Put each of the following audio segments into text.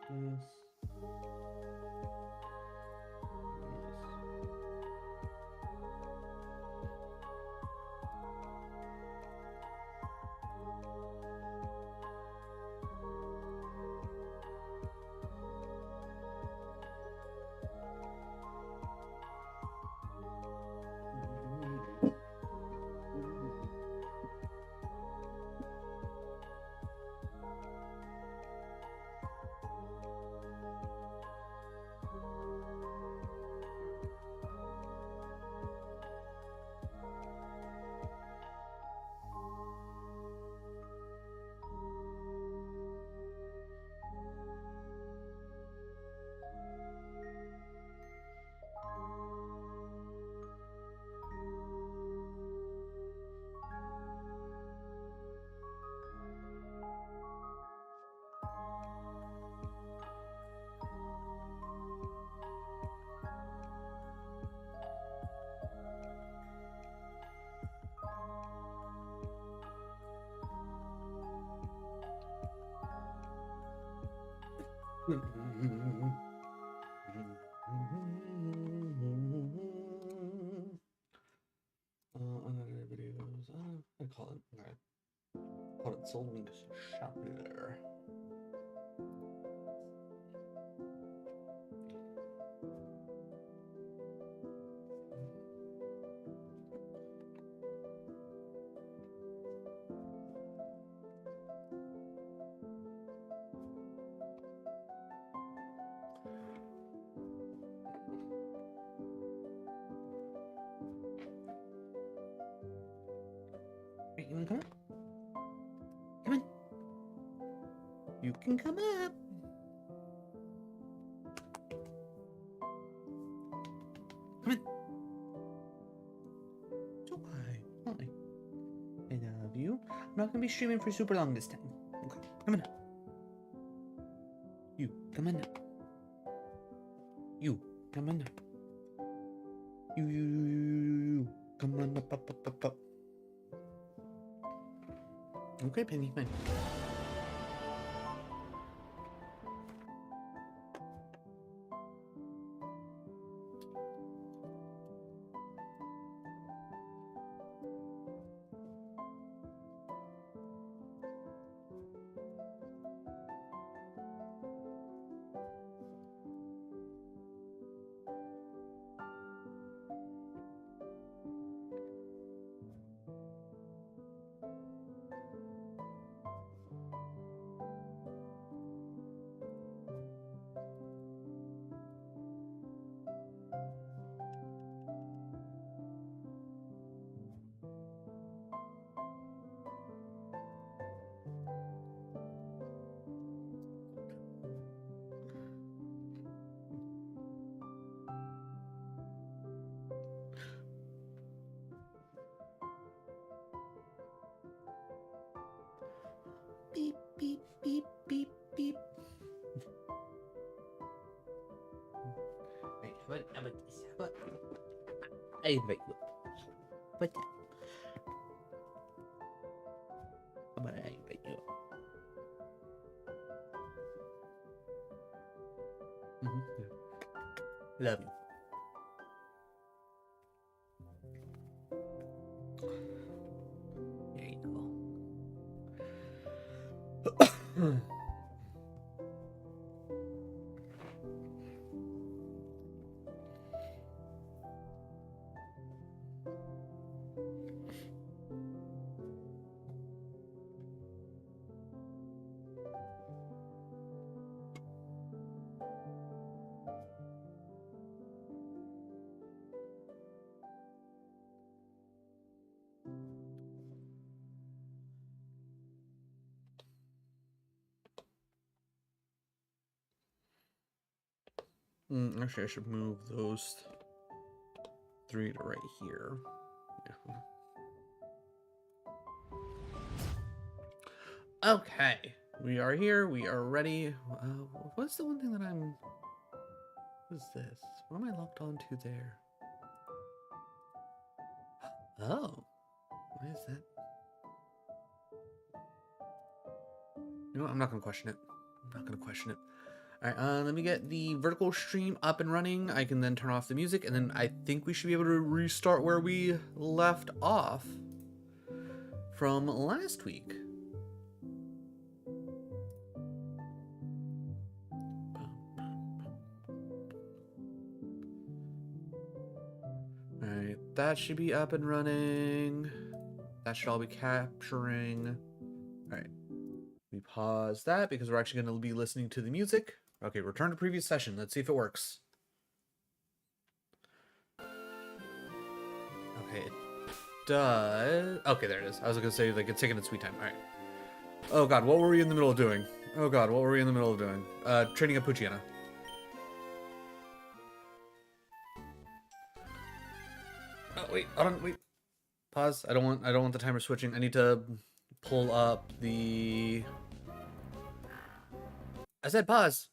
this. Another videos. I call it. Okay. Call it Soul Link Shuffler. Wait, you wanna come up? Come on. You can come up. Come on. So hi. Hi. I love you. I'm not gonna be streaming for super long this time. Okay. Come on. You come on. You come on. You come on up. Okay, Penny, fine. Beep, beep, beep, beep, beep. Right, how about this? How about I invite you up. But how about I invite you up? Love you. There you go. Actually, I should move those 3 to right here. Yeah. Okay, we are here. We are ready. What's the one thing that I'm... What is this? What am I locked onto there? Oh. Why is that? You know what? I'm not going to question it. I'm not going to question it. All right, let me get the vertical stream up and running. I can then turn off the music, and then I think we should be able to restart where we left off from last week. All right, that should be up and running. That should all be capturing. All right, we pause that because we're actually going to be listening to the music. Okay, return to previous session. Let's see if it works. Okay, it does. Okay, there it is. I was going to say, like, it's taking its sweet time. All right. Oh, God, what were we in the middle of doing? Oh, God, what were we in the middle of doing? Training a Pucciana. Oh, wait, hold on, wait. Pause. I don't want the timer switching. I need to pull up the... I said pause.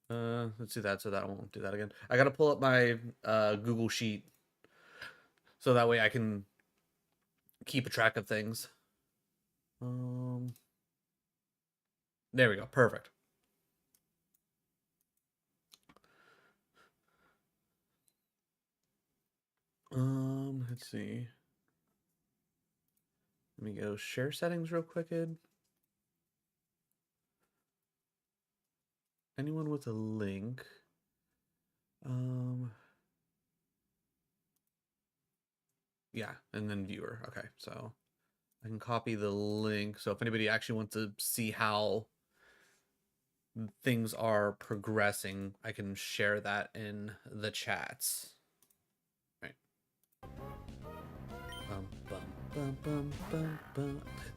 Let's do that so that I won't do that again. I gotta pull up my Google Sheet so that way I can keep a track of things. There we go. Perfect. Let's see. Let me go share settings real quick. Anyone with a link? Yeah, and then viewer. Okay, so I can copy the link. So if anybody actually wants to see how things are progressing, I can share that in the chats. Right.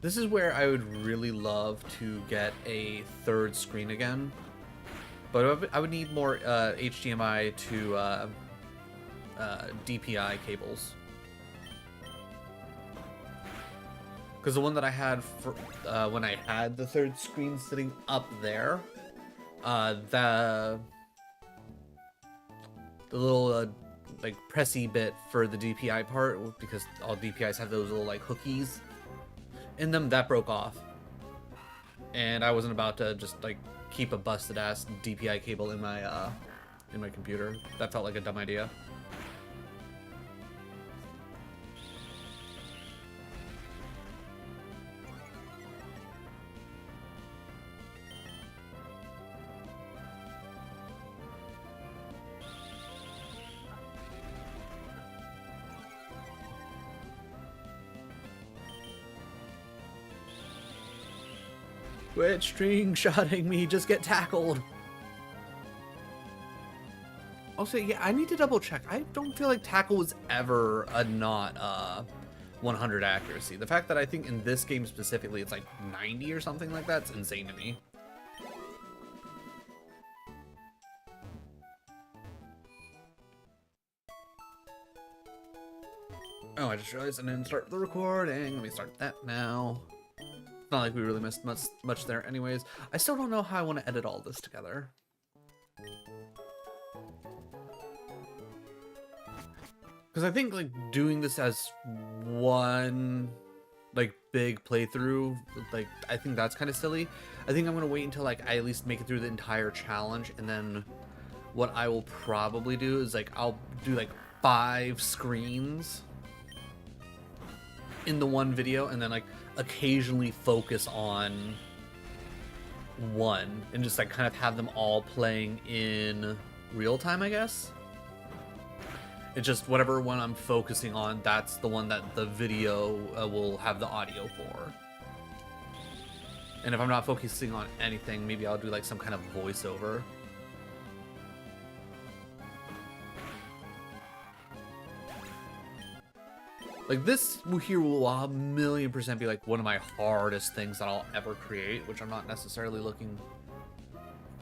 This is where I would really love to get a third screen again, but I would need more HDMI to DPI cables. Because the one that I had for when I had the third screen sitting up there, the little like pressy bit for the DPI part, because all DPIs have those little like hookies in them, that broke off, and I wasn't about to just like keep a busted ass DPI cable in my computer. That felt like a dumb idea. Quit string shotting me, just get tackled. Also, yeah, I need to double check. I don't feel like tackle was ever a not 100 accuracy. The fact that I think in this game specifically it's like 90 or something like that's insane to me. Oh, I just realized I didn't start the recording. Let me start that now. It's not like we really missed much there anyways. I still don't know how I want to edit all this together. Because I think like doing this as one like big playthrough, like I think that's kind of silly. I think I'm gonna wait until like I at least make it through the entire challenge, and then what I will probably do is like I'll do like 5 screens in the one video, and then like occasionally focus on one and just like kind of have them all playing in real time, I guess. It's just whatever one I'm focusing on, that's the one that the video will have the audio for. And if I'm not focusing on anything, maybe I'll do like some kind of voiceover. Like this here will 1,000,000% be like one of my hardest things that I'll ever create, which I'm not necessarily looking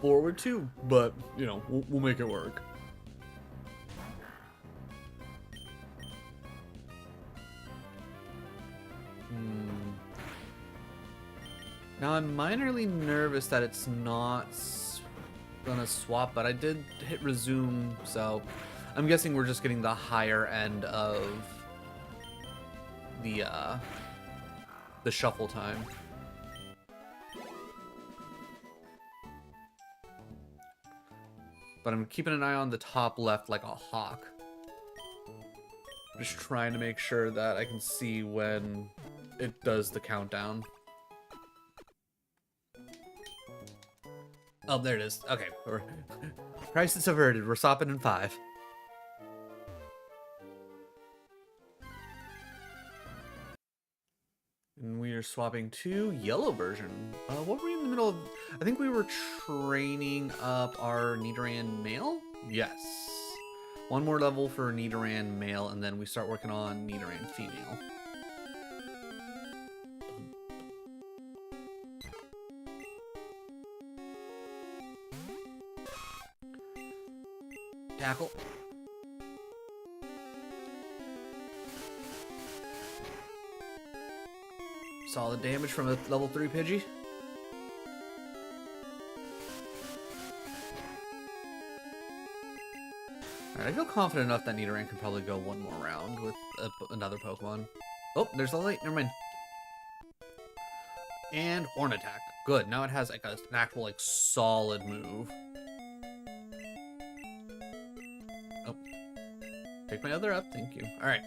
forward to, but you know, we'll make it work. Now I'm minorly nervous that it's not gonna swap, but I did hit resume, so I'm guessing we're just getting the higher end of the shuffle time. But I'm keeping an eye on the top left like a hawk. Just trying to make sure that I can see when it does the countdown. Oh, there it is. Okay. Crisis averted. We're stopping in 5. And we are swapping to yellow version. What were we in the middle of? I think we were training up our Nidoran male? Yes. One more level for Nidoran male, and then we start working on Nidoran female. Tackle. Solid damage from a level 3 Pidgey. Alright, I feel confident enough that Nidoran can probably go one more round with another Pokemon. Oh, there's the light. Never mind. And Horn Attack. Good. Now it has like an actual like solid move. Oh. Pick my other up. Thank you. Alright.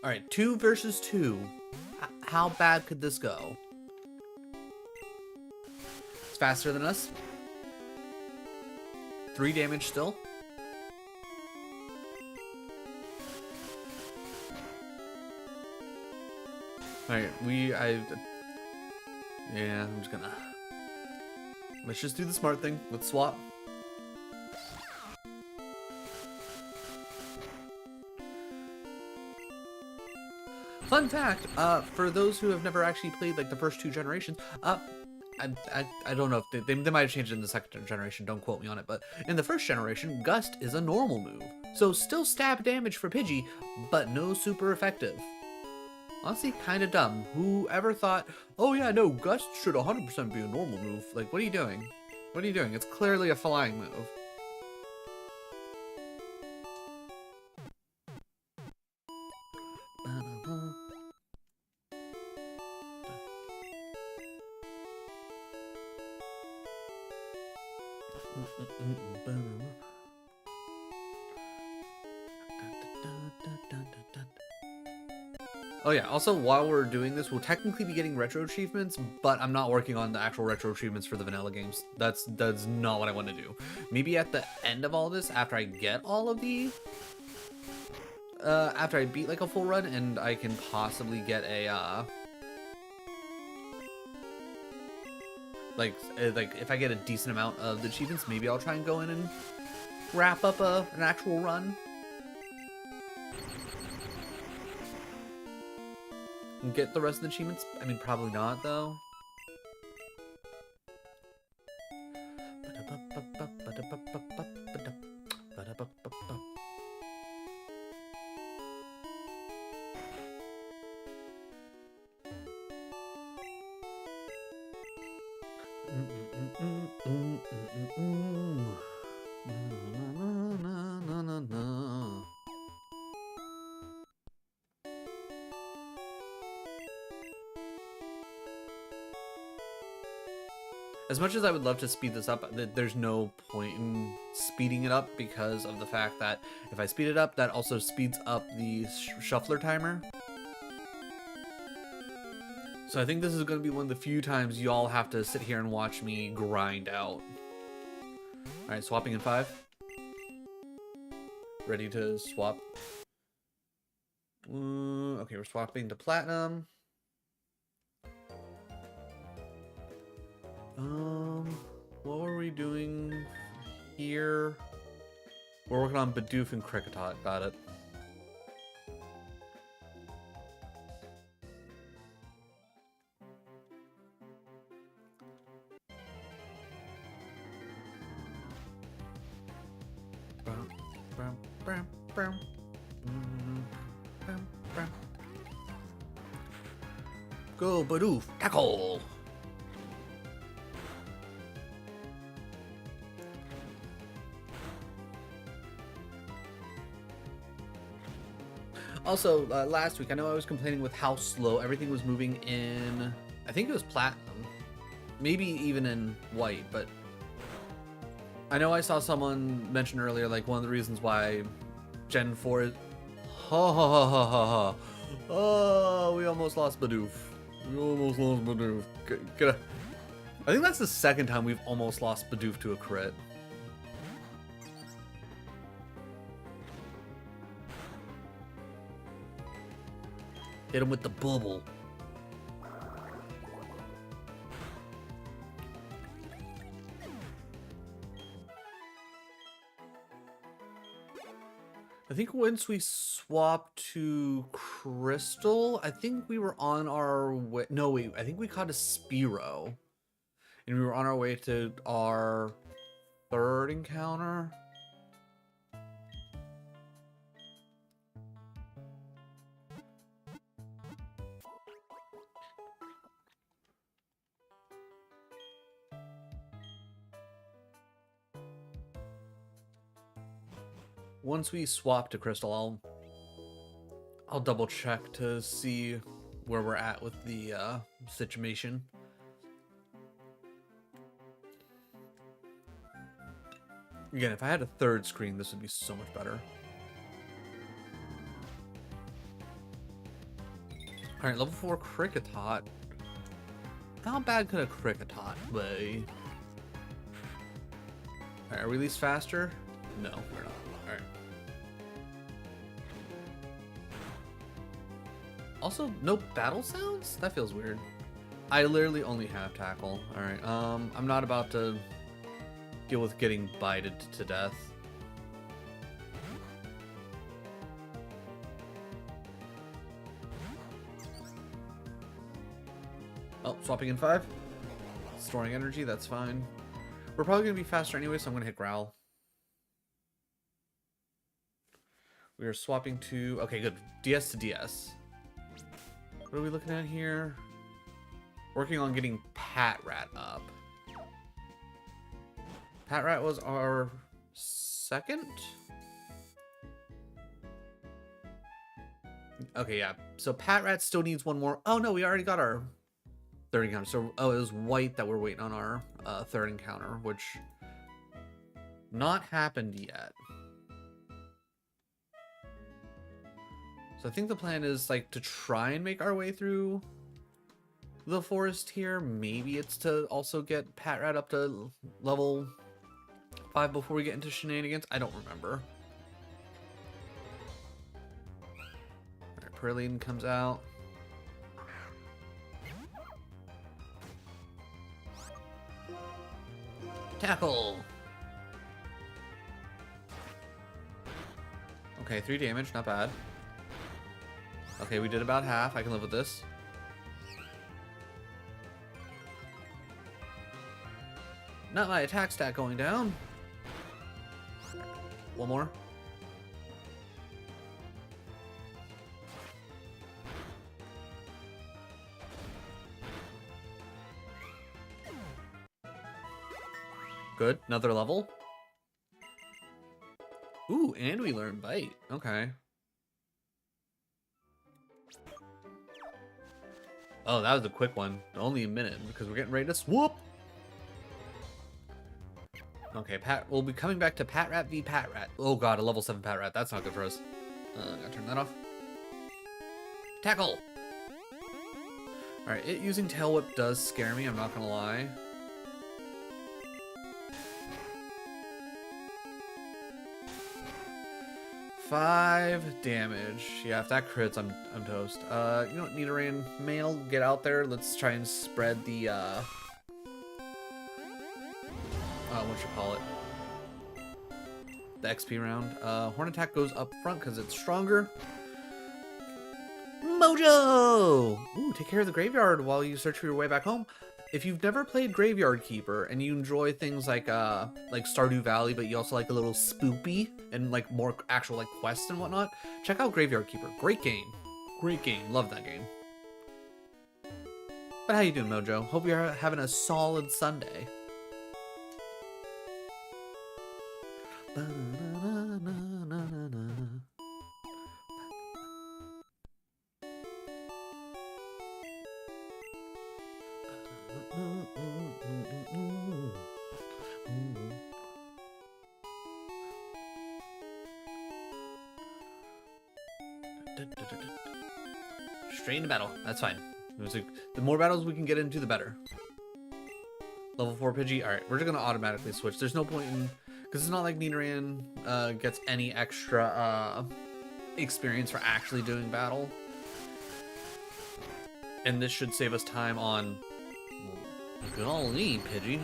Alright, 2 versus 2. How bad could this go? It's faster than us. 3 damage still. Alright, yeah, I'm just gonna... Let's just do the smart thing. Let's swap. Fun fact, for those who have never actually played like the first 2 generations, I don't know if they might have changed it in the second generation, don't quote me on it, but in the first generation, Gust is a normal move. So still stab damage for Pidgey, but no super effective. Honestly, kind of dumb. Whoever thought, oh yeah, no, Gust should 100% be a normal move. Like, what are you doing? What are you doing? It's clearly a flying move. Oh yeah, also while we're doing this, we'll technically be getting retro achievements, but I'm not working on the actual retro achievements for the vanilla games. That's not what I want to do. Maybe at the end of all this, after I get all of the... after I beat like a full run, and I can possibly get a, like if I get a decent amount of the achievements, maybe I'll try and go in and wrap up an actual run. And get the rest of the achievements? I mean, probably not, though. As much as I would love to speed this up, there's no point in speeding it up because of the fact that if I speed it up, that also speeds up the shuffler timer. So I think this is going to be one of the few times y'all have to sit here and watch me grind out. Alright, swapping in 5. Ready to swap. Okay, we're swapping to Platinum. What were we doing here? We're working on Bidoof and Kricketot, got it. Go Bidoof, tackle! Also, last week, I know I was complaining with how slow everything was moving in, I think it was Platinum, maybe even in White, but I know I saw someone mention earlier, like, one of the reasons why Gen 4 is... Ha ha ha ha ha ha. Oh, we almost lost Bidoof. We almost lost Bidoof. I think that's the second time we've almost lost Bidoof to a crit. Hit him with the bubble. I think once we swapped to Crystal, I think we were on our way. No, wait, I think we caught a Spearow. And we were on our way to our third encounter. Once we swap to Crystal, I'll double check to see where we're at with the situation. Again, if I had a third screen, this would be so much better. Alright, level 4 Kricketot. How bad could a Kricketot be? Alright, are we at least faster? No, we're not. Alright. Also, no battle sounds? That feels weird. I literally only have tackle. Alright, I'm not about to deal with getting bited to death. Oh, swapping in 5. Storing energy, that's fine. We're probably going to be faster anyway, so I'm going to hit Growl. We are swapping to... Okay, good. DS to DS. What are we looking at here? Working on getting Patrat up. Patrat was our second? Okay, yeah. So Patrat still needs one more. Oh, no, we already got our third encounter. So, oh, it was White that we're waiting on our third encounter, which not happened yet. So I think the plan is like to try and make our way through the forest here. Maybe it's to also get Patrat up to level 5 before we get into shenanigans. I don't remember. Alright, Perline comes out. Tackle! Okay, 3 damage, not bad. Okay, we did about half. I can live with this. Not my attack stat going down. One more. Good. Another level. Ooh, and we learn Bite. Okay. Oh, that was a quick one. Only a minute, because we're getting ready to swoop. Okay, we'll be coming back to Patrat v Patrat. Oh god, a level 7 Patrat. That's not good for us. Gotta turn that off. Tackle! Alright, it using Tail Whip does scare me, I'm not gonna lie. Five damage. Yeah, if that crits, I'm toast. You don't need a rain mail. Get out there. Let's try and spread the the XP round. Horn attack goes up front because it's stronger. Mojo! Ooh, take care of the graveyard while you search for your way back home. If you've never played Graveyard Keeper and you enjoy things like Stardew Valley, but you also like a little spoopy and like more actual like quests and whatnot, check out Graveyard Keeper. Great game. Great game. Love that game. But how you doing, Mojo? Hope you're having a solid Sunday. Straight into battle. That's fine. The more battles we can get into, the better. Level 4 Pidgey. Alright, we're just going to automatically switch. There's no point in... Because it's not like Nidoran gets any extra experience for actually doing battle. And this should save us time on... Golly, Pidgey.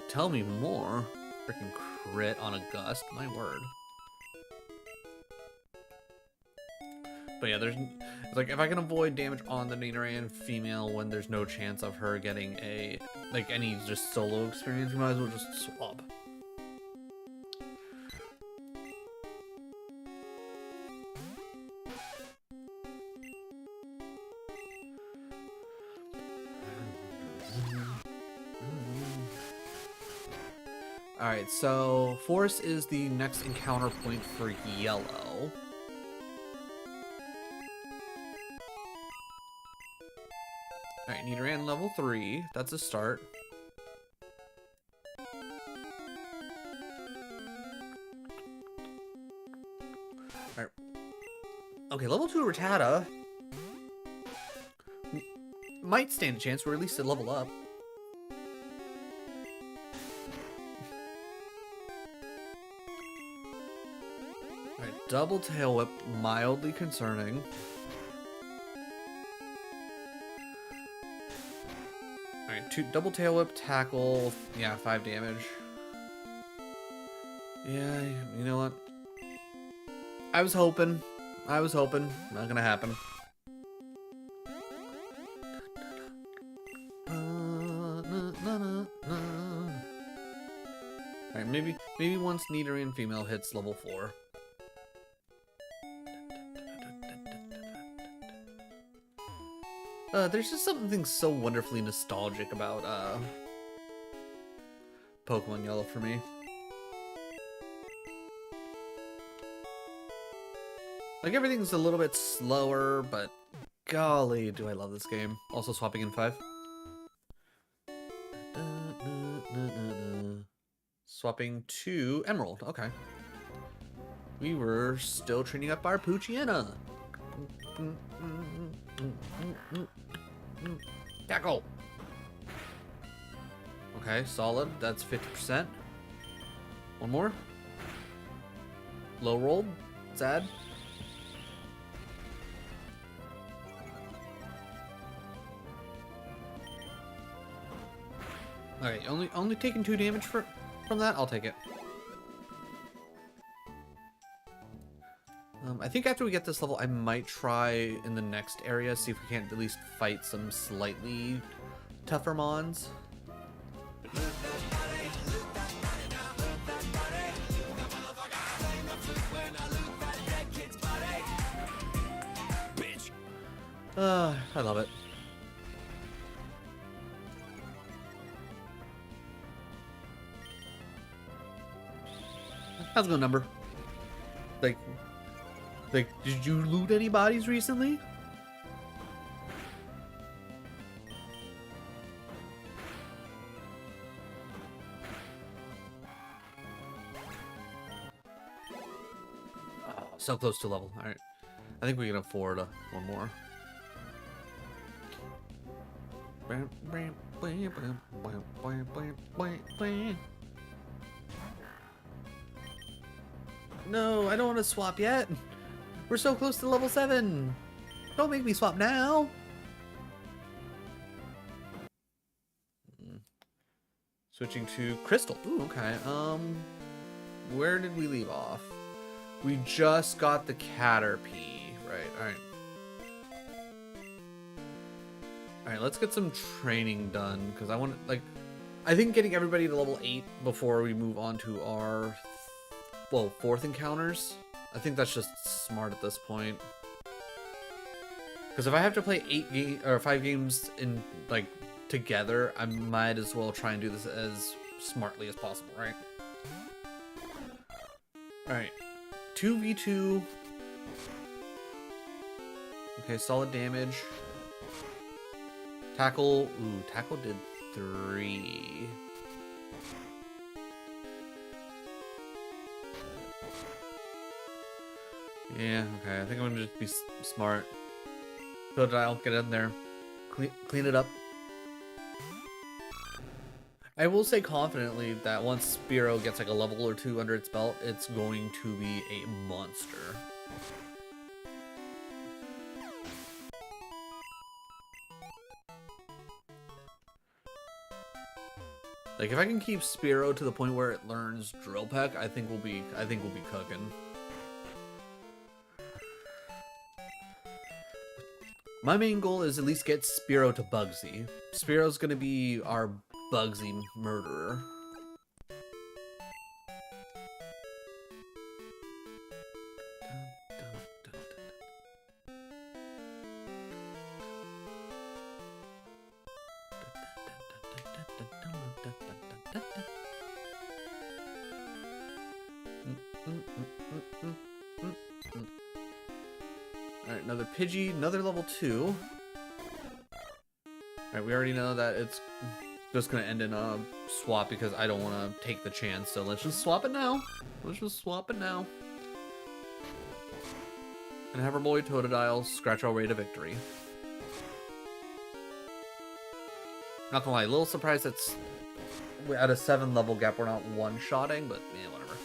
Tell me more. Freaking crit on a gust. My word. But yeah, there's like if I can avoid damage on the Nidoran female when there's no chance of her getting a any just solo experience, we might as well just swap. Alright, so Forest is the next encounter point for yellow. Alright, Nidoran level 3. That's a start. Alright. Okay, level 2 Rattata might stand a chance, or at least a level up. Alright, double tail whip, mildly concerning. Alright, double tail whip, tackle, yeah, 5 damage. Yeah, you know what? I was hoping. Not gonna happen. Alright, maybe once Nidoran female hits level 4. There's just something so wonderfully nostalgic about Pokemon Yellow for me. Like, everything's a little bit slower, but golly, do I love this game. Also swapping in 5. Swapping to Emerald, okay. We were still training up our Poochyena. Tackle! Okay, solid. That's 50%. One more. Low rolled. Sad. Alright, only taking 2 damage from that? I'll take it. I think after we get this level, I might try in the next area, see if we can't at least fight some slightly tougher mons. I love it. How's it going, number? Like, did you loot any bodies recently? Oh, so close to level. Alright. I think we can afford one more. No, I don't want to swap yet. We're so close to level 7. Don't make me swap now. Switching to Crystal. Ooh, okay. Where did we leave off? We just got the Caterpie. Right, alright. Alright, let's get some training done, because I want to, like, I think getting everybody to level 8 before we move on to our, well, 4th encounters, I think that's just smart at this point. Because if I have to play 5 games in, like, together, I might as well try and do this as smartly as possible, right? Alright. 2v2. Okay, solid damage. Tackle. Ooh, tackle did 3. Yeah, okay. I think I'm gonna just be smart. Totodile, get in there. Clean it up. I will say confidently that once Spearow gets like a level or 2 under its belt, it's going to be a monster. Like if I can keep Spearow to the point where it learns Drill Peck, I think we'll be cooking. My main goal is at least get Spearow to Bugsy. Spearow's gonna be our Bugsy murderer. Alright, another Pidgey, another level 2. Alright, we already know that it's just gonna end in a swap because I don't want to take the chance, so let's just swap it now. Let's just swap it now. And have our boy Totodile scratch our way to victory. Not gonna lie, a little surprised it's at a 7 level gap we're not one-shotting, but yeah, whatever.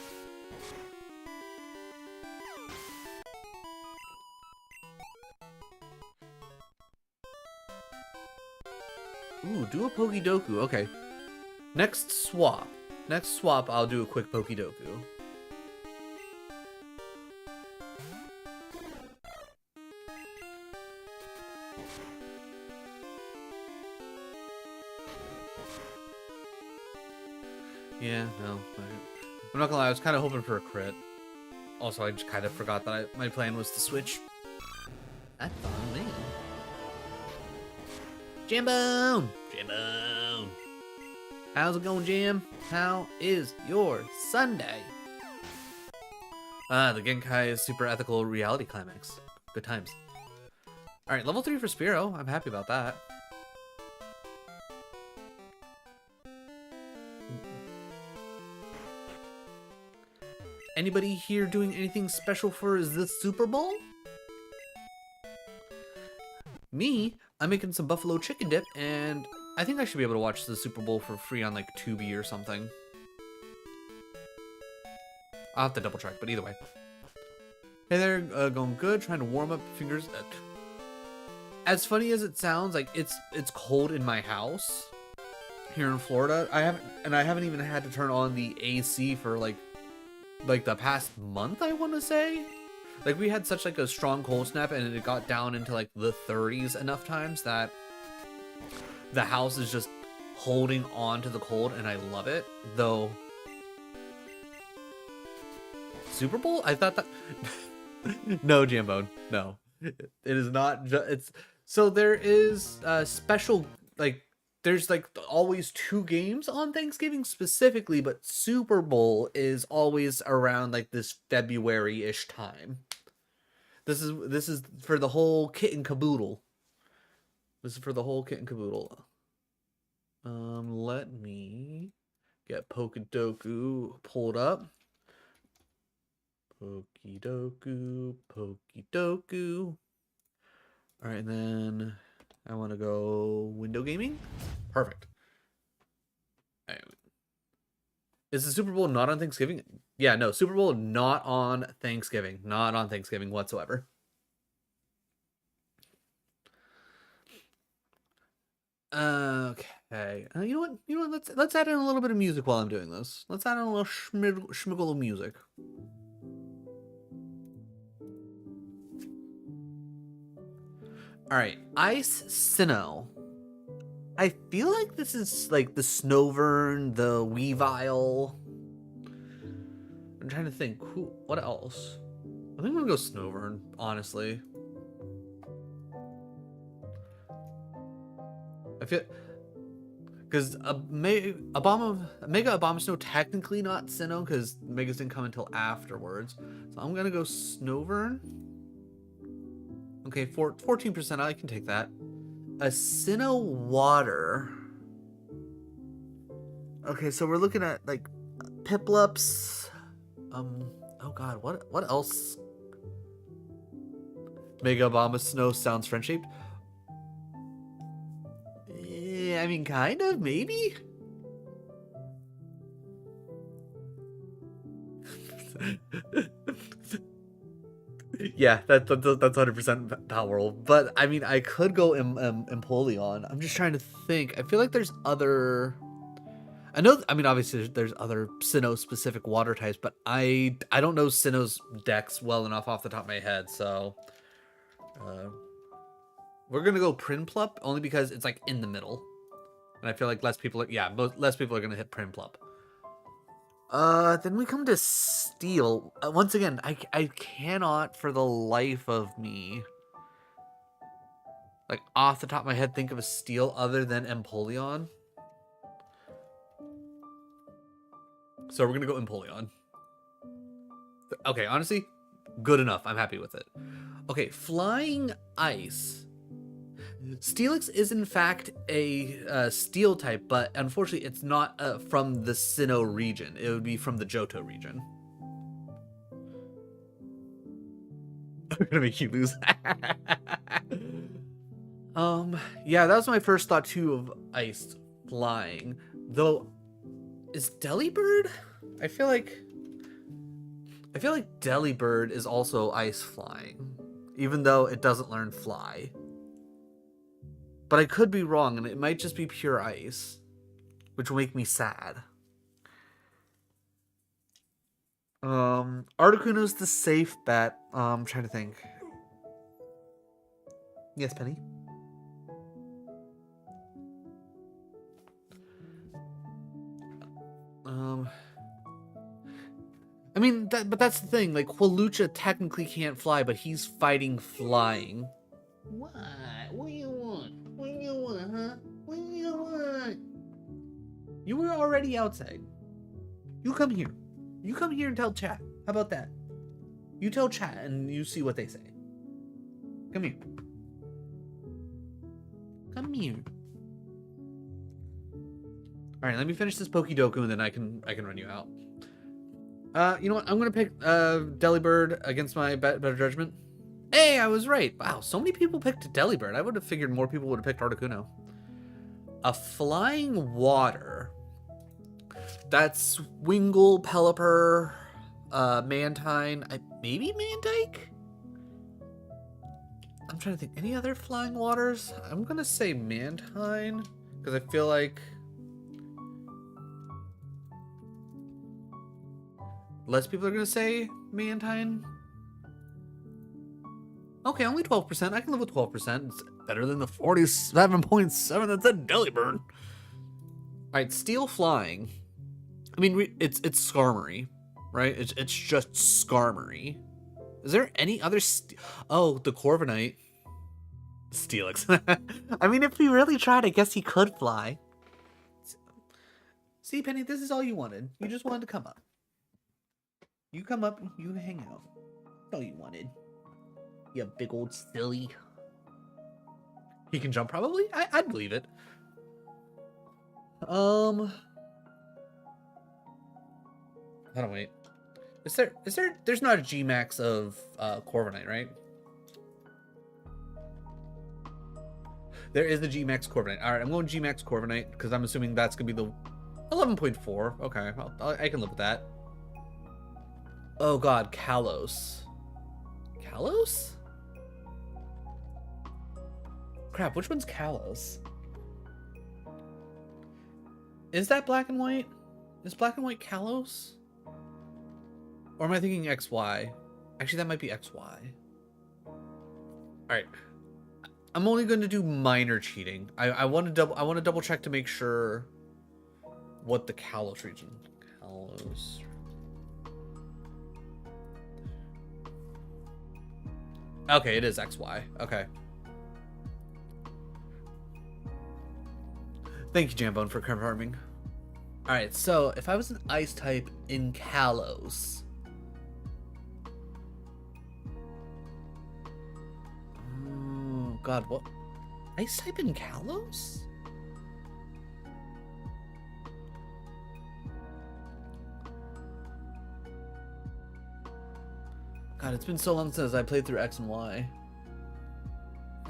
Ooh, do a Pokédoku. Okay. Next swap, I'll do a quick Pokédoku. Yeah, no. I'm not gonna lie, I was kind of hoping for a crit. Also, I just kind of forgot that my plan was to switch. That's on me. Jambone! Jambone! How's it going, Jam? How is your Sunday? The Genkai is super ethical reality climax. Good times. Alright, level 3 for Spearow. I'm happy about that. Anybody here doing anything special for the Super Bowl? Me? I'm making some buffalo chicken dip, and I think I should be able to watch the Super Bowl for free on like Tubi or something. I'll have to double check, but either way. Hey there, going good, trying to warm up fingers. As funny as it sounds, like it's cold in my house here in Florida. I haven't even had to turn on the AC for like the past month, I want to say. Like, we had such like a strong cold snap, and it got down into like the 30s enough times that the house is just holding on to the cold, and I love it. Though Super Bowl, I thought that no, Jambone, no, it is not. It's so there is special, like there's like always 2 games on Thanksgiving specifically, but Super Bowl is always around like this February-ish time. This is for the whole kit and caboodle. This is for the whole kit and caboodle. Let me get Pokédoku pulled up. Pokédoku, Pokédoku. All right, and then I want to go window gaming. Perfect. All right. Is the Super Bowl not on Thanksgiving? Yeah, no, Super Bowl not on Thanksgiving. Not on Thanksgiving whatsoever. Okay. You know what? Let's add in a little bit of music while I'm doing this. Let's add in a little schmiggle of music. All right, Ice Sinnoh. I feel like this is like the Snovern, the Weavile. I'm trying to think. What else? I think I'm gonna go Snovern, honestly. I feel because Mega Abomasnow technically not Sinnoh because Megas didn't come until afterwards. So I'm gonna go Snovern. Okay, 14%. I can take that. A Sinnoh Water. Okay, so we're looking at like Piplups. Oh god, what else? Mega Obama Snow sounds friend-shaped. Yeah, I mean, kind of, maybe. Yeah, that's 100% power. But I mean, I could go Empoleon. I'm just trying to think. I feel like there's other. I know. I mean, obviously, there's other Sinnoh specific water types, but I don't know Sinnoh's decks well enough off the top of my head. So, we're gonna go Prinplup only because it's like in the middle, and I feel like less people are gonna hit Prinplup. Then we come to Steel. Once again, I cannot for the life of me, like off the top of my head, think of a Steel other than Empoleon. So we're gonna go Empoleon. Okay, honestly, good enough. I'm happy with it. Okay, Flying Ice. Steelix is in fact a steel type, but unfortunately it's not from the Sinnoh region. It would be from the Johto region. I'm gonna make you lose. Yeah, that was my first thought too of ice flying. Though, is Delibird? I feel like Delibird is also ice flying, even though it doesn't learn fly. But I could be wrong, and it might just be pure ice, which will make me sad. Articuno's the safe bet. I'm trying to think. Yes, Penny? I mean, but that's the thing. Like, Hawlucha technically can't fly, but he's fighting flying. What? What do you want? What do you want, huh? What do you want? You were already outside. You come here. You come here and tell chat. How about that? You tell chat and you see what they say. Come here. Come here. All right, let me finish this Pokédoku and then I can run you out. You know what? I'm gonna pick Delibird against my better judgment. Hey, I was right. Wow, so many people picked Delibird. I would have figured more people would have picked Articuno. A flying water. That's Wingull, Pelipper, Mantine, maybe Mandike? I'm trying to think. Any other flying waters? I'm gonna say Mantine, because I feel like less people are gonna say Mantine. Okay, only 12%. I can live with 12%. It's better than the 47.7 that said Delibird. Alright, Steel Flying. I mean, it's Skarmory, right? It's just Skarmory. Is there any other oh, the Corviknight. Steelix. I mean, if he really tried, I guess he could fly. See, Penny, this is all you wanted. You just wanted to come up. You come up, you hang out. That's all you wanted. You big old silly. He can jump, probably? I'd believe it. Hold on, wait. There's not a G-Max of Corviknight, right? There is the G-Max Corviknight. Alright, I'm going G-Max Corviknight, because I'm assuming that's going to be the 11.4. Okay, I can live with that. Oh god, Kalos. Kalos? Crap, which one's Kalos? Is that black and white? Is black and white Kalos? Or am I thinking XY? Actually, that might be XY. Alright. I'm only going to do minor cheating. I want to double check to make sure what the Kalos region. Kalos. Okay, it is XY. Okay. Thank you, Jambone, for confirming. Alright, so if I was an ice type in Kalos. Oh, God, what? Ice type in Kalos? God, it's been so long since I played through X and Y.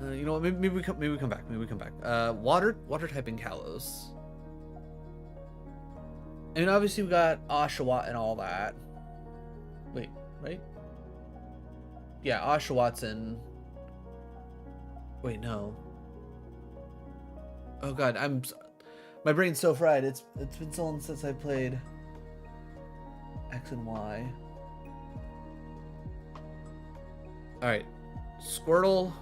You know what? Maybe we come back. Maybe we come back. Water typing Kalos. I mean, obviously we got Oshawott and all that. Wait, right? Yeah, Oshawott's in. Wait, no. Oh God, my brain's so fried. It's been so long since I played X and Y. All right, Squirtle,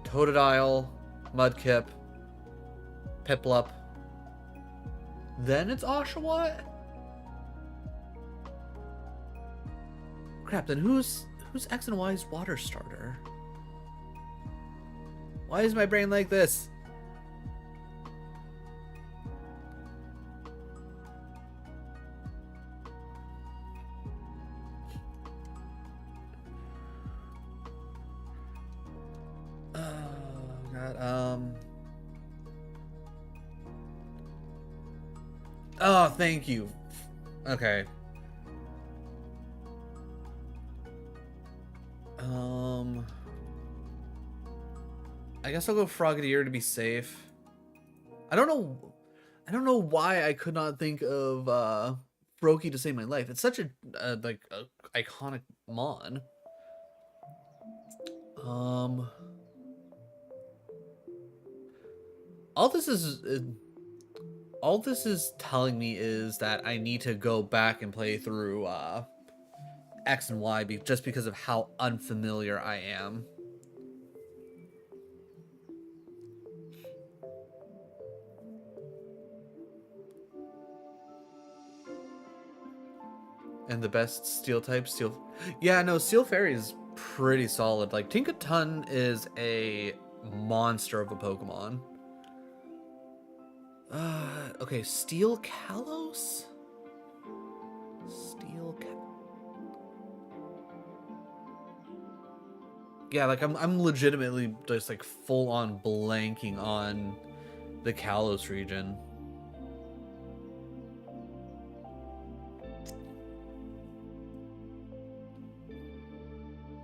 Totodile, Mudkip, Piplup. Then it's Oshawott? Crap, then who's X and Y's water starter? Why is my brain like this? Oh God, oh, thank you. Okay. I guess I'll go Frogadier to be safe. I don't know why I could not think of Froakie to save my life. It's such a like a iconic mon. All this is telling me is that I need to go back and play through X and Y just because of how unfamiliar I am. And the best steel type, yeah, no, Steel Fairy is pretty solid. Like Tinkaton is a monster of a Pokemon. Okay, Steel Kalos? Yeah, like I'm legitimately just like full on blanking on the Kalos region.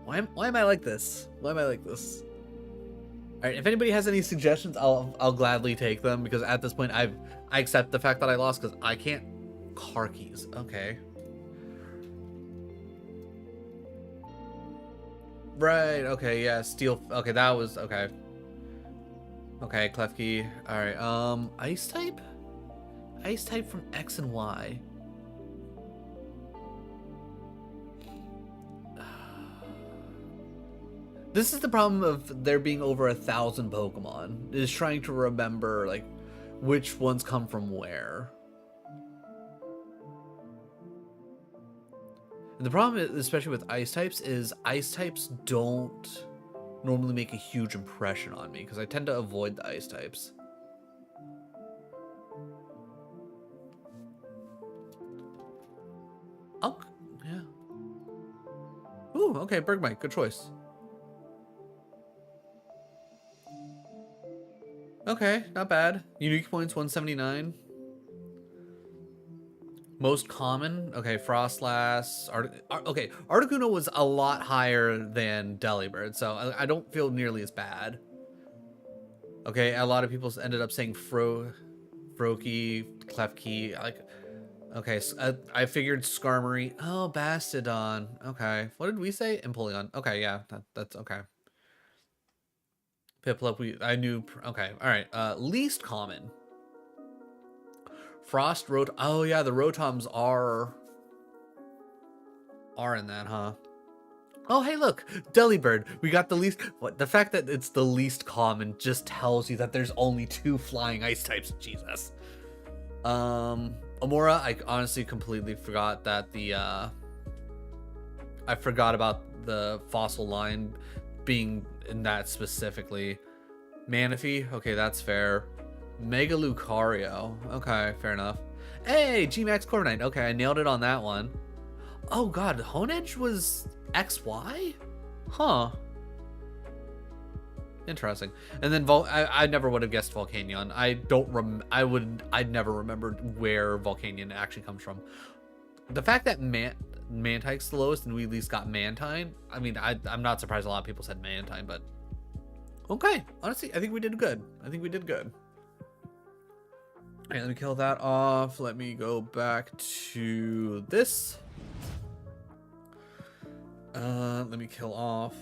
Why am I like this? Why am I like this? All right, if anybody has any suggestions, I'll gladly take them, because at this point I accept the fact that I lost because I can't car keys. Okay. Right, okay, yeah, Steel, okay, that was, okay. Okay, Klefki, alright, Ice type? Ice type from X and Y. This is the problem of there being over 1,000 Pokemon, is trying to remember, like, which ones come from where. And the problem, especially with ice types, is ice types don't normally make a huge impression on me, because I tend to avoid the ice types. Oh, yeah. Ooh, okay, Bergmite, good choice. Okay, not bad. Unique points 179. Most common, okay, Frostlass. Okay, Articuno was a lot higher than Delibird, so I don't feel nearly as bad. Okay, a lot of people ended up saying Froakie, Klefki. Like, okay, so I figured Skarmory. Oh, Bastodon. Okay, what did we say? Empoleon. Okay, yeah, that's okay. Piplup, I knew. Okay, all right. Least common. Frost oh yeah, the Rotoms are in that, huh? Oh hey, look, Delibird. We got the least. What, the fact that it's the least common just tells you that there's only 2 flying ice types. Jesus. Amora, I honestly completely forgot that the I forgot about the fossil line being in that specifically. Manaphy, okay, that's fair. Mega Lucario, okay, fair enough. Hey, G-Max Corviknight, okay, I nailed it on that one. Oh god, Honedge was XY? Huh. Interesting. And then I never would have guessed Volcanion. I'd never remembered where Volcanion actually comes from. The fact that Mantine's the lowest, and we at least got Mantine. I mean, I'm not surprised a lot of people said Mantine, but okay. Honestly, I think we did good. I think we did good. All right, let me kill that off. Let me go back to this. Let me kill off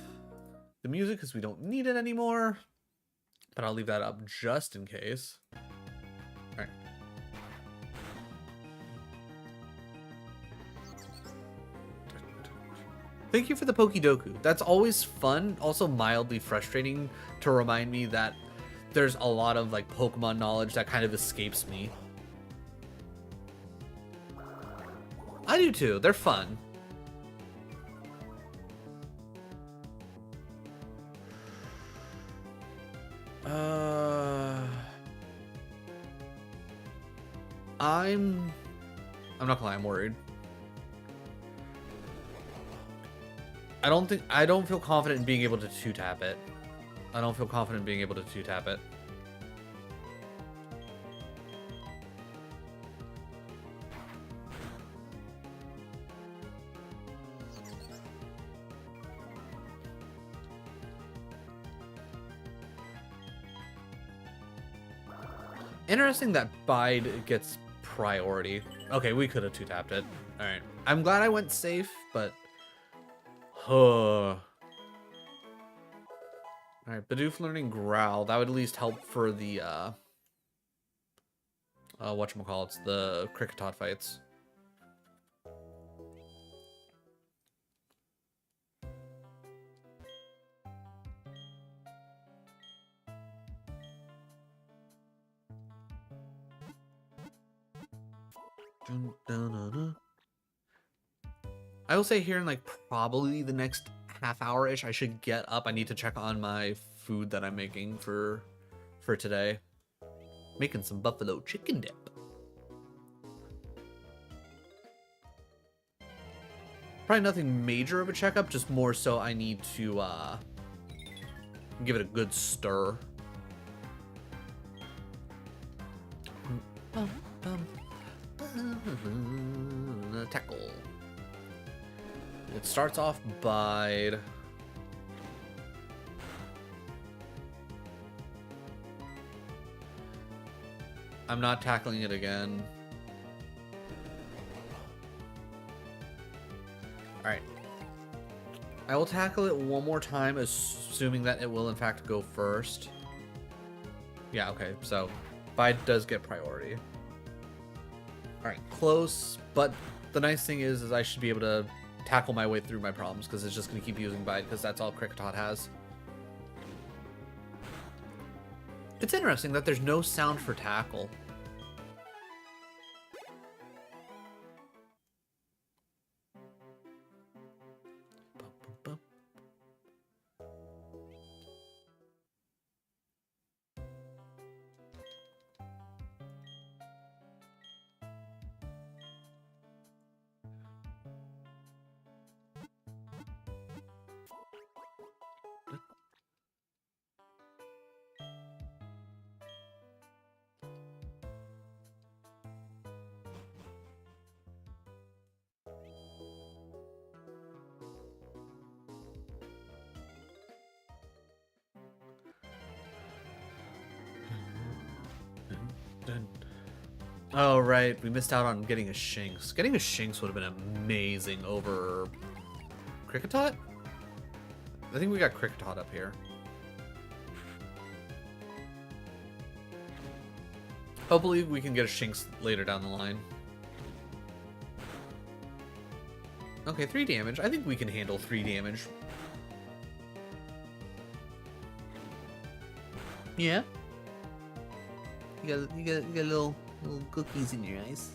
the music because we don't need it anymore. But I'll leave that up just in case. All right. Thank you for the Pokidoku. That's always fun, also mildly frustrating to remind me that there's a lot of like Pokemon knowledge that kind of escapes me. I do too. They're fun. I'm not gonna lie, I'm worried. I don't feel confident in being able to 2-tap it. I don't feel confident in being able to 2-tap it. Interesting that Bide gets priority. Okay, we could have 2-tapped it. Alright. I'm glad I went safe, but... Alright, Bidoof learning Growl. That would at least help for the, whatchamacallits, the Kricketot fights. I will say here in like probably the next half hour-ish, I should get up. I need to check on my food that I'm making for today. Making some buffalo chicken dip. Probably nothing major of a checkup, just more so I need to give it a good stir. Tackle. It starts off by... I'm not tackling it again. Alright. I will tackle it one more time, assuming that it will in fact go first. Yeah, okay, so Bide does get priority. Alright, close, but the nice thing is I should be able to tackle my way through my problems because it's just going to keep using Bite because that's all Kricketot has. It's interesting that there's no sound for tackle. Oh, right. We missed out on getting a Shinx. Getting a Shinx would have been amazing over Kricketot? I think we got Kricketot up here. Hopefully we can get a Shinx later down the line. Okay, 3 damage. I think we can handle 3 damage. Yeah. You got little cookies in your eyes.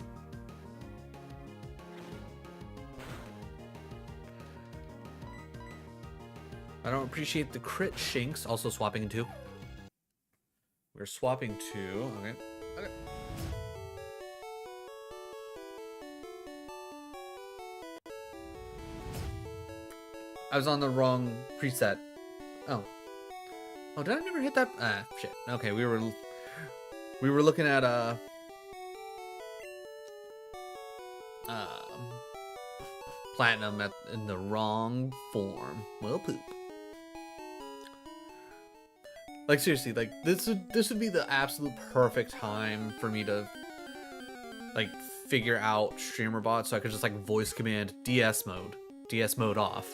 I don't appreciate the crit Shinx. Also swapping in 2. We're swapping 2. Okay. Okay. I was on the wrong preset. Oh. Oh, did I never hit that? Ah, shit. Okay, we were looking at platinum in the wrong form. Well, poop. Like seriously, like this would be the absolute perfect time for me to like figure out streamer bot, so I could just like voice command DS mode off.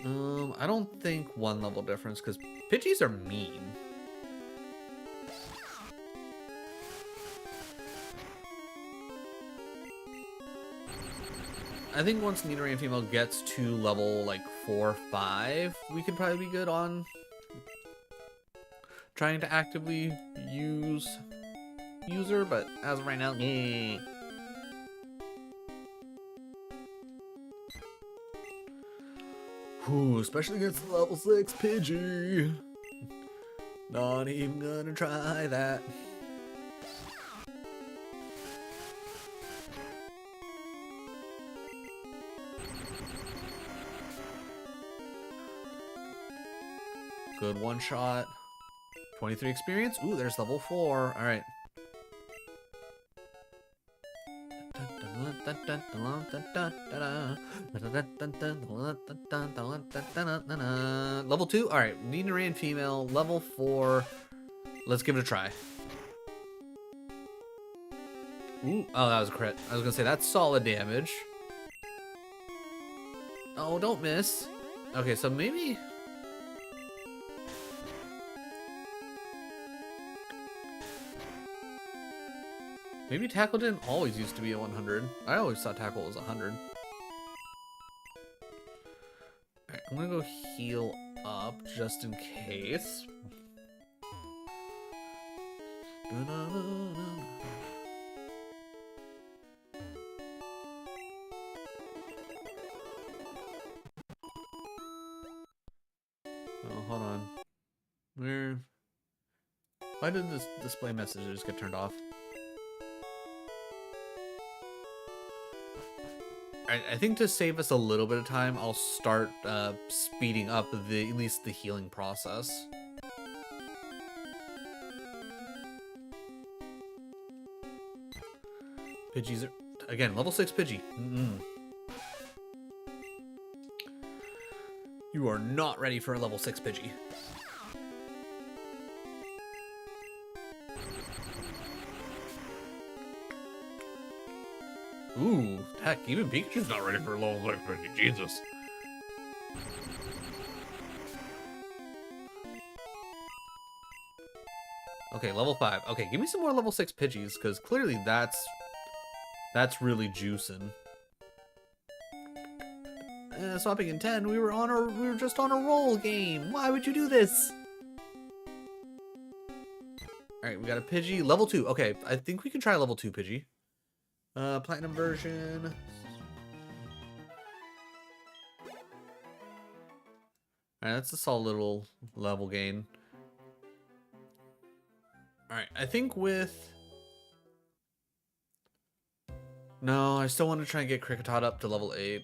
I don't think 1 level difference because Pidgeys are mean. I think once Nidoran female gets to level like 4 or 5, we could probably be good on trying to actively use her, but as of right now, Ooh, especially against the level 6 Pidgey. Not even gonna try that. Good one shot. 23 experience. Ooh, there's level 4. All right. Level 2. All right. Nidoran female. Level 4. Let's give it a try. Ooh. Oh, that was a crit. I was gonna say that's solid damage. Oh, don't miss. Okay, so maybe. Maybe tackle didn't always used to be a 100. I always thought tackle was 100. Alright, I'm gonna go heal up just in case. Oh, hold on. Why did this display messages get turned off? I think to save us a little bit of time, I'll start speeding up at least the healing process. Pidgeys are, again, level 6 Pidgey. You are not ready for a level 6 Pidgey. Ooh, heck, even Pikachu's not ready for a level 6 Pidgey, Jesus. Okay, level 5. Okay, give me some more level 6 Pidgeys, because clearly that's really juicing. Swapping in 10, we were just on a roll game. Why would you do this? Alright, we got a Pidgey. Level 2. Okay, I think we can try level 2 Pidgey. Platinum version. Alright, that's a solid little level gain. Alright, I think with... No, I still want to try and get Kricketot up to level 8.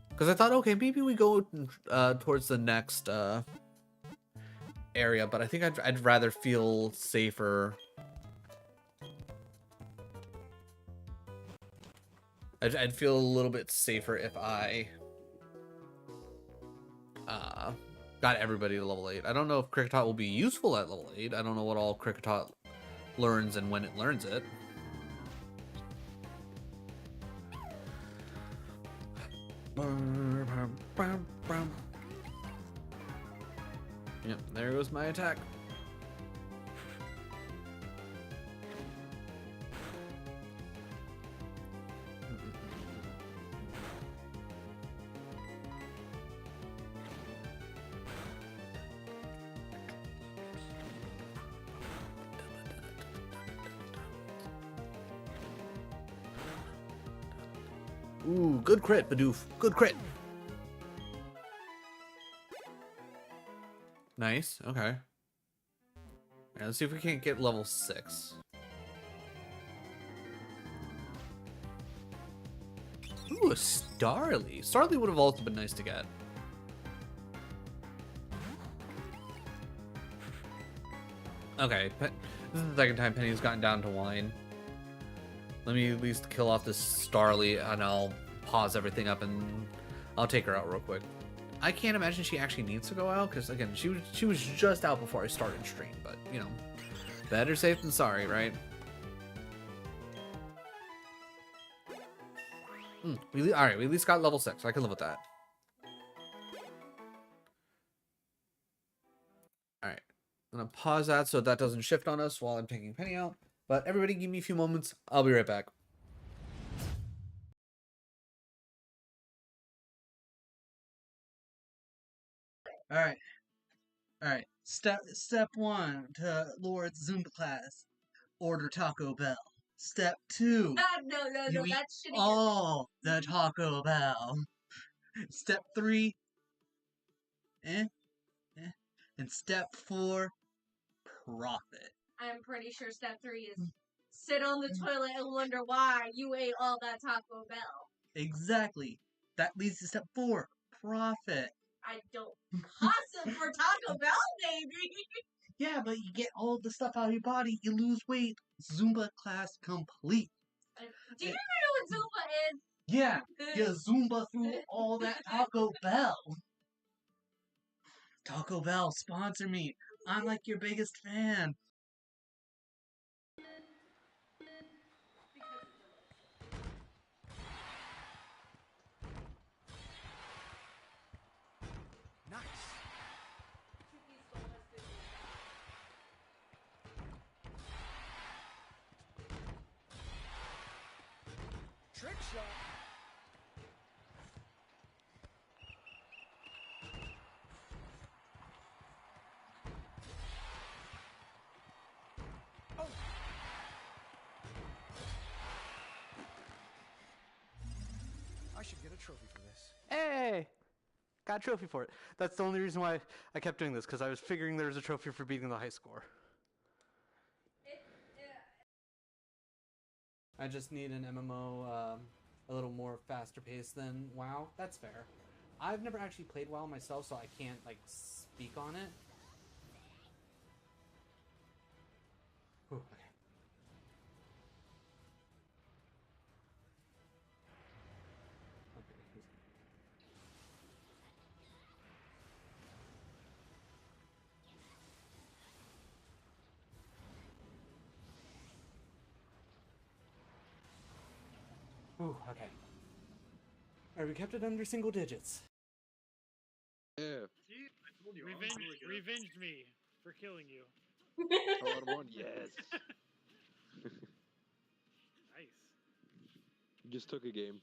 Because I thought, okay, maybe we go towards the next area, but I think I'd rather feel safer. I'd feel a little bit safer if I got everybody to level 8. I don't know if Kricketot will be useful at level 8. I don't know what all Kricketot learns and when it learns it. Yep, there goes my attack. Ooh, good crit, Bidoof. Good crit. Nice. Okay. All right, let's see if we can't get level 6. Ooh, a Starly. Starly would have also been nice to get. Okay. This is the second time Penny's gotten down to wine. Let me at least kill off this Starly, and I'll pause everything up, and I'll take her out real quick. I can't imagine she actually needs to go out, because, again, she was just out before I started stream, but, you know, better safe than sorry, right? Alright, we at least got level 6. I can live with that. Alright. I'm going to pause that so that doesn't shift on us while I'm taking Penny out. But everybody give me a few moments. I'll be right back. Alright. Alright. Step 1 to Lord's Zumba class. Order Taco Bell. Step 2. No, you eat that's shitty. all the Taco Bell. Step 3. And step 4. Profit. I'm pretty sure step 3 is sit on the toilet and wonder why you ate all that Taco Bell. Exactly. That leads to step 4. Profit. I don't hustle for Taco Bell, baby. Yeah, but you get all the stuff out of your body, you lose weight. Zumba class complete. Do you even know what Zumba is? Yeah, you Zumba through all that Taco Bell. Taco Bell, sponsor me. I'm like your biggest fan. Nice. Trick shot. Oh. I should get a trophy for this. Hey! Got a trophy for it. That's the only reason why I kept doing this, because I was figuring there was a trophy for beating the high score. I just need an MMO a little more faster paced than WoW. That's fair. I've never actually played WoW myself, so I can't, like, speak on it. Whew, okay. Ooh, okay. Alright, we kept it under single digits. Yeah. See, I told you. Revenged me for killing you. All out of one. Yes. Nice. Just took a game.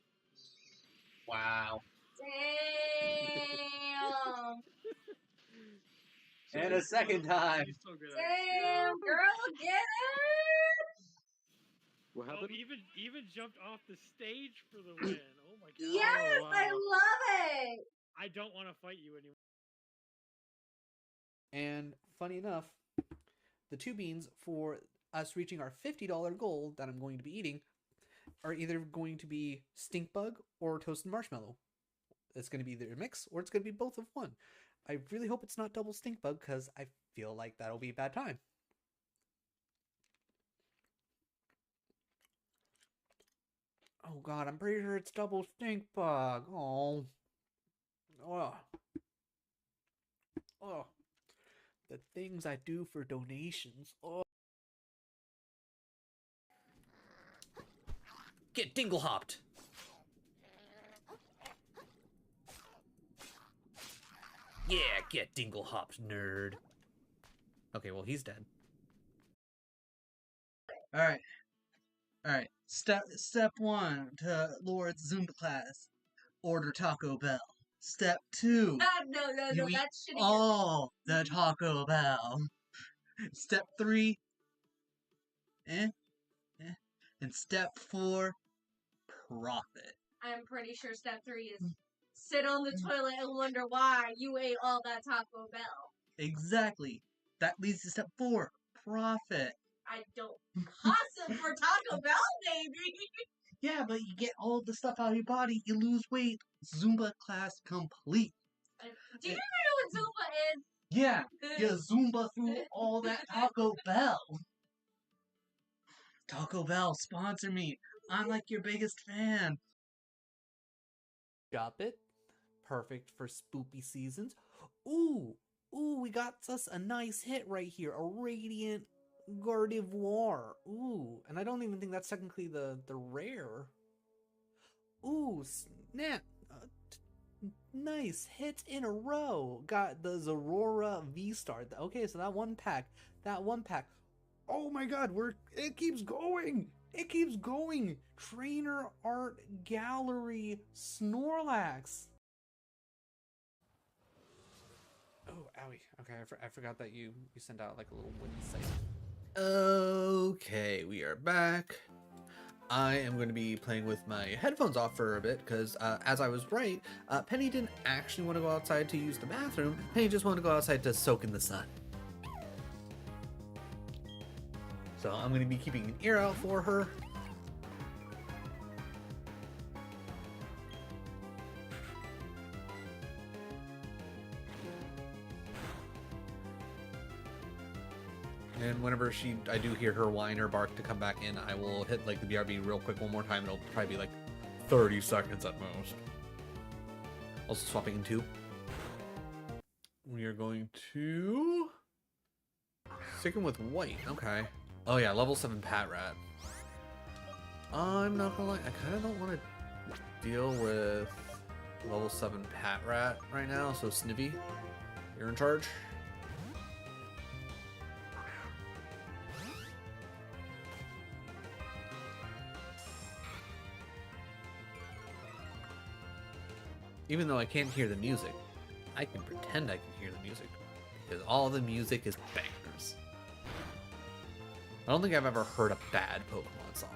Wow. Damn. And a second time. He's so good at Damn, girl, get it! What Oh, happened? even jumped off the stage for the win. Oh my god. Yes, Oh, wow. I love it! I don't want to fight you anymore. And funny enough, the 2 beans for us reaching our $50 goal that I'm going to be eating are either going to be stink bug or toasted marshmallow. It's going to be either a mix or it's going to be both of one. I really hope it's not double stink bug, because I feel like that'll be a bad time. Oh god, I'm pretty sure it's double stink bug. Oh. Oh. Oh. The things I do for donations. Oh. Get dingle hopped. Yeah, get dingle hopped, nerd. Okay, well, he's dead. Alright. Alright. Step 1 to Lord's Zumba class. Order Taco Bell. Step 2. No, you eat that's shitty. all the Taco Bell. Step 3. And step 4. Profit. I'm pretty sure step 3 is sit on the toilet and wonder why you ate all that Taco Bell. Exactly. That leads to step 4. Profit. I don't hustle for Taco Bell, baby. Yeah, but you get all the stuff out of your body, you lose weight. Zumba class complete. Do you even know what Zumba is? Yeah, you Zumba through all that Taco Bell. Taco Bell, sponsor me. I'm like your biggest fan. Got it. Perfect for spoopy seasons. Ooh, we got us a nice hit right here. A Radiant Gardevoir. Ooh, and I don't even think that's technically the rare. Ooh, snap. Nice hit in a row. Got the Zorora V-Star. Okay, so that one pack. Oh my god, it keeps going. It keeps going. Trainer Art Gallery Snorlax. Oh, owie. Okay, I forgot that you sent out like a little wind sight. Okay, we are back. I am going to be playing with my headphones off for a bit because, as I was right, Penny didn't actually want to go outside to use the bathroom. Penny just wanted to go outside to soak in the sun. So I'm going to be keeping an ear out for her. And whenever I do hear her whine or bark to come back in, I will hit like the BRB real quick one more time. It'll probably be like 30 seconds at most. Also swapping in 2. We are going to... Sticking with white, okay. Oh yeah, level 7 Pat Rat. I'm not gonna lie, I kind of don't want to deal with level 7 Pat Rat right now, so Snivy, you're in charge. Even though I can't hear the music, I can pretend I can hear the music, because all the music is bangers. I don't think I've ever heard a bad Pokemon song.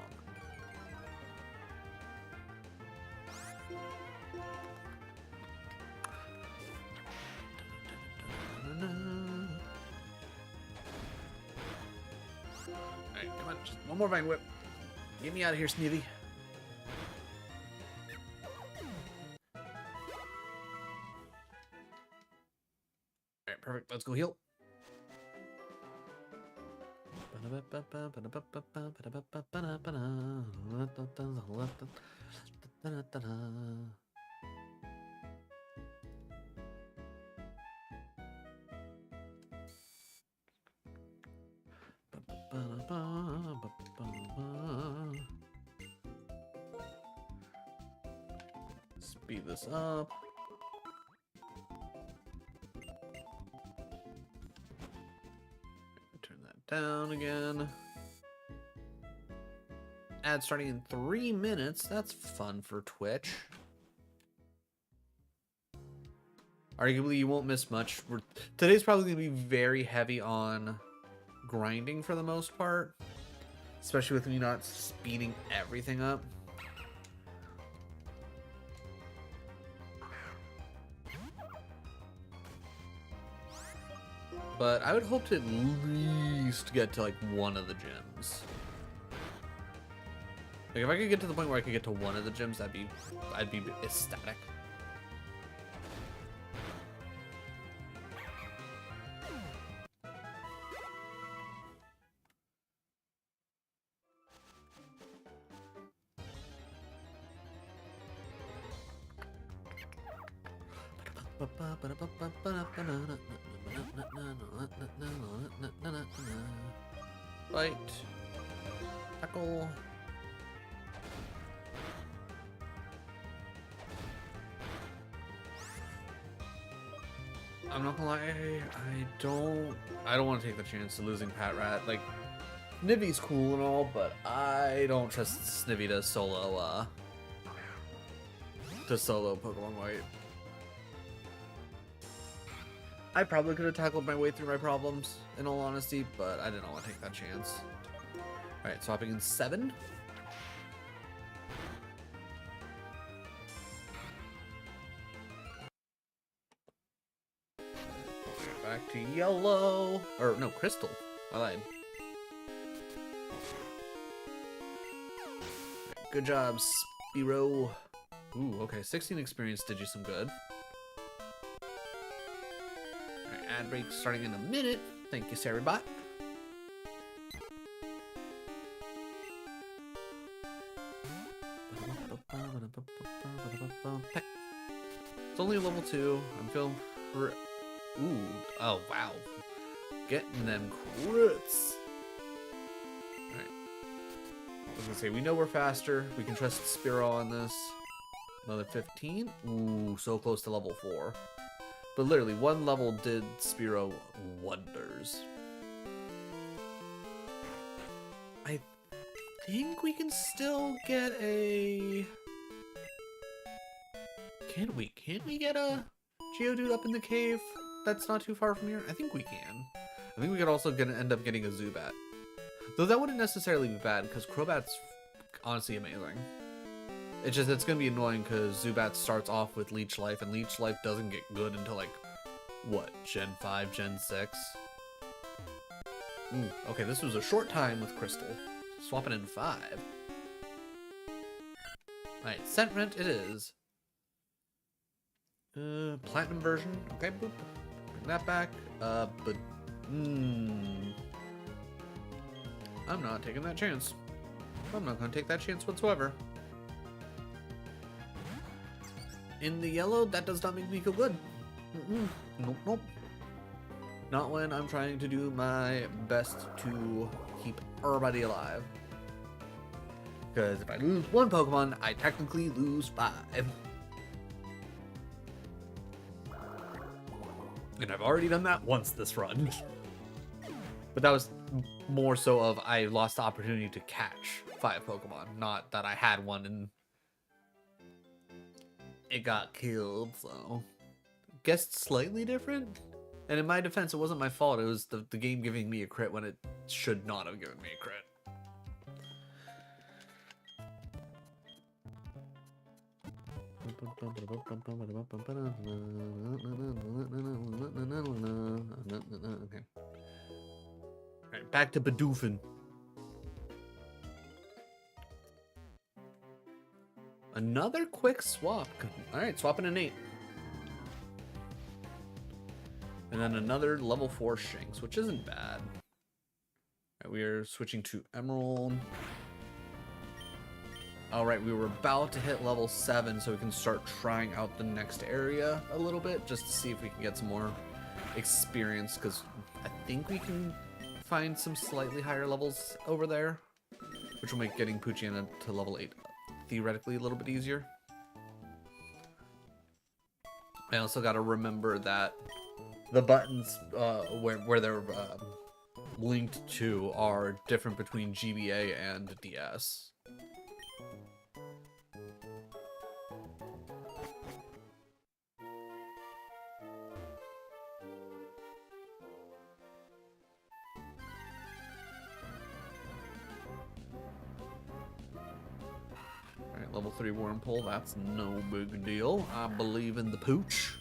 Alright, come on, just one more Vine Whip. Get me out of here, Snivy. Alright, perfect. Let's go heal. Speed this up. Turn that down again. Ad starting in 3 minutes. That's fun for Twitch. Arguably, you won't miss much. Today's probably going to be very heavy on grinding for the most part. Especially with me not speeding everything up. But I would hope to at least get to like one of the gyms. Like if I could get to the point where I could get to one of the gyms, I'd be ecstatic. Fight. Tackle. I'm not gonna lie, I don't want to take the chance of losing Pat Rat. Like, Snivvy's cool and all, but I don't trust Snivy to solo Pokemon White. I probably could have tackled my way through my problems, in all honesty, but I didn't want to take that chance. Alright, swapping in 7. Back to yellow. Or, no, crystal. I lied. Good job, Spearow. Ooh, okay, 16 experience did you some good. Alright, ad break starting in a minute. Thank you, Saribot. only level 2. I'm feeling ooh, oh wow. Getting them crits. Alright. I was gonna say, we know we're faster. We can trust Spiro on this. Another 15. Ooh, so close to level 4. But literally, one level did Spiro wonders. I think we can still get a... Can we? Can we get a Geodude up in the cave that's not too far from here? I think we can. I think we could also end up getting a Zubat. Though that wouldn't necessarily be bad, because Crobat's honestly amazing. It's just, it's going to be annoying because Zubat starts off with Leech Life, and Leech Life doesn't get good until, like, what, Gen 5, Gen 6? Ooh, okay, this was a short time with Crystal. Swapping in 5. Alright, Scent Rent it is. Platinum version. Okay, boop. Bring that back. But, I'm not taking that chance. I'm not going to take that chance whatsoever. In the yellow, that does not make me feel good. Nope, nope. Not when I'm trying to do my best to keep everybody alive. Because if I lose one Pokemon, I technically lose 5. And I've already done that once this run. But that was more so of I lost the opportunity to catch 5 Pokemon, not that I had one and it got killed, so... Guess slightly different? And in my defense, it wasn't my fault, it was the game giving me a crit when it should not have given me a crit. Okay. Alright, back to Bidoofin. Another quick swap. Alright, swapping an 8. And then another level 4 Shinx, which isn't bad. Right, we are switching to Emerald. Alright, we were about to hit level 7, so we can start trying out the next area a little bit, just to see if we can get some more experience, because I think we can find some slightly higher levels over there, which will make getting Poochyena to level 8 theoretically a little bit easier. I also got to remember that the buttons where they're linked to are different between GBA and DS. Alright, level 3 Wormpole, that's no big deal. I believe in the pooch.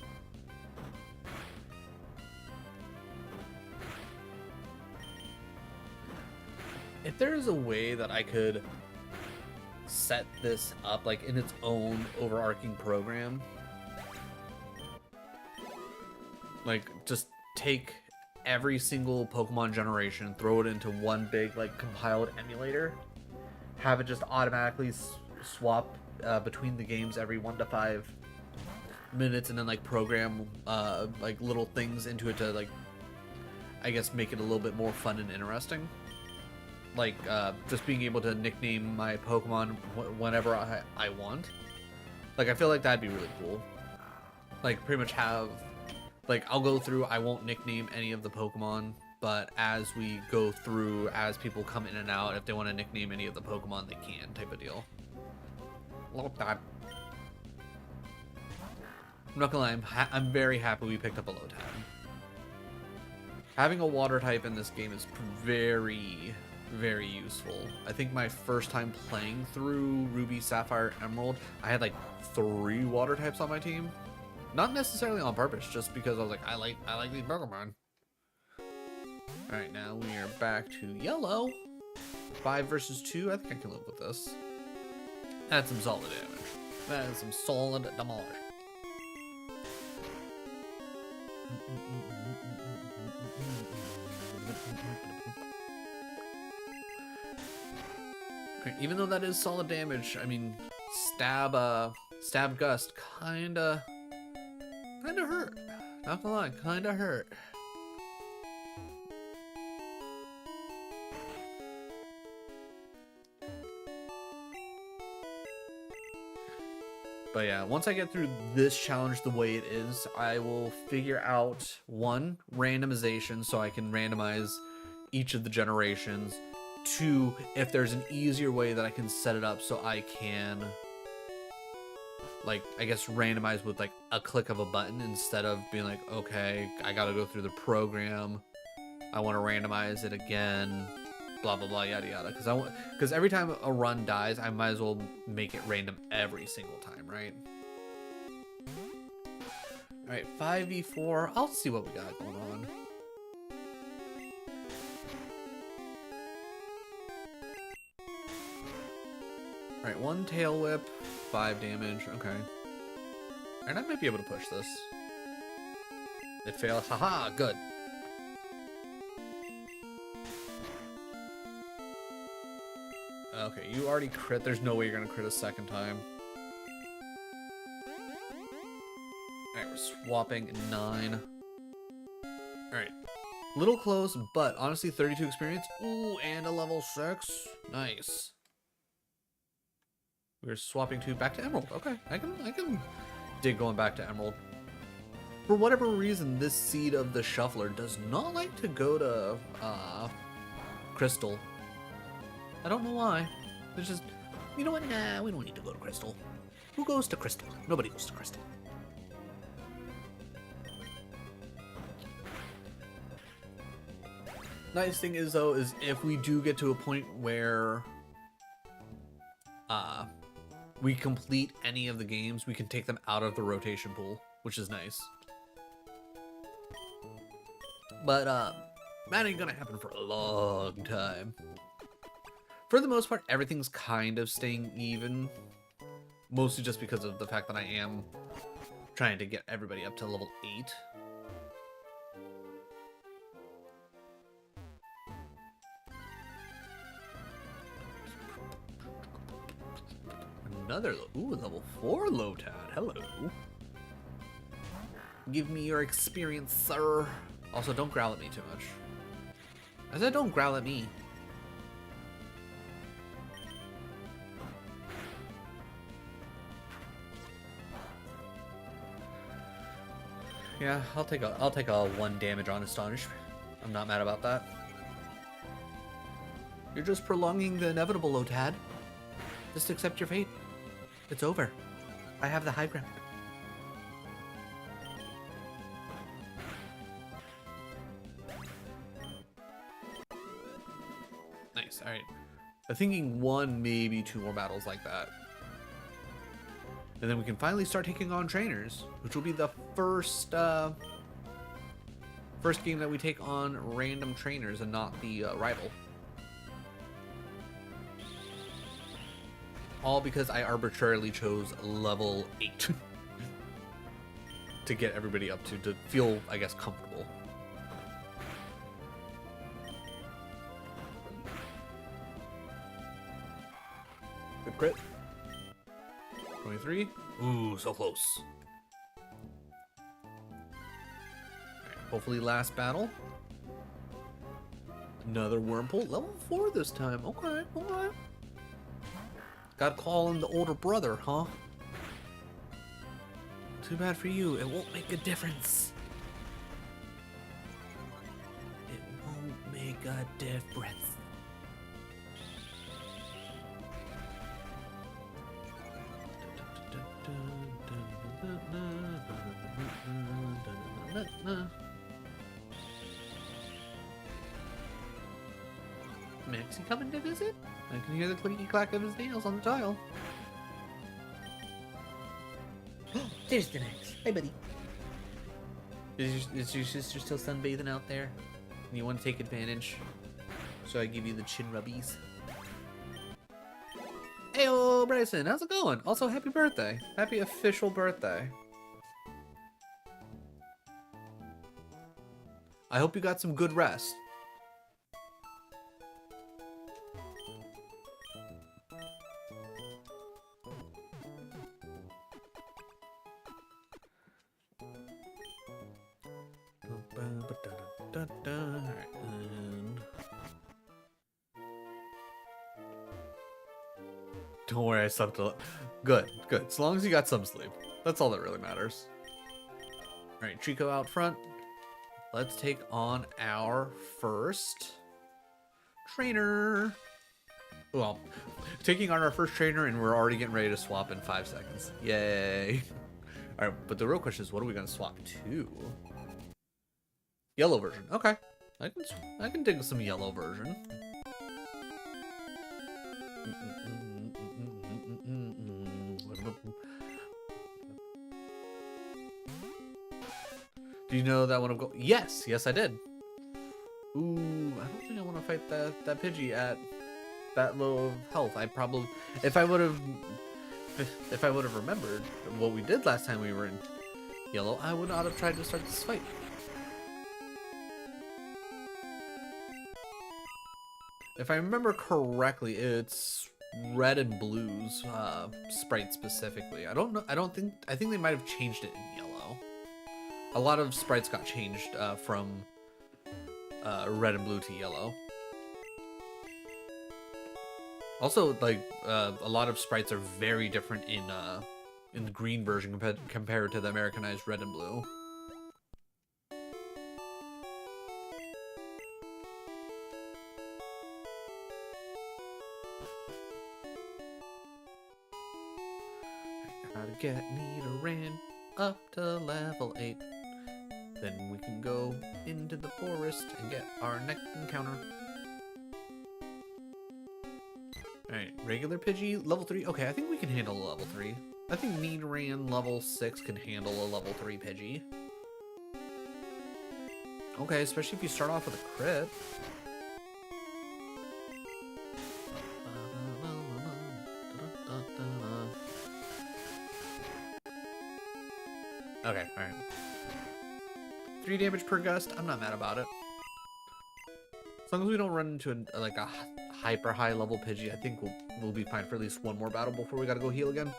If there's a way that I could set this up like in its own overarching program, like just take every single Pokemon generation, throw it into one big like compiled emulator, have it just automatically swap between the games every 1 to 5 minutes, and then like program like little things into it to like, I guess, make it a little bit more fun and interesting. Like just being able to nickname my Pokemon whenever I want. Like I feel like that'd be really cool. Like pretty much have, like I'll go through, I won't nickname any of the Pokemon, but as we go through, as people come in and out, if they want to nickname any of the Pokemon, they can, type of deal. Love that. I'm not gonna lie, I'm very happy we picked up a low tab. Having a water type in this game is very, very useful. I think my first time playing through Ruby, Sapphire, Emerald, I had like 3 water types on my team. Not necessarily on purpose, just because I was like, I like these Pokemon. Alright, now we are back to yellow. 5 versus 2, I think I can live with this. That's some solid damage. That is some solid damage. Even though that is solid damage, I mean, Stab Gust kinda Kinda hurt. Not gonna lie, kinda hurt. But yeah, once I get through this challenge the way it is, I will figure out, one, randomization, so I can randomize each of the generations. Two, if there's an easier way that I can set it up so I can, like, I guess randomize with like a click of a button instead of being like, okay, I gotta go through the program, I want to randomize it again, blah blah blah, yada yada. Because every time a run dies, I might as well make it random every single time, right? All right, 5v4. I'll see what we got going on. All right, 1 tail whip, 5 damage. Okay. And I might be able to push this. It failed. Haha, good. Okay, you already crit. There's no way you're gonna crit a second time. Alright, we're swapping 9. Alright. Little close, but honestly 32 experience. Ooh, and a level 6. Nice. We're swapping back to Emerald. Okay, I can dig going back to Emerald. For whatever reason, this seed of the Shuffler does not like to go to Crystal. I don't know why. It's just, you know what? Nah, we don't need to go to Crystal. Who goes to Crystal? Nobody goes to Crystal. Nice thing is though, is if we do get to a point where we complete any of the games, we can take them out of the rotation pool, which is nice. But that ain't gonna happen for a long time. For the most part, everything's kind of staying even. Mostly just because of the fact that I am trying to get everybody up to level 8. Another, ooh, level 4 Lotad. Hello. Give me your experience, sir. Also, don't growl at me too much. I said don't growl at me. Yeah, I'll take a 1 damage on Astonish. I'm not mad about that. You're just prolonging the inevitable, Lotad. Just accept your fate. It's over. I have the high ground. Nice, alright. I'm thinking 1, maybe 2 more battles like that. And then we can finally start taking on trainers, which will be the first game that we take on random trainers and not the rival. All because I arbitrarily chose level 8 to get everybody up to feel, I guess, comfortable. Good crit. 23. Ooh, so close. Alright, hopefully last battle. Another Wormhole. Level 4 this time. Okay, alright. Gotta call in the older brother, huh? Too bad for you. It won't make a difference. It won't make a difference. Maxie coming to visit? I can hear the clicky clack of his nails on the tile. There's the Max. Hey, buddy. Is your sister still sunbathing out there? And you want to take advantage? So I give you the chin rubbies. Heyo, Bryson, how's it going? Also, happy birthday. Happy official birthday. I hope you got some good rest. Alright, and... Don't worry, I slept a lot. Good, good. As long as you got some sleep. That's all that really matters. Alright, Trico out front. Let's take on our first trainer. Well, taking on our first trainer, and we're already getting ready to swap in 5 seconds. Yay. Alright, but the real question is, what are we going to swap to? Yellow version. Okay. I can dig some yellow version. Do you know that one of go? Yes, yes, I did. Ooh, I don't think I want to fight that Pidgey at that low of health. I probably, if I would have remembered what we did last time we were in yellow, I would not have tried to start this fight. If I remember correctly, it's red and blue's sprite specifically. I don't know. I think they might have changed it in yellow. A lot of sprites got changed from red and blue to yellow. Also, like a lot of sprites are very different in the green version compared to the Americanized red and blue. Gotta get Nidoran up to level 8. Then we can go into the forest and get our next encounter. Alright, regular Pidgey, level 3. Okay, I think we can handle a level 3. I think Nidoran level 6 can handle a level 3 Pidgey. Okay, especially if you start off with a crit. Okay, alright. 3 damage per gust, I'm not mad about it. As long as we don't run into like a hyper high level Pidgey, I think we'll be fine for at least one more battle before we gotta go heal again.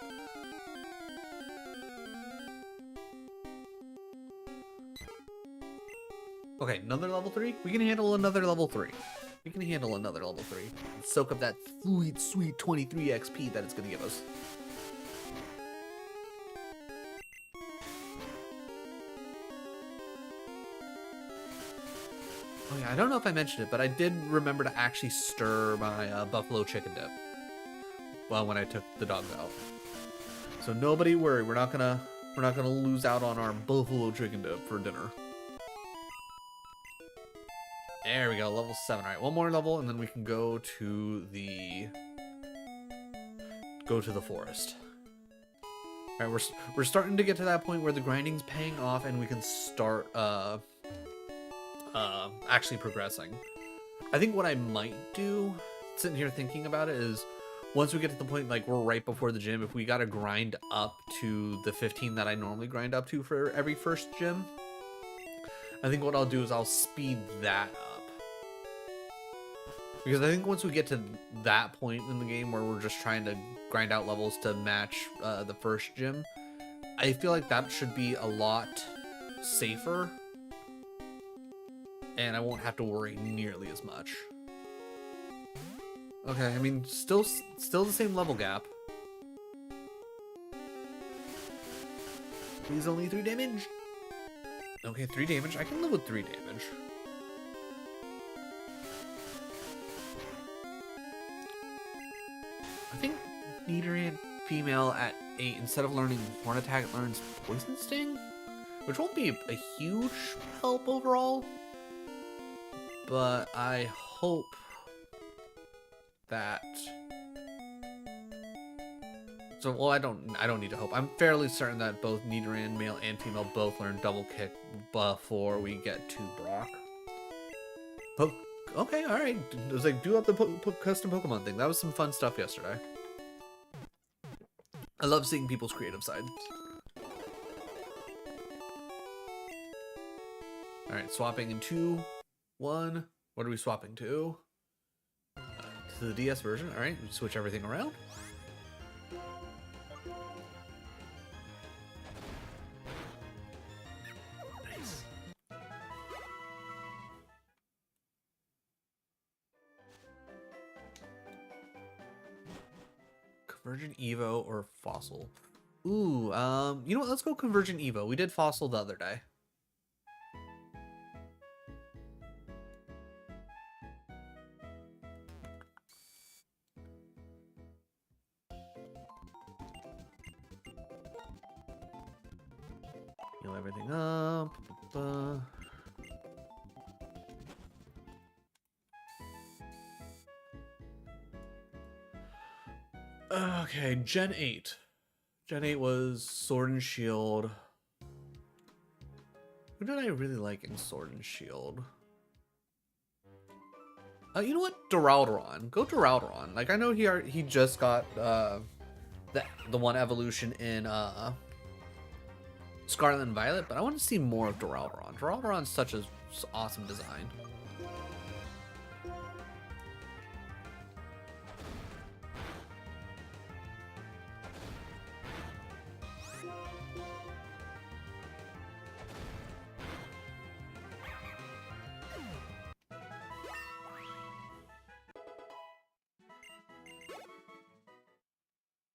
Okay, another level 3? We can handle another level 3. We can handle another level 3. Soak up that sweet, sweet 23 XP that it's gonna give us. Oh yeah, I don't know if I mentioned it, but I did remember to actually stir my buffalo chicken dip. Well, when I took the dogs out. So nobody worry, we're not gonna lose out on our buffalo chicken dip for dinner. There we go, level 7. All right, one more level, and then we can go to the forest. All right, we're starting to get to that point where the grinding's paying off, and we can start actually progressing. I think what I might do, sitting here thinking about it, is once we get to the point like we're right before the gym, if we gotta grind up to the 15 that I normally grind up to for every first gym, I think what I'll do is I'll speed that up. Because I think once we get to that point in the game where we're just trying to grind out levels to match the first gym, I feel like that should be a lot safer. And I won't have to worry nearly as much. Okay, I mean, still the same level gap. Please only 3 damage. Okay, 3 damage. I can live with 3 damage. I think Nidoran female at 8, instead of learning Horn Attack, it learns Poison Sting, which won't be a huge help overall. But I hope that. So, well, I don't need to hope. I'm fairly certain that both Nidoran, male and female, both learn double kick before we get to Brock. Okay, all right. It was like do up the custom Pokemon thing. That was some fun stuff yesterday. I love seeing people's creative side. All right, swapping in 2, 1. What are we swapping to? To the DS version. All right, switch everything around. Nice. Convergent Evo or Fossil? Ooh, you know what? Let's go Convergent Evo. We did Fossil the other day. Heal everything up. Okay, Gen 8. Gen 8 was Sword and Shield. Who did I really like in Sword and Shield? You know what? Duraludon. Go Duraludon. Like, I know he just got the one evolution in Scarlet and Violet, but I want to see more of Duraludon. Duraludon's such an awesome design.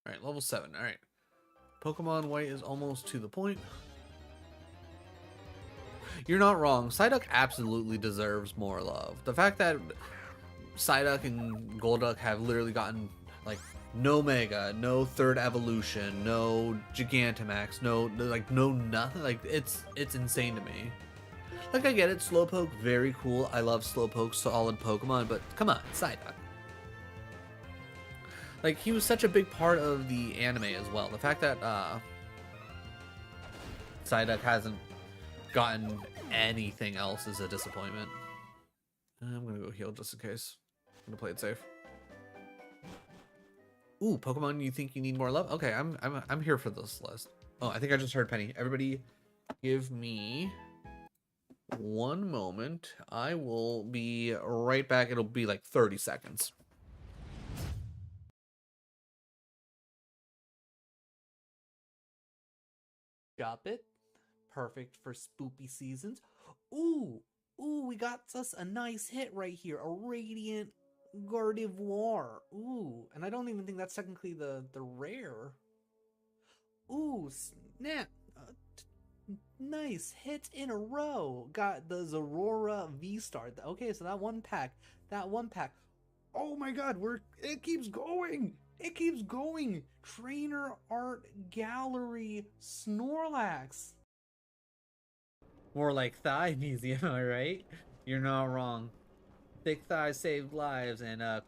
Alright, level 7. Alright. Pokemon White is almost to the point. You're not wrong. Psyduck absolutely deserves more love. The fact that Psyduck and Golduck have literally gotten, like, no Mega, no third evolution, no Gigantamax, no nothing. Like, it's insane to me. Like, I get it. Slowpoke, very cool. I love Slowpoke, solid Pokemon, but come on, Psyduck. Like, he was such a big part of the anime as well. The fact that Psyduck hasn't gotten anything else is a disappointment. I'm gonna go heal just in case. I'm gonna play it safe. Ooh, Pokemon you think you need more love? Okay, I'm here for this list. Oh, I think I just heard Penny. Everybody give me one moment. I will be right back. It'll be like 30 seconds. Shop it. Perfect for spoopy seasons. Ooh, we got us a nice hit right here. A Radiant Gardevoir. Ooh, and I don't even think that's technically the rare. Ooh, snap. Nice hits in a row. Got the Zorora V-Star. Okay, so that one pack. Oh my god, it keeps going. It keeps going. Trainer Art Gallery Snorlax. More like thigh museum, am I right? You're not wrong. Thick thighs saved lives, and oh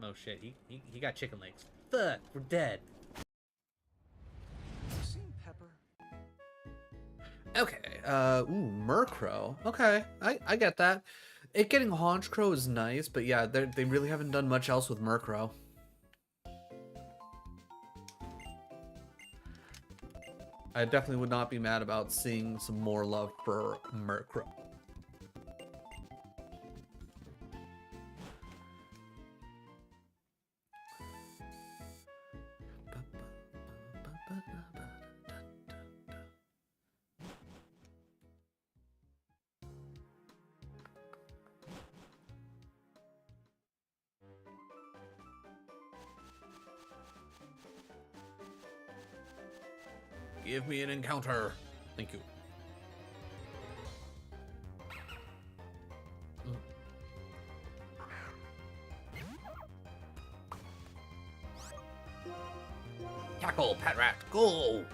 no shit, he got chicken legs. Fuck, we're dead. Seen Pepper? Okay, ooh, Murkrow. Okay, I get that. It getting Honchkrow is nice, but yeah, they really haven't done much else with Murkrow. I definitely would not be mad about seeing some more love for Murkrow. Give me an encounter. Thank you. Tackle, Patrat, go!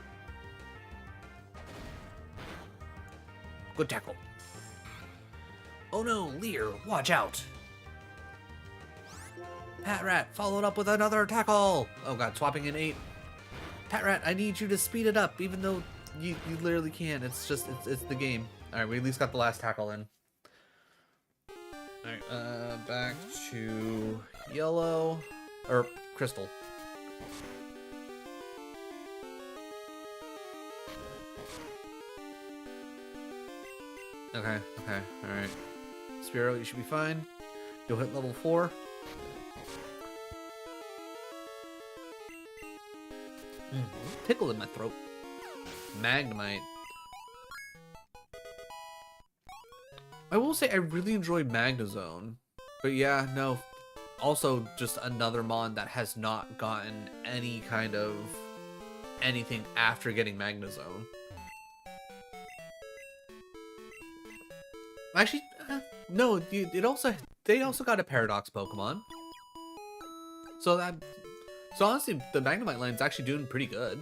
Good tackle. Oh no, Leer, watch out! Patrat followed up with another tackle! Oh god, swapping in 8. Patrat, I need you to speed it up, even though you literally can't. It's just, it's the game. Alright, we at least got the last tackle in. Alright, back to yellow, or crystal. Okay, alright. Spearow, you should be fine. You'll hit level 4. Tickle in my throat. Magnemite. I will say I really enjoyed Magnezone. But yeah, no. also just another mon that has not gotten any kind of anything after getting Magnezone. Actually, no, they also got a Paradox Pokemon. So honestly, the Magnemite line's actually doing pretty good.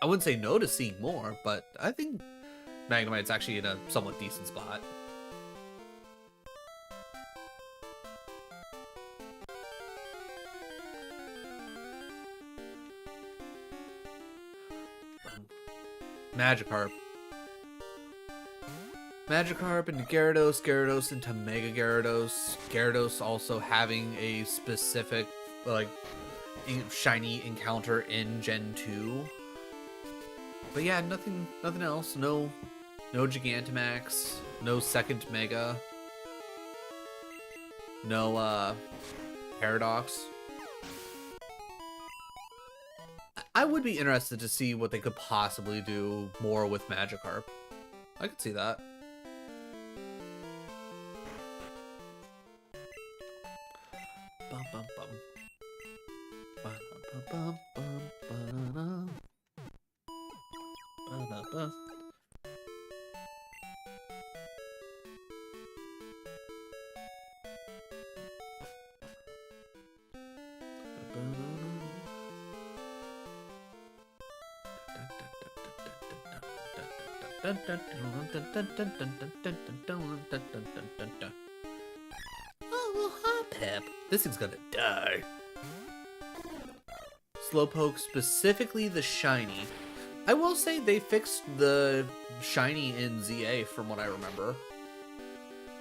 I wouldn't say no to seeing more, but I think Magnemite's actually in a somewhat decent spot. Magikarp. Magikarp into Gyarados, Gyarados into Mega Gyarados. Gyarados also having a specific, like, shiny encounter in Gen 2. But yeah, nothing else. No Gigantamax. No second Mega. No, Paradox. I would be interested to see what they could possibly do more with Magikarp. I could see that. Bum, bum, bum. Ba-dum, bum, bum, ba-da-dum. Ba-da-ba. Oh, Pep. This thing's gonna die. Slowpoke, specifically the shiny. I will say they fixed the shiny in ZA from what I remember.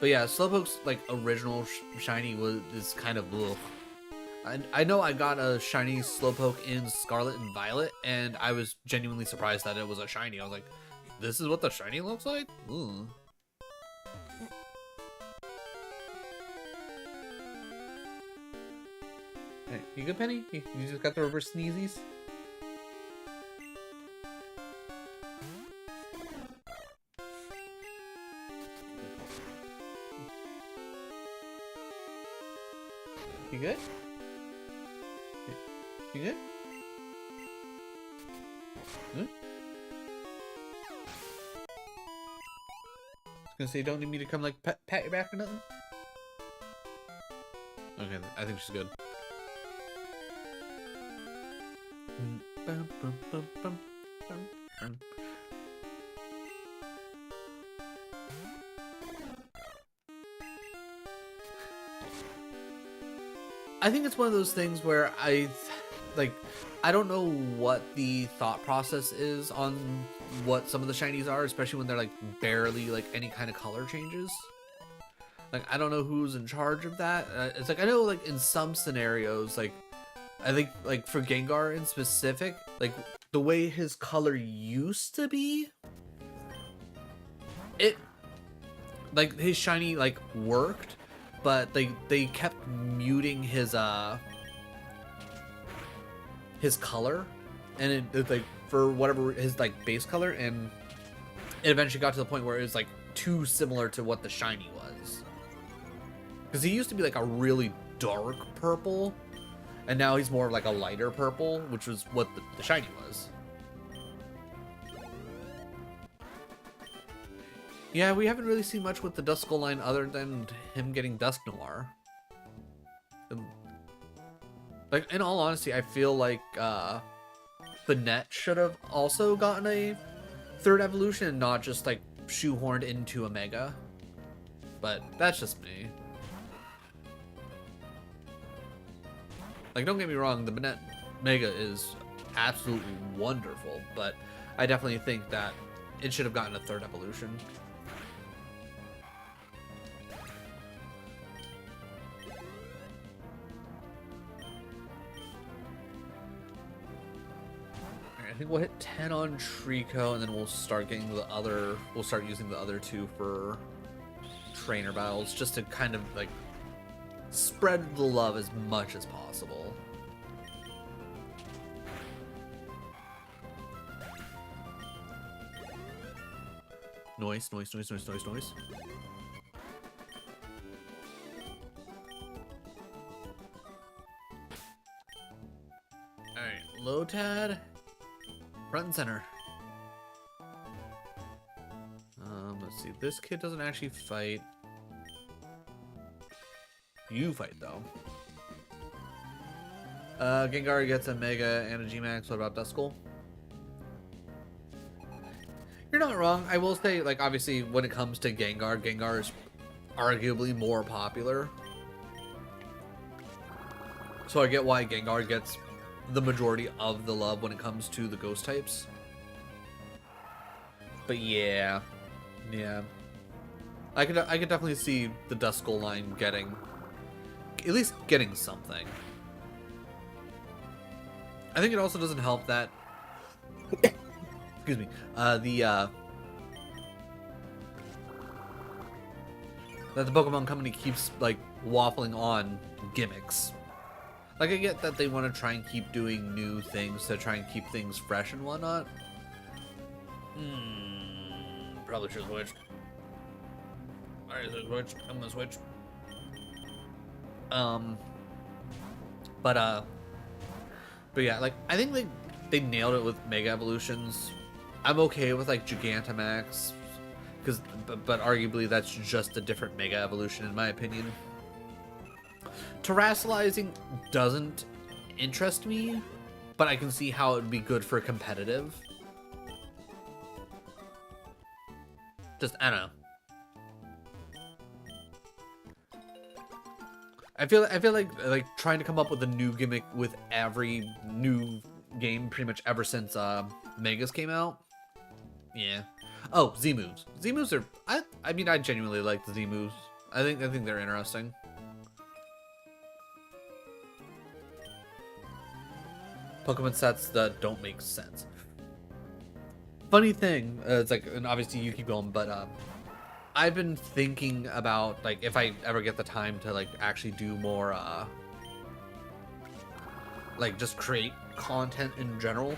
But yeah, Slowpoke's like original shiny is kind of ugh. I know I got a shiny Slowpoke in Scarlet and Violet, and I was genuinely surprised that it was a shiny. I was like, this is what the shiny looks like? Ooh. Hey, you good, Penny? You just got the reverse sneezies? You good? You good? Huh? I was gonna say, don't need me to come like pat your back or nothing? Okay, I think she's good. I think it's one of those things where I don't know what the thought process is on what some of the shinies are, especially when they're like barely like any kind of color changes. Like, I don't know who's in charge of that. It's like, I know like in some scenarios, like I think like for Gengar in specific, like the way his color used to be, it like his shiny like worked, but they kept muting his color, and it like for whatever his like base color, and it eventually got to the point where it was like too similar to what the shiny was, because he used to be like a really dark purple, and now he's more of like a lighter purple, which was what the shiny was. Yeah, we haven't really seen much with the Duskull line other than him getting Dusk Noir. Like, in all honesty, I feel like Banette should have also gotten a third evolution and not just like shoehorned into a Mega. But that's just me. Like, don't get me wrong, the Banette Mega is absolutely wonderful, but I definitely think that it should have gotten a third evolution. I think we'll hit 10 on Trico, and then we'll start getting the other. We'll start using the other two for trainer battles, just to kind of like spread the love as much as possible. Noise. Hello, Tad. Front and center. Let's see. This kid doesn't actually fight. You fight, though. Gengar gets a Mega and a G-Max. What about Duskull? You're not wrong. I will say, like, obviously, when it comes to Gengar, Gengar is arguably more popular. So I get why Gengar gets the majority of the love when it comes to the ghost types. But yeah. Yeah. I could definitely see the Duskull line getting, at least getting something. I think it also doesn't help that excuse me, that the Pokemon Company keeps, like, waffling on gimmicks. Like, I get that they want to try and keep doing new things to try and keep things fresh and whatnot. Probably should switch. Alright, so switch. I'm gonna switch. But yeah, like, I think they nailed it with Mega Evolutions. I'm okay with, like, Gigantamax, but arguably that's just a different Mega Evolution in my opinion. Terrassalizing doesn't interest me, but I can see how it would be good for competitive. Just, I don't know. I feel like trying to come up with a new gimmick with every new game pretty much ever since Megas came out. Yeah. Oh, Z moves. Z moves are I mean, I genuinely like the Z moves. I think they're interesting. Pokemon sets that don't make sense. Funny thing, it's like, and obviously you keep going, but I've been thinking about, like, if I ever get the time to, like, actually do more like, just create content in general,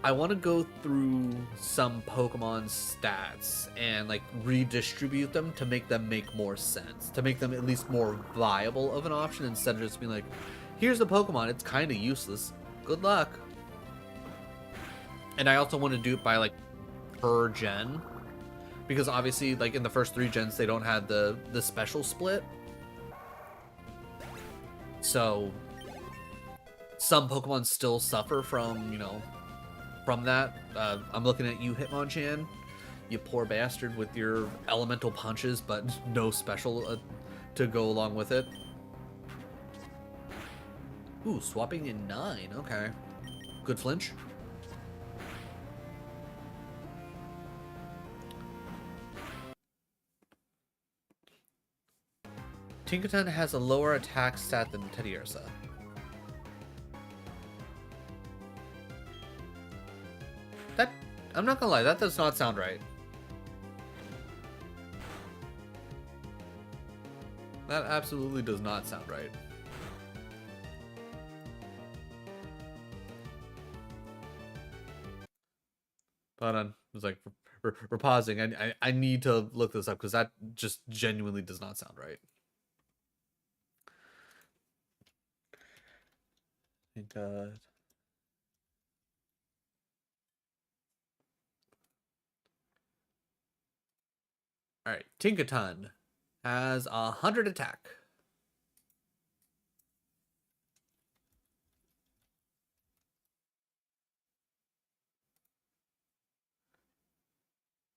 I want to go through some Pokemon stats and, like, redistribute them to make them make more sense, to make them at least more viable of an option instead of just being like, here's the Pokemon, it's kind of useless, good luck. And I also want to do it by, like, per gen, because obviously, like, in the first 3 gens they don't have the special split, so some Pokemon still suffer from, you know, from that. I'm looking at you, Hitmonchan, you poor bastard with your elemental punches but no special to go along with it. Ooh, swapping in 9, okay, good flinch. Tinkaton has a lower attack stat than Teddiursa. That, I'm not gonna lie, that does not sound right. That absolutely does not sound right. Hold on, it's like we're pausing. I need to look this up because that just genuinely does not sound right. Thank God. All right, Tinkaton has 100 attack.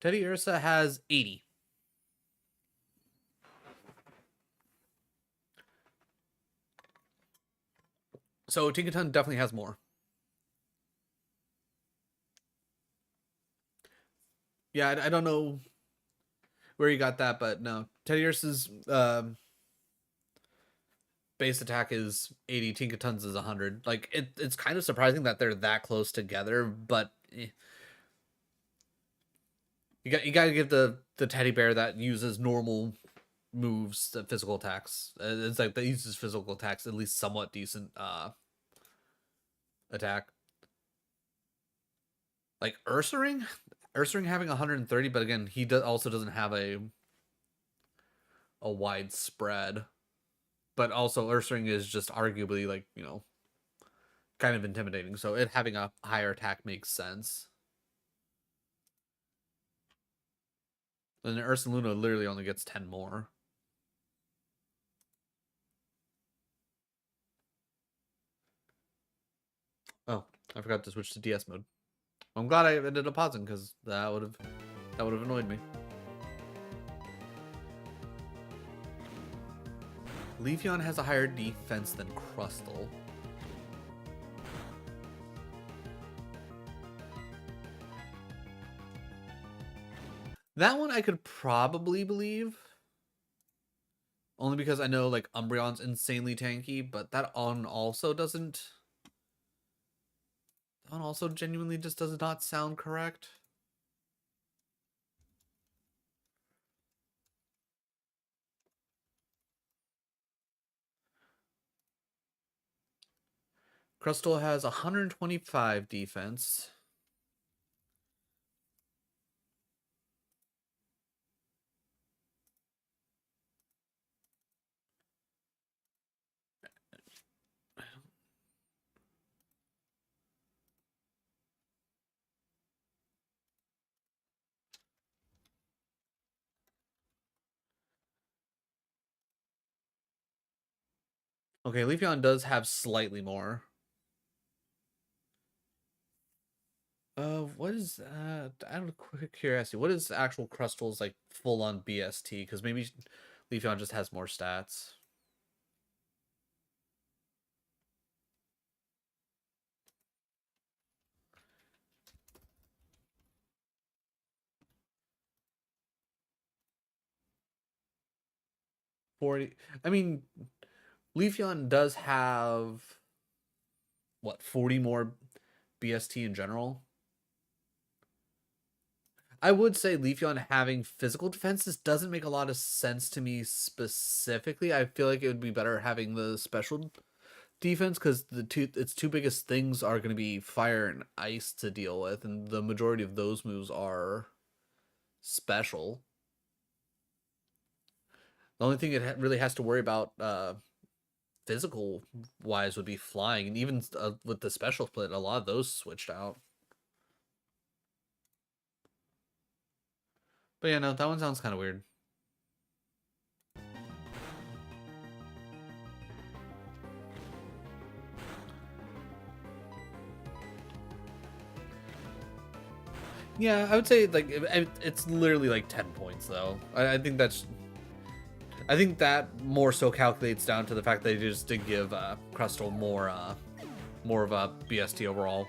Teddiursa has 80. So Tinkaton definitely has more. Yeah, I don't know where you got that, but no. Teddiursa's base attack is 80, Tinkaton's is 100. Like, it's kind of surprising that they're that close together, but you gotta give the teddy bear that uses normal moves, physical attacks. It's like that uses physical attacks at least somewhat decent attack. Like Ursaring having 130, but again, he also doesn't have a wide spread. But also Ursaring is just arguably, like, you know, kind of intimidating. So it having a higher attack makes sense. And Ursa Luna literally only gets 10 more. Oh, I forgot to switch to DS mode. I'm glad I ended up pausing because that would have annoyed me. Leafeon has a higher defense than Crustle. That one I could probably believe. Only because I know like Umbreon's insanely tanky, but that on also doesn't. That one also genuinely just does not sound correct. Crustle has 125 defense. Okay, Leafeon does have slightly more. What is out of quick curiosity, what is actual Crustle's like full on BST? Because maybe Leafeon just has more stats. I mean, Leafeon does have what, 40 more BST in general. I would say Leafeon having physical defenses doesn't make a lot of sense to me specifically. I feel like it would be better having the special defense because its two biggest things are going to be fire and ice to deal with, and the majority of those moves are special. The only thing it really has to worry about physical wise would be flying, and even with the special split, a lot of those switched out. But yeah, no, that one sounds kind of weird. Yeah, I would say like it's literally like 10 points though. I think that more so calculates down to the fact that they just did give Crustle more of a BST overall.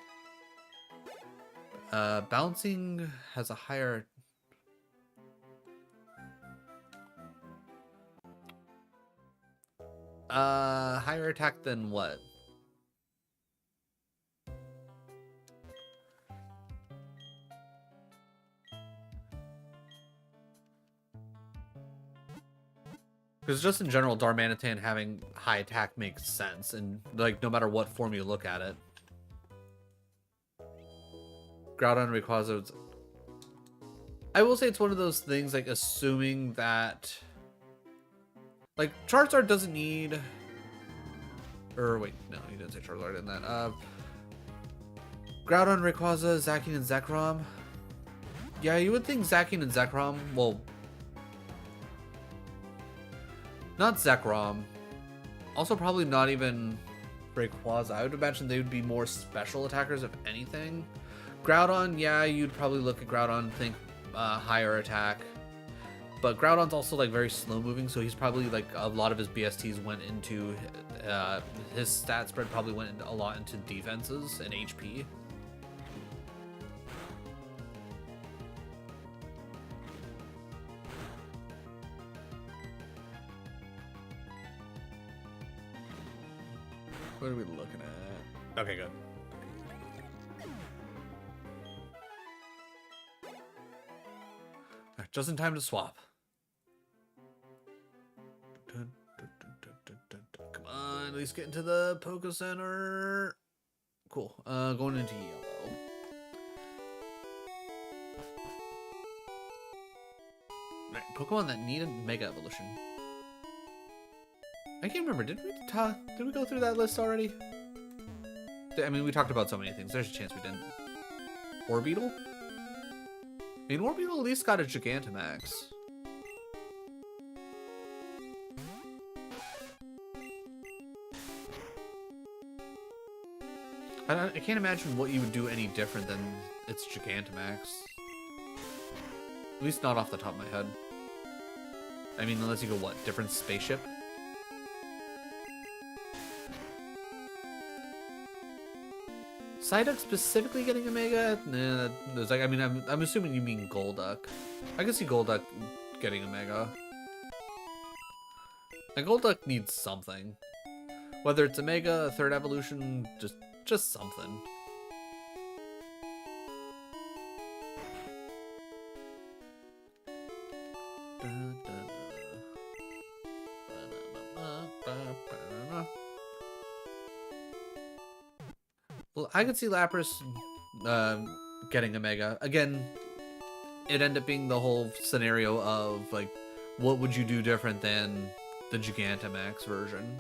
Bouncing has a higher attack than what? Because just in general, Darmanitan having high attack makes sense, and like no matter what form you look at it. Groudon, Rayquaza. I will say it's one of those things, like assuming that, like Charizard doesn't need. Or wait, no, he didn't say Charizard in that. Groudon, Rayquaza, Zacian, and Zekrom. Yeah, you would think Zacian and Zekrom. Well, not Zekrom. Also, probably not even Rayquaza. I would imagine they would be more special attackers, if anything. Groudon, yeah, you'd probably look at Groudon and think higher attack. But Groudon's also like very slow moving, so he's probably like a lot of his BSTs went into his stat spread probably went a lot into defenses and HP. What are we looking at? Okay, good. Alright, just in time to swap. Come on, at least get into the Poké Center. Cool. Going into yellow. Right, Pokemon that need a Mega Evolution. I can't remember. Did we go through that list already? I mean, we talked about so many things. There's a chance we didn't. Orbeetle? I mean, Orbeetle at least got a Gigantamax. I can't imagine what you would do any different than its Gigantamax. At least not off the top of my head. I mean, unless you go, what, different spaceship? Psyduck specifically getting a Mega? Nah, there's like, I mean, I'm assuming you mean Golduck. I can see Golduck getting a Mega. And Golduck needs something. Whether it's a Mega, a third evolution, just something. Well, I could see Lapras getting a Mega. Again, it ended up being the whole scenario of, like, what would you do different than the Gigantamax version?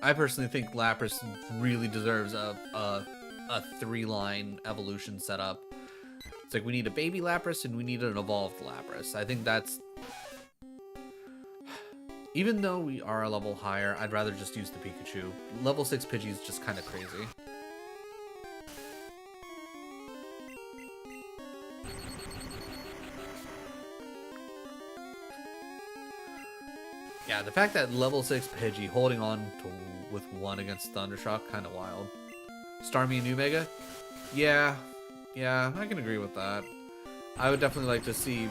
I personally think Lapras really deserves a 3-line evolution setup. It's like we need a baby Lapras and we need an evolved Lapras. I think that's... Even though we are a level higher, I'd rather just use the Pikachu. Level 6 Pidgey is just kind of crazy. Yeah, the fact that level 6 Pidgey holding on to with 1 against Thundershock, kind of wild. Starmie and new Mega? Yeah, I can agree with that. I would definitely like to see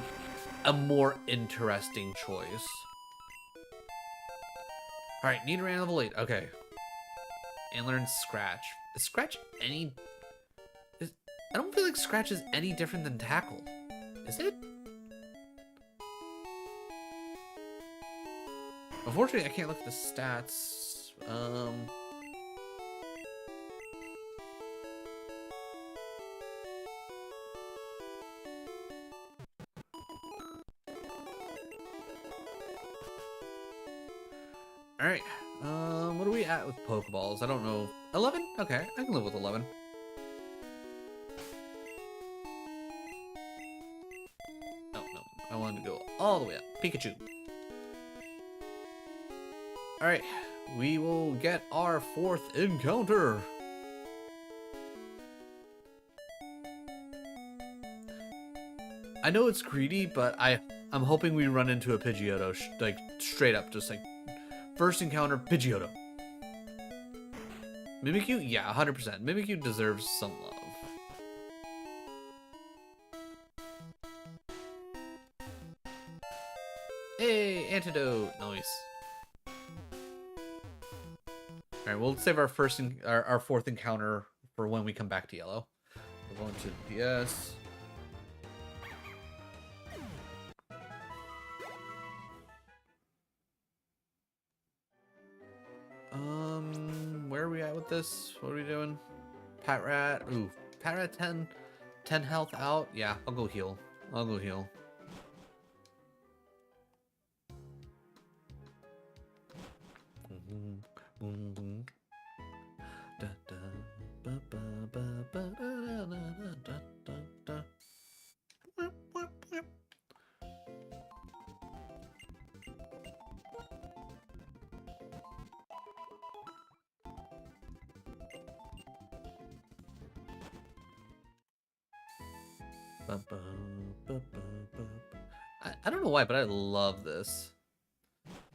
a more interesting choice. Alright, Nidoran level 8, okay. And learn Scratch. Is Scratch any... I don't feel like Scratch is any different than Tackle. Is it? Unfortunately, I can't look at the stats. Alright, what are we at with Pokeballs? I don't know. 11? Okay, I can live with 11. No, I wanted to go all the way up. Pikachu. Alright, we will get our 4th encounter. I know it's greedy, but I'm hoping we run into a Pidgeotto, like, straight up, just like, first encounter, Pidgeotto. Mimikyu? Yeah, 100%. Mimikyu deserves some love. Hey, Antidote! Nice. Alright, we'll save our our 4th encounter for when we come back to Yellow. We're going to DS. Where are we at with this? What are we doing? Patrat. Ooh, Patrat 10 health out. Yeah, I'll go heal. I don't know why, but I love this.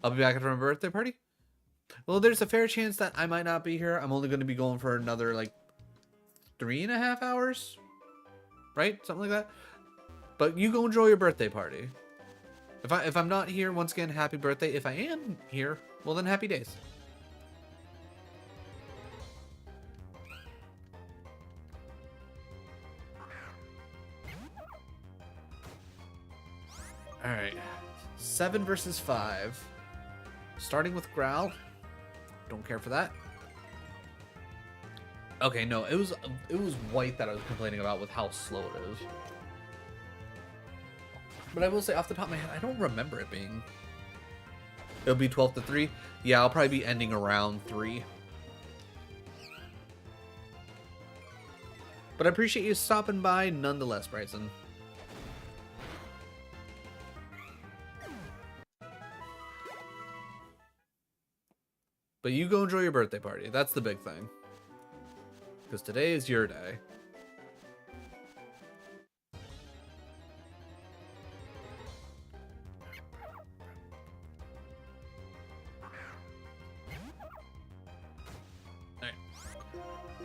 I'll be back after my birthday party. Well, there's a fair chance that I might not be here. I'm only going to be going for another, like, 3.5 hours. Right? Something like that. But you go enjoy your birthday party. If I'm not here, once again, happy birthday. If I am here, well then happy days. Alright. 7 versus 5. Starting with Growl. Don't care for that. Okay, no, it was White that I was complaining about with how slow it is. But I will say, off the top of my head, I don't remember it being It'll be 12 to 3. Yeah, I'll probably be ending around 3. But I appreciate you stopping by nonetheless, Bryson. But you go enjoy your birthday party. That's the big thing. Because today is your day.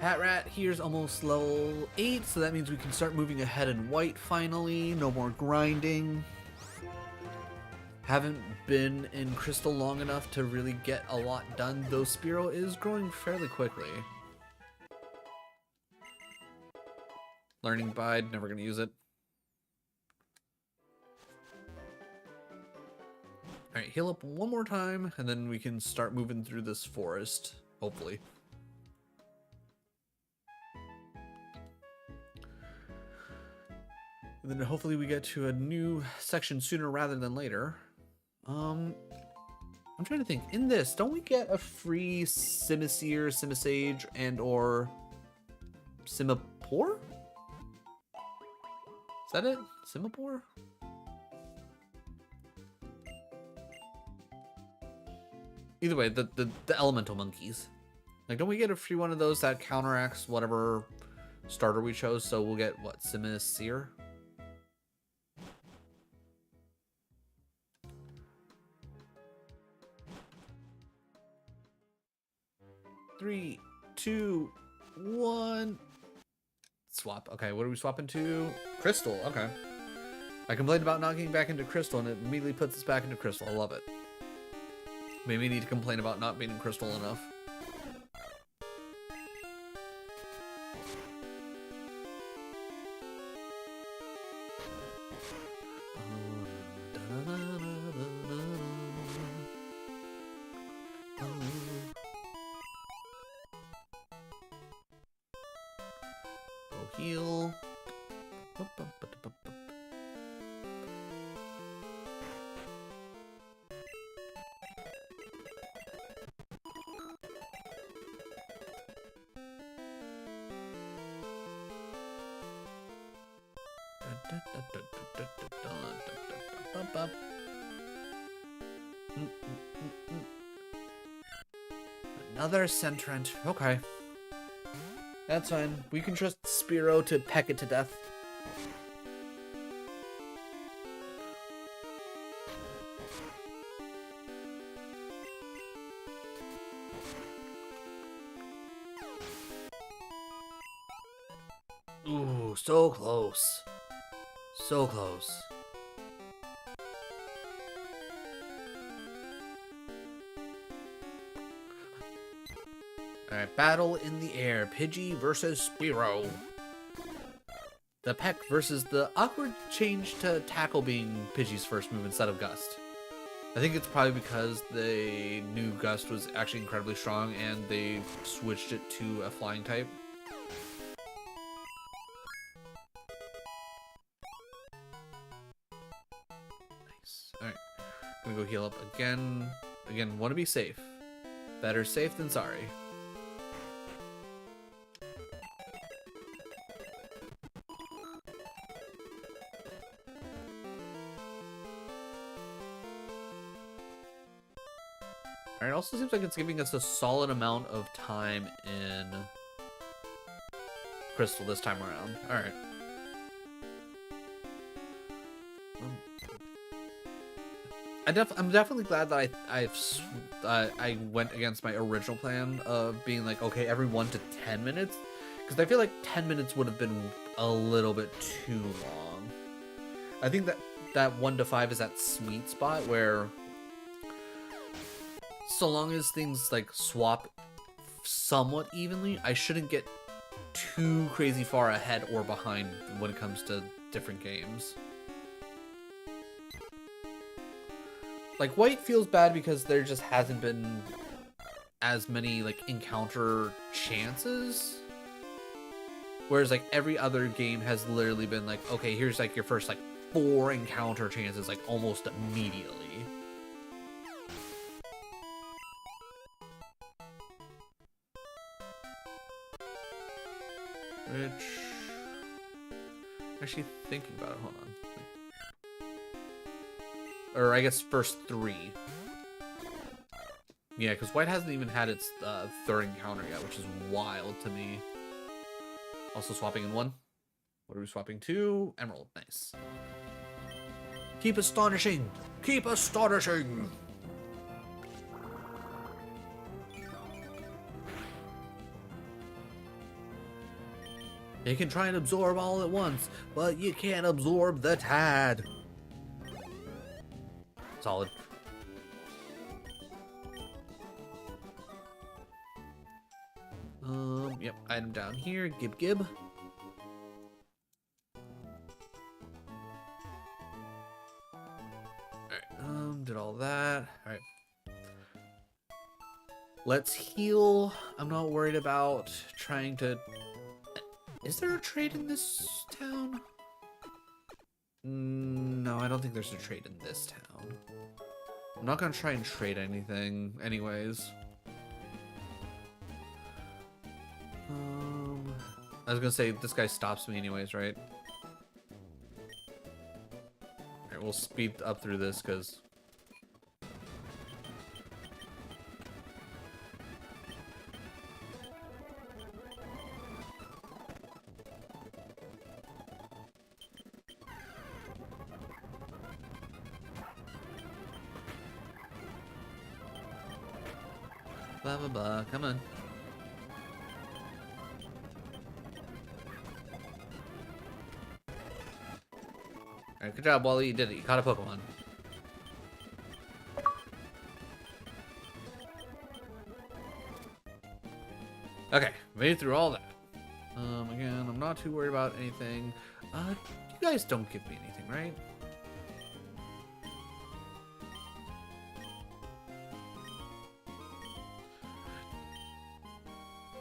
Pat Rat here's almost level 8, so that means we can start moving ahead in white finally. No more grinding. Haven't been in Crystal long enough to really get a lot done, though Spearow is growing fairly quickly. Learning Bide, never gonna use it. Alright, heal up one more time, and then we can start moving through this forest, hopefully. And then hopefully we get to a new section sooner rather than later. I'm trying to think. In this, don't we get a free Simisear, Simisage, and or Simapore? Is that it? Simapore? Either way, the elemental monkeys. Like, don't we get a free one of those that counteracts whatever starter we chose? So we'll get, what, Simisear? Three, two, one. Swap. Okay, what are we swapping to? Crystal. Okay. I complained about not getting back into Crystal, and it immediately puts us back into Crystal. I love it. Maybe we need to complain about not being in Crystal enough. Heal. Another Sentrent. Okay. That's fine. We can trust Spearow to peck it to death. Ooh, so close. So close. Alright, battle in the air. Pidgey versus Spearow. The peck versus the awkward change to tackle being Pidgey's first move instead of Gust. I think it's probably because they knew Gust was actually incredibly strong and they switched it to a flying type. Nice. Alright. I'm gonna go heal up again. Again, want to be safe. Better safe than sorry. It also seems like it's giving us a solid amount of time in Crystal this time around. Alright. I'm definitely glad that I went against my original plan of being like, okay, every 1 to 10 minutes. Because I feel like 10 minutes would have been a little bit too long. I think that 1 to 5 is that sweet spot where so long as things like swap somewhat evenly, I shouldn't get too crazy far ahead or behind when it comes to different games. Like, white feels bad because there just hasn't been as many like encounter chances. Whereas like every other game has literally been like, okay, here's like your first like 4 encounter chances like almost immediately. Which... Actually thinking about it, hold on. Or I guess first 3. Yeah, because white hasn't even had its third encounter yet, which is wild to me. Also swapping in 1. What are we swapping to? Emerald, nice. Keep astonishing! Keep astonishing! You can try and absorb all at once, but you can't absorb the tad. Solid. Yep, item down here, gib gib. Alright, did all that. Alright. Let's heal. I'm not worried about trying to... Is there a trade in this town? No, I don't think there's a trade in this town. I'm not gonna try and trade anything anyways. I was gonna say, this guy stops me anyways, right? Alright, we'll speed up through this, because... Blah, blah, blah. Come on. Alright, good job, Wally. You did it. You caught a Pokemon. Okay, made it through all that. Again, I'm not too worried about anything. You guys don't give me anything, right?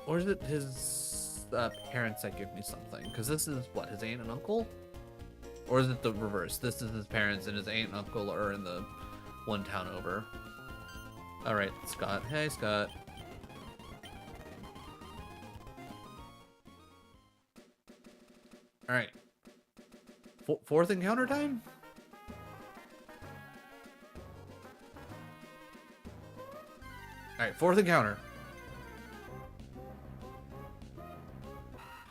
Or is it his parents that give me something? Because this is, what, his aunt and uncle? Or is it the reverse? This is his parents and his aunt and uncle are in the one town over. Alright, Scott. Hey, Scott. Alright. Fourth encounter time? Alright, fourth encounter.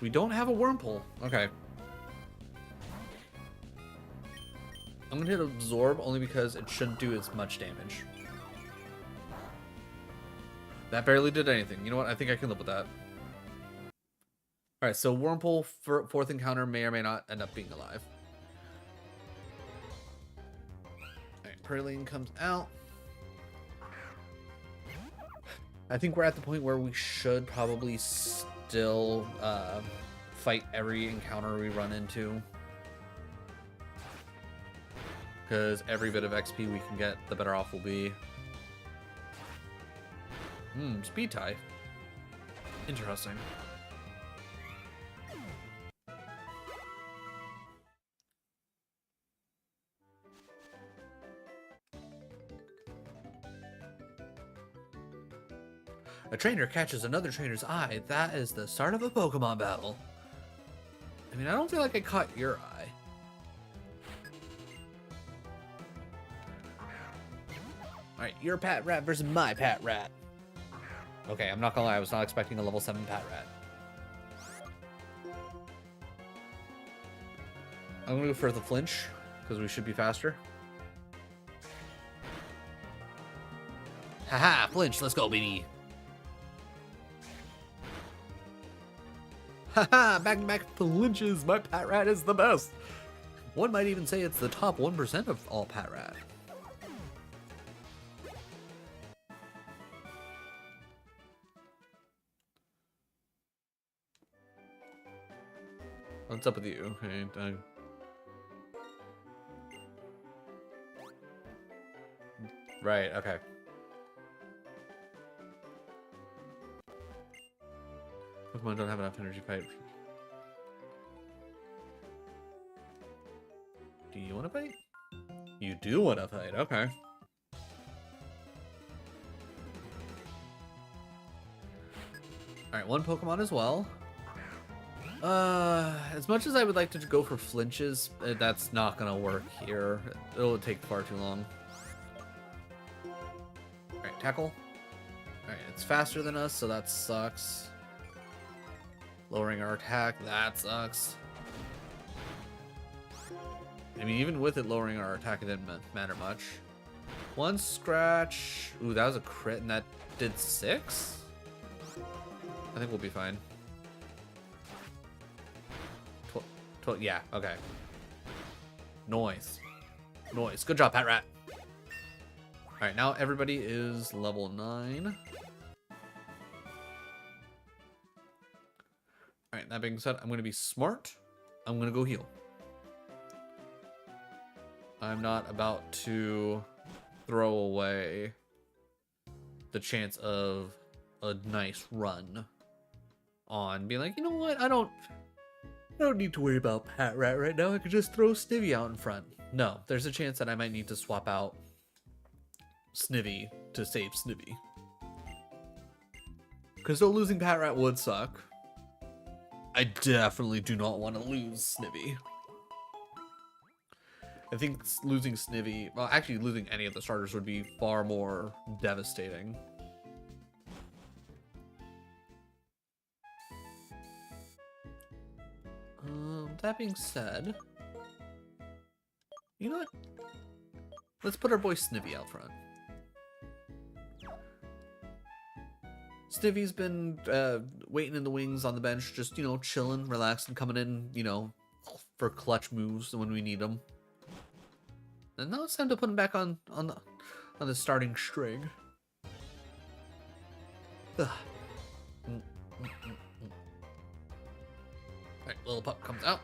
We don't have a Wurmple. Okay. I'm gonna hit Absorb only because it shouldn't do as much damage. That barely did anything. You know what? I think I can live with that. Alright, so Wurmple for fourth encounter may or may not end up being alive. Alright, Purrloin comes out. I think we're at the point where we should probably still fight every encounter we run into. Because every bit of XP we can get, the better off we'll be. Speed tie. Interesting. A trainer catches another trainer's eye. That is the start of a Pokemon battle. I mean, I don't feel like I caught your eye. Alright, your Pat Rat versus my Pat Rat. Okay, I'm not gonna lie, I was not expecting a level 7 Pat Rat. I'm gonna go for the flinch, because we should be faster. Haha, flinch, let's go, baby. Haha, back-to-back flinches, my Pat Rat is the best. One might even say it's the top 1% of all Pat Rat. What's up with you? Okay, right, okay. Pokemon don't have enough energy fight. Do you want to fight? You do want to fight, okay. Alright, one Pokemon as well. As much as I would like to go for flinches, that's not gonna work here. It'll take far too long. Alright, tackle. Alright, it's faster than us, so that sucks. Lowering our attack, that sucks. I mean, even with it lowering our attack, it didn't matter much. One scratch. Ooh, that was a crit, and that did 6? I think we'll be fine. 12, yeah, okay. Noise. Noise. Good job, Pat Rat. Alright, now everybody is level 9. Alright, that being said, I'm going to be smart. I'm going to go heal. I'm not about to throw away the chance of a nice run on being like, you know what, I don't need to worry about Pat Rat right now. I could just throw Snivy out in front. No, there's a chance that I might need to swap out Snivy to save Snivy. Because though losing Pat Rat would suck, I definitely do not want to lose Snivy. I think losing Snivy, well, actually losing any of the starters would be far more devastating. That being said, you know what? Let's put our boy Snivy out front. Snivy's been waiting in the wings on the bench, just, you know, chilling, relaxing, coming in, you know, for clutch moves when we need them. And now it's time to put him back on the starting string. Ugh. Alright, little pup comes out.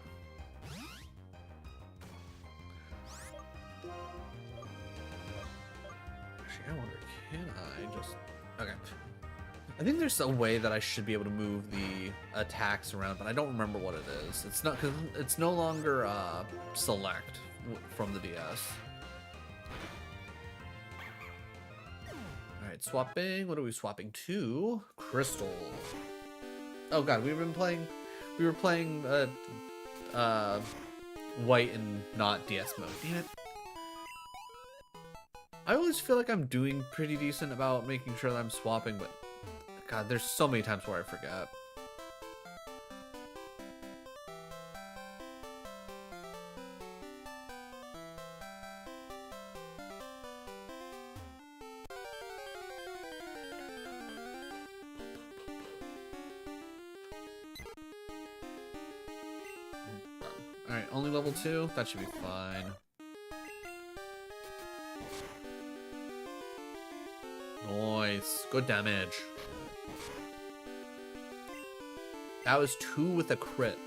Actually, I wonder, can I just... Okay. I think there's a way that I should be able to move the attacks around, but I don't remember what it is. It's not, because it's no longer select from the DS. Alright, swapping. What are we swapping to? Crystal. Oh god, we were playing white and not DS mode. Damn it. I always feel like I'm doing pretty decent about making sure that I'm swapping, but god, there's so many times where I forget. Alright, only level 2? That should be fine. Nice. Good damage. That was 2 with a crit.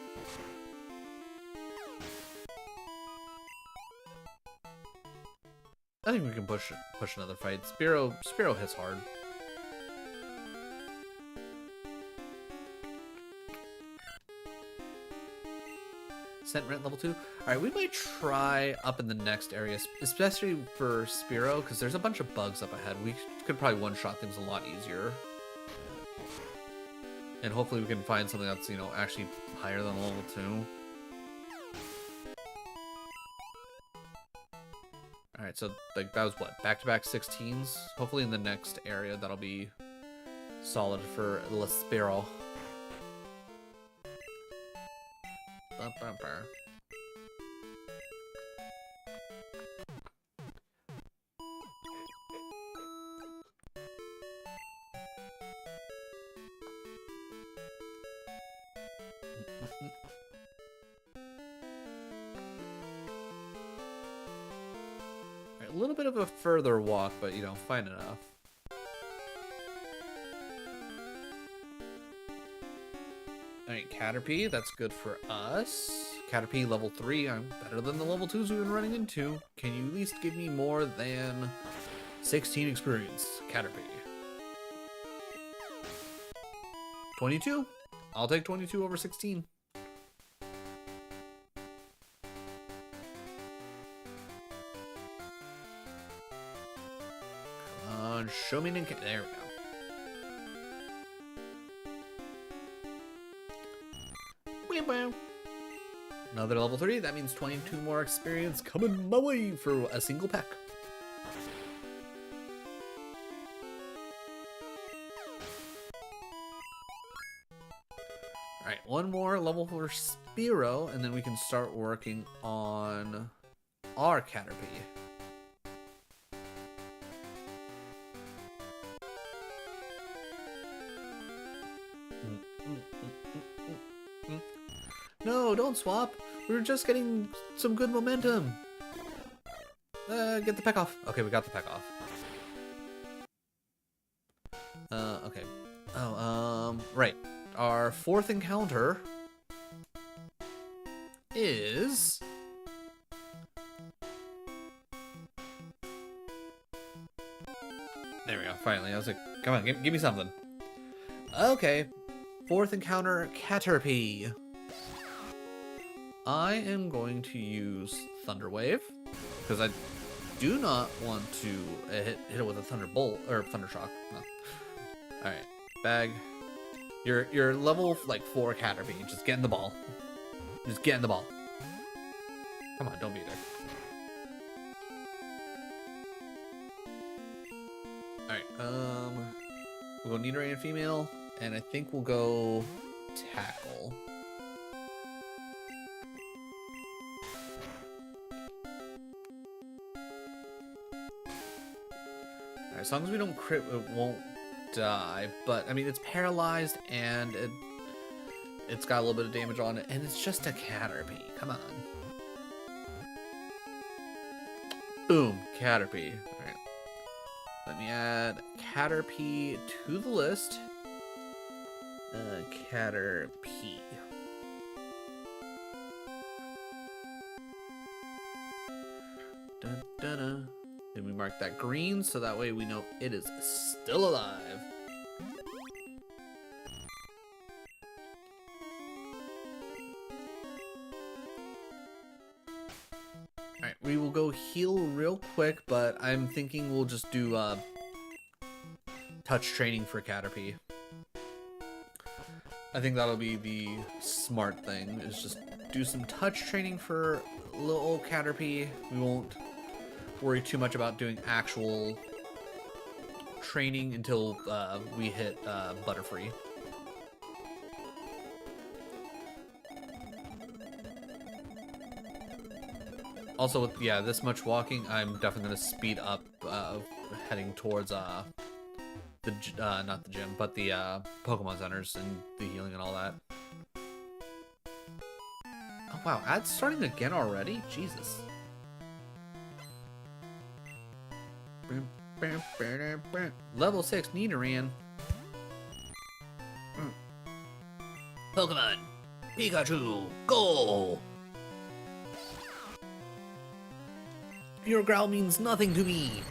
I think we can push another fight. Spearow hits hard. Scent Rent level 2. Alright, we might try up in the next area, especially for Spearow, because there's a bunch of bugs up ahead. We could probably one-shot things a lot easier. And hopefully we can find something that's, you know, actually higher than level 2. Alright, so, like, that was what? Back-to-back 16s? Hopefully in the next area that'll be solid for Spearow. Bumper. A little bit of a further walk, but, you know, fine enough. Alright, Caterpie, that's good for us. Caterpie level 3, I'm better than the level 2s we've been running into. Can you at least give me more than 16 experience, Caterpie? 22? I'll take 22 over 16. Come on, show me an encounter. There we go. Another level 3, that means 22 more experience coming my way for a single pack. Alright, one more level for Spiro, and then we can start working on our Caterpie. No, don't swap. We were just getting some good momentum. Get the peck off. Okay, we got the peck off. Okay. Oh, right. Our fourth encounter is... There we go, finally. I was like, come on, give me something. Okay. Fourth encounter, Caterpie. I am going to use Thunder Wave, because I do not want to hit it with a Thunderbolt, or Thunder Shock. No. Alright, bag. You're level, like, 4 Caterpie. Just get in the ball. Just get in the ball. Come on, don't be a dick. Alright, we'll go Nidoran and Female, and I think we'll go Tackle. Alright, as long as we don't crit, it won't die, but I mean it's paralyzed and it's got a little bit of damage on it, and it's just a Caterpie. Come on. Boom, Caterpie. Alright. Let me add Caterpie to the list. Caterpie. Dun, dun, dun. Then we mark that green so that way we know it is still alive. Alright, we will go heal real quick, but I'm thinking we'll just do touch training for Caterpie. I think that'll be the smart thing, is just do some touch training for little old Caterpie. We won't worry too much about doing actual training until we hit Butterfree. Also, with this much walking, I'm definitely gonna speed up heading towards not the gym, but the Pokemon centers and the healing and all that. Oh wow, ads starting again already? Jesus. Level 6 Nidoran. Pokemon Pikachu, go! Your growl means nothing to me.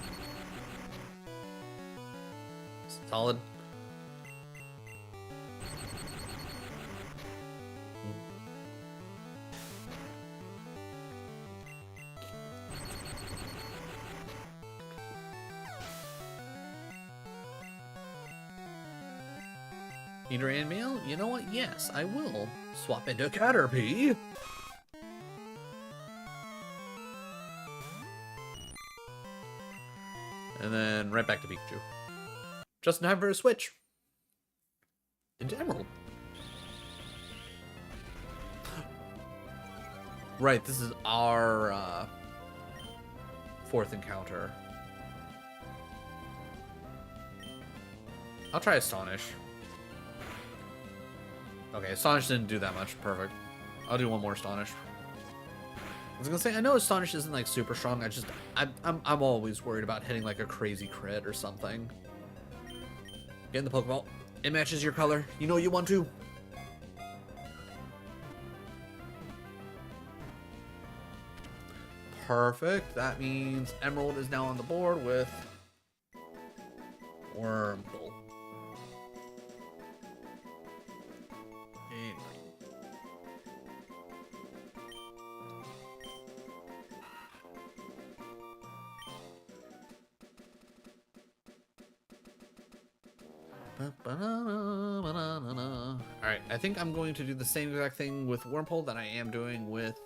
Solid. Nidoran male? You know what? Yes, I will. Swap into Caterpie. And then right back to Pikachu. Just in time for a switch. Into Emerald. Right, this is our fourth encounter. I'll try Astonish. Okay, Astonish didn't do that much. Perfect. I'll do one more Astonish. I was gonna say, I know Astonish isn't like super strong. I'm always worried about hitting like a crazy crit or something. Get in the Pokeball. It matches your color. You know you want to. Perfect. That means Emerald is now on the board with Wormhole. Alright, I think I'm going to do the same exact thing with Wormpole that I am doing with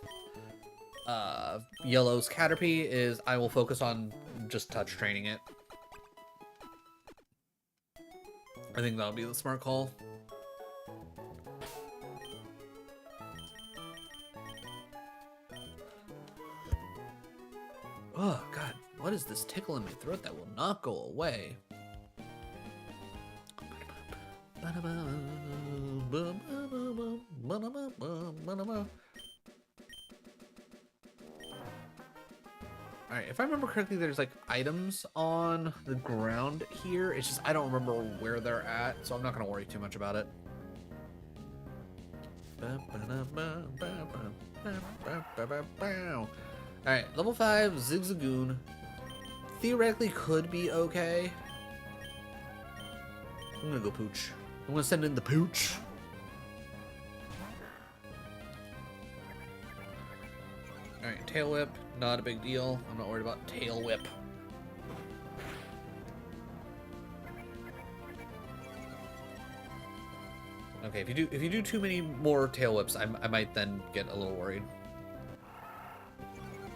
Yellow's Caterpie, is I will focus on just touch training it. I think that'll be the smart call. Oh god, what is this tickle in my throat that will not go away? Alright, if I remember correctly, there's like items on the ground here. It's just I don't remember where they're at, so I'm not going to worry too much about it. Alright, level 5 Zigzagoon. Theoretically could be okay. I'm gonna go Pooch. I'm gonna send in the Pooch. Alright, Tail Whip, not a big deal. I'm not worried about Tail Whip. Okay, if you do too many more Tail Whips, I might then get a little worried.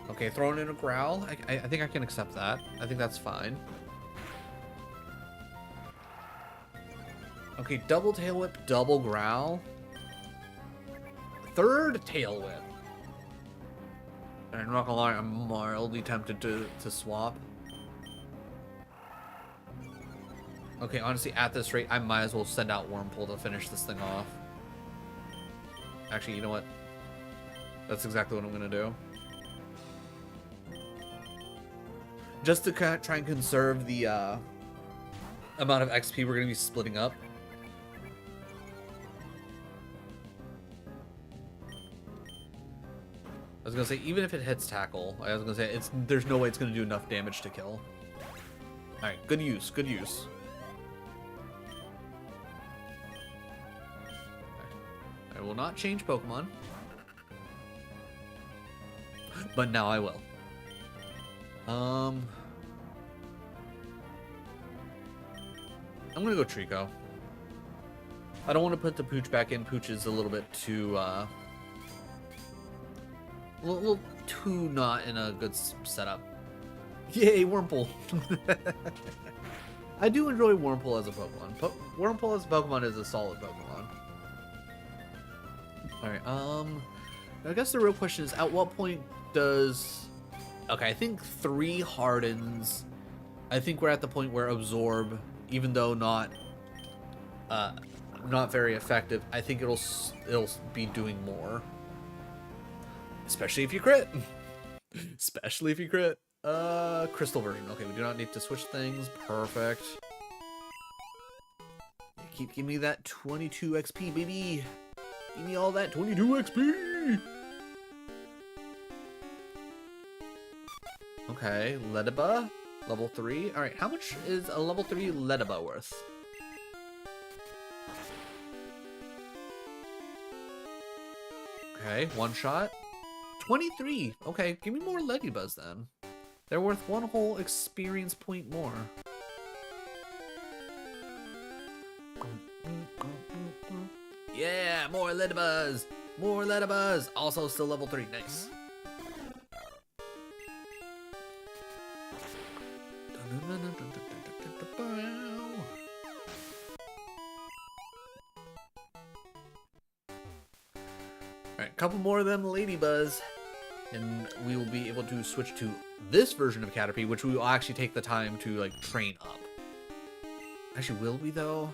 Okay, throwing in a Growl. I think I can accept that. I think that's fine. Okay, double Tail Whip, double Growl. Third Tail Whip. And I'm not gonna lie, I'm mildly tempted to swap. Okay, honestly, at this rate, I might as well send out Wormpole to finish this thing off. Actually, you know what? That's exactly what I'm gonna do. Just to kind of try and conserve the amount of XP we're gonna be splitting up. I was gonna say, even if it hits tackle, I was gonna say there's no way it's gonna do enough damage to kill. Alright, good use, good use. I will not change Pokemon. But now I will. I'm gonna go Trico. I don't want to put the Pooch back in. Pooch is a little bit too, a little too not in a good setup. Yay, Wormpole! I do enjoy Wormpole as a Pokemon. Wormpole as a Pokemon is a solid Pokemon. Alright, I guess the real question is, at what point does... Okay, I think 3 hardens. I think we're at the point where Absorb, even though not very effective, I think it'll be doing more. Especially if you crit. Especially if you crit. Crystal version. Okay, we do not need to switch things. Perfect. Keep giving me that 22 XP, baby. Give me all that 22 XP. Okay, Ledaba, level 3. Alright, how much is a level 3 Ledaba worth? Okay, one shot. 23! Okay, give me more Ledibuzz then. They're worth 1 whole experience point more. Yeah, more Ledibuzz! More Ledibuzz! Also still level 3, nice. Alright, a couple more of them Ladybuzz, and we will be able to switch to this version of Caterpie, which we will actually take the time to, like, train up. Actually, will we, though?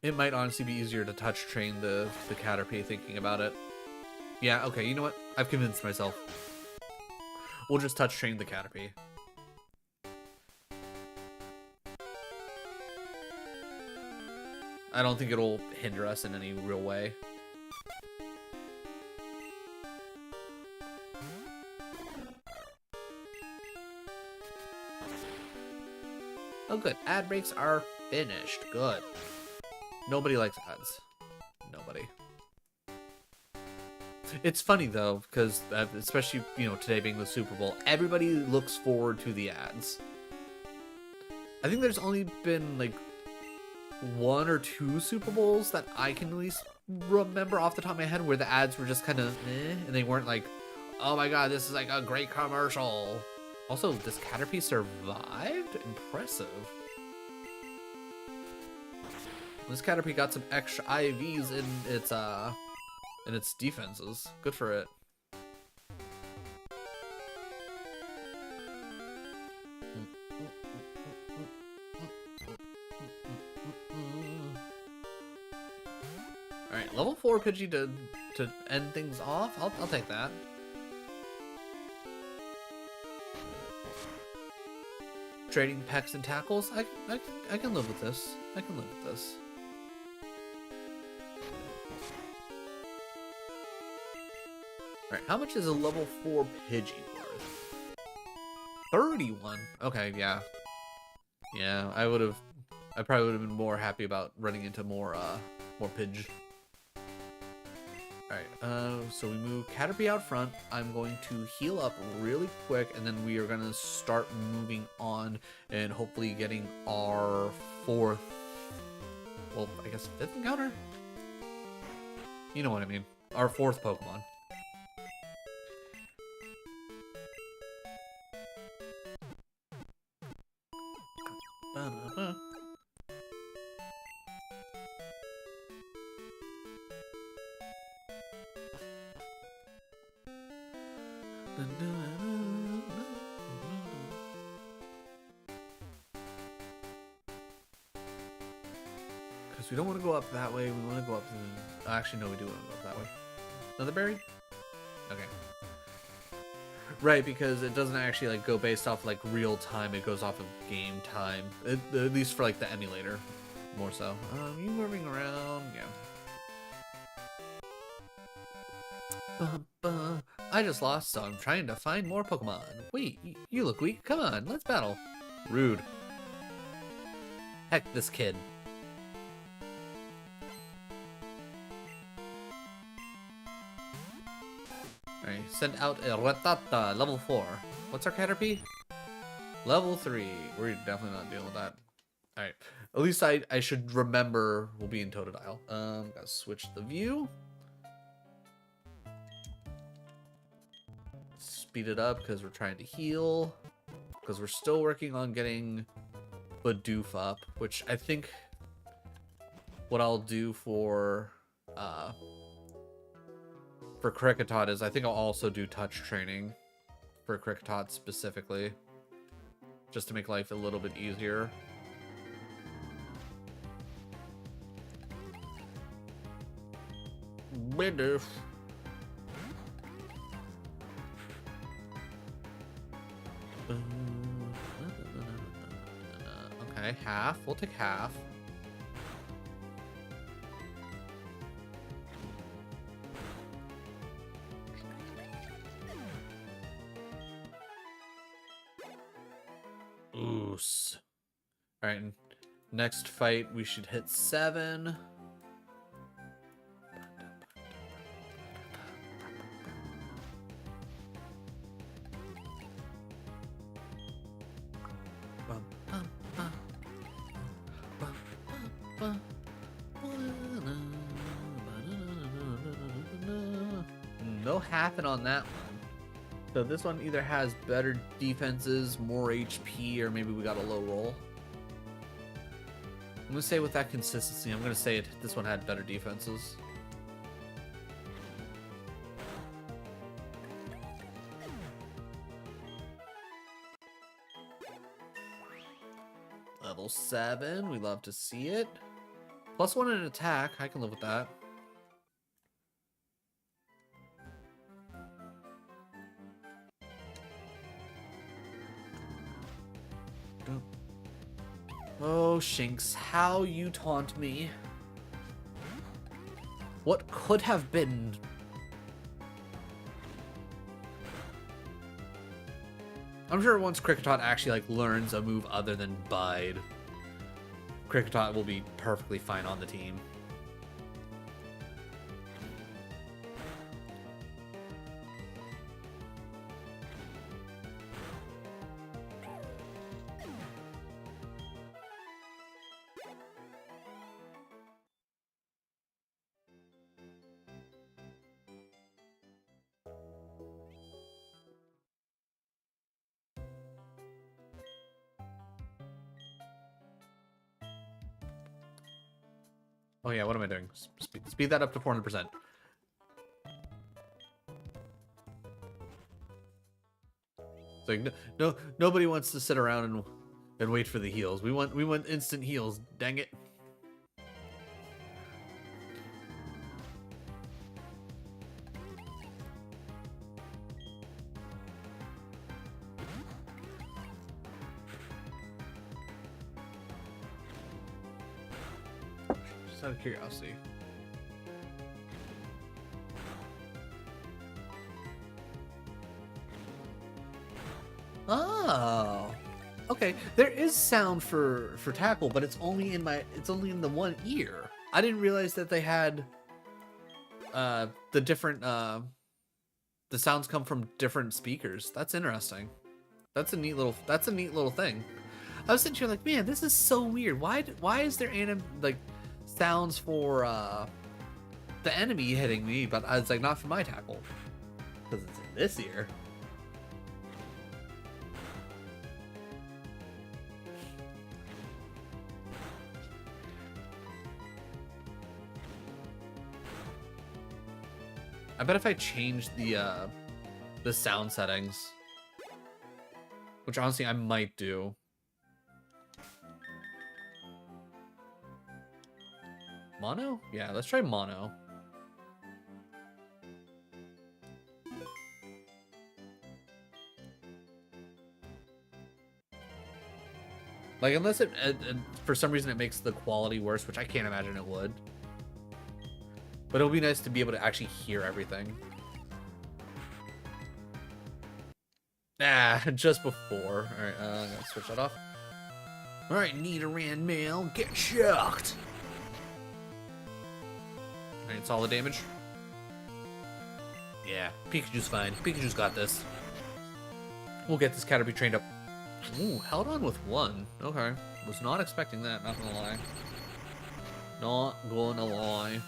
It might honestly be easier to touch train the Caterpie, thinking about it. Yeah, okay, you know what? I've convinced myself. We'll just touch train the Caterpie. I don't think it'll hinder us in any real way. Oh good, ad breaks are finished. Good. Nobody likes ads. Nobody. It's funny though, because especially, you know, today being the Super Bowl, everybody looks forward to the ads. I think there's only been like 1 or 2 Super Bowls that I can at least remember off the top of my head where the ads were just kind of and they weren't like, oh my god, this is like a great commercial. Also, this Caterpie survived? Impressive. This Caterpie got some extra IVs in its defenses. Good for it. Alright, level 4 Pidgey to end things off. I'll take that. Trading pecks and tackles. I can live with this. I can live with this. Alright, how much is a level 4 Pidgey worth? 31. Okay, yeah. Yeah, I probably would have been more happy about running into more Pidge. Alright, so we move Caterpie out front. I'm going to heal up really quick, and then we are going to start moving on and hopefully getting our 4th, well, I guess 5th encounter? You know what I mean. Our 4th Pokemon. Because we don't want to go up that way. We want to go up the... Actually, no, we do want to go up that way. Another berry? Okay. Right, because it doesn't actually like go based off like real time. It goes off of game time. At least for like the emulator, more so. You moving around? Yeah. I just lost, so I'm trying to find more Pokemon. Wait, you look weak. Come on, let's battle. Rude. Heck, this kid. Alright, send out a Rattata, level 4. What's our Caterpie? Level 3. We're definitely not dealing with that. Alright, at least I should remember we'll be in Totodile. Gotta switch the view. Speed it up because we're trying to heal. Because we're still working on getting Bidoof up, which I think what I'll do for Kricketot is I think I'll also do touch training for Kricketot specifically, just to make life a little bit easier. Bidoof. Okay, half. We'll take half. Oos. Alright, next fight we should hit 7. No happen on that one. So this one either has better defenses, more HP, or maybe we got a low roll. I'm gonna say with that consistency, I'm gonna say this one had better defenses. Level 7, we love to see it. +1 in attack, I can live with that. Oh, Shinx, how you taunt me. What could have been? I'm sure once Kricketot actually like learns a move other than Bide, Kricketot will be perfectly fine on the team. Oh yeah, what am I doing? Speed that up to 400%. It's like nobody wants to sit around and wait for the heals. We want instant heals. Dang it. Just out of curiosity. Oh, okay. There is sound for tackle, but it's only in the one ear. I didn't realize that they had the different the sounds come from different speakers. That's interesting. That's a neat little thing. I was sitting here like, man, this is so weird. Why is there sounds for the enemy hitting me, but I was like, not for my tackle, because it's in this ear. I bet if I change the sound settings, which honestly I might do. Mono? Yeah, let's try mono. Like, unless it for some reason it makes the quality worse, which I can't imagine it would. But it'll be nice to be able to actually hear everything. Ah, just before. Alright, let's switch that off. Alright, Nidoran male, get shocked! Alright, solid damage. Yeah, Pikachu's fine. Pikachu's got this. We'll get this Caterpie trained up. Ooh, held on with one. Okay. Was not expecting that, not gonna lie. Not gonna lie.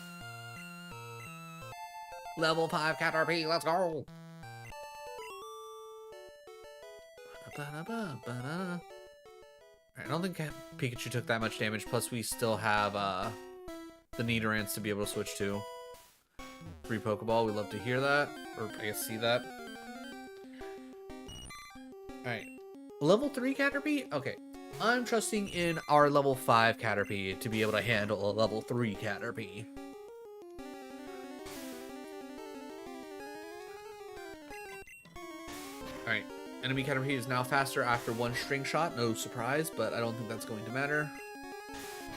Level 5 Caterpie, let's go! Alright, I don't think Pikachu took that much damage, plus we still have the Nidorans to be able to switch to. Free Pokeball, we love to hear that, or I guess see that. Alright, level 3 Caterpie? Okay, I'm trusting in our level 5 Caterpie to be able to handle a level 3 Caterpie. Alright, enemy Caterpie is now faster after one string shot, no surprise, but I don't think that's going to matter.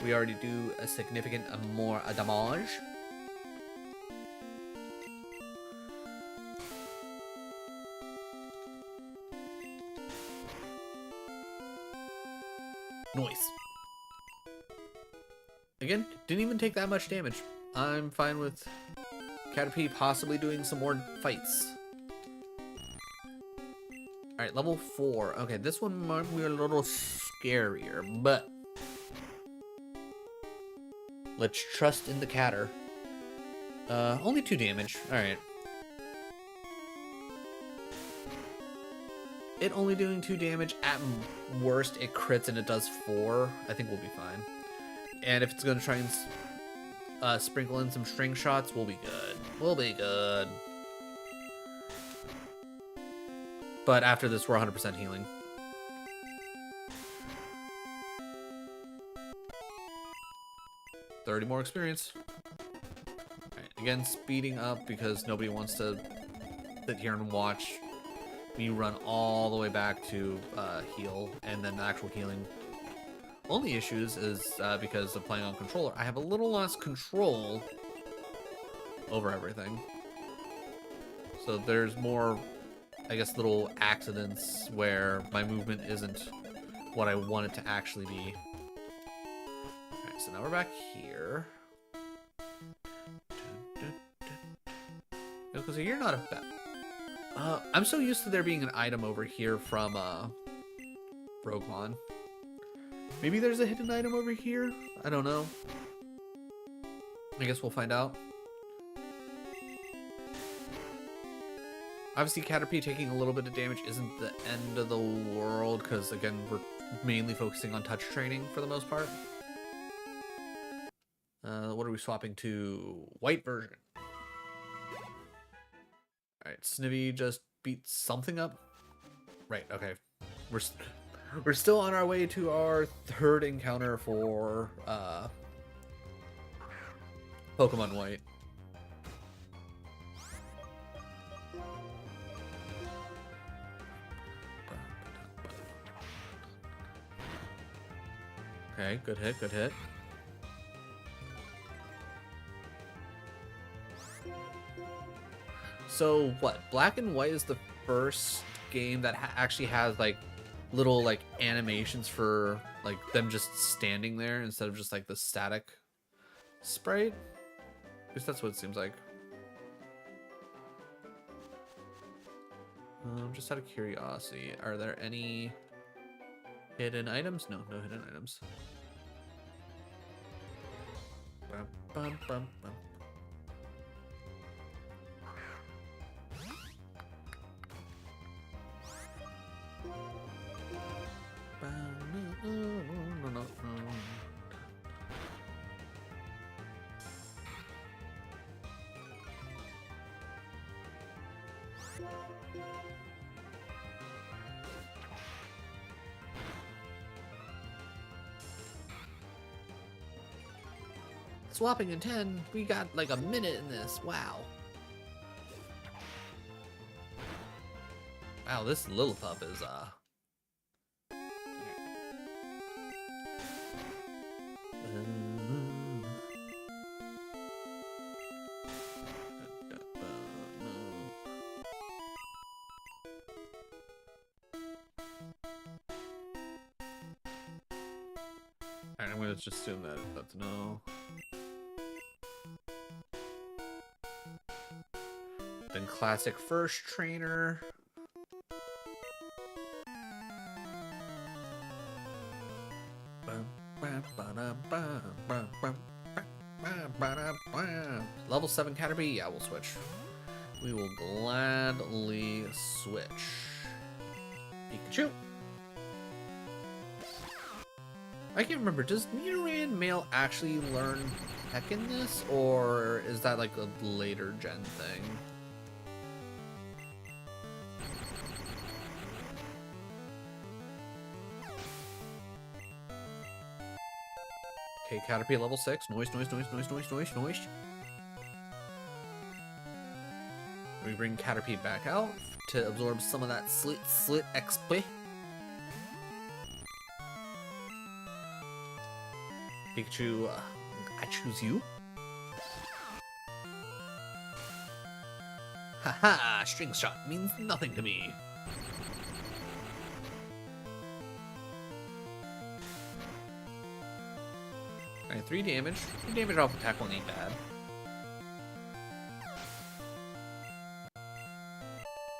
We already do a significant more damage. Noise. Again, didn't even take that much damage. I'm fine with Caterpie possibly doing some more fights. Alright, level 4. Okay, this one might be a little scarier, but let's trust in the Catter. Only 2 damage. Alright. It only doing 2 damage. At worst, it crits and it does 4. I think we'll be fine. And if it's going to try and sprinkle in some string shots, we'll be good. We'll be good. But after this, we're 100% healing. $30 more experience. Alright, again, speeding up because nobody wants to sit here and watch me run all the way back to heal, and then the actual healing. Only issues is because of playing on controller. I have a little less control over everything. So there's more, I guess, little accidents where my movement isn't what I want it to actually be. Alright, so now we're back here. Because you're not a bad. I'm so used to there being an item over here from Roguemon. Maybe there's a hidden item over here? I don't know. I guess we'll find out. Obviously, Caterpie taking a little bit of damage isn't the end of the world, because, again, we're mainly focusing on touch training for the most part. What are we swapping to? White version. Alright, Snivy just beat something up. Right, okay. We're still on our way to our third encounter for Pokemon White. Okay, good hit, good hit. So what? Black and White is the first game that actually has like little like animations for like them just standing there instead of just like the static sprite. At least that's what it seems like. Just out of curiosity, are there any hidden items? No, no hidden items. Bum, bum, bum, bum. Swapping in 10, we got like a minute in this. Wow. Wow, this Lillipup is Alright, I'm gonna just assume that that's no. Then classic first trainer. Level 7 Caterpie? Yeah, we'll switch. We will gladly switch. Pikachu. I can't remember, does Nidoran male actually learn Peck in this, or is that like a later gen thing? Okay, Caterpie level 6. Noise. We bring Caterpie back out to absorb some of that slit XP. Pikachu, I choose you. Haha, string shot means nothing to me. Alright, 3 damage. 3 damage off the tackle ain't bad.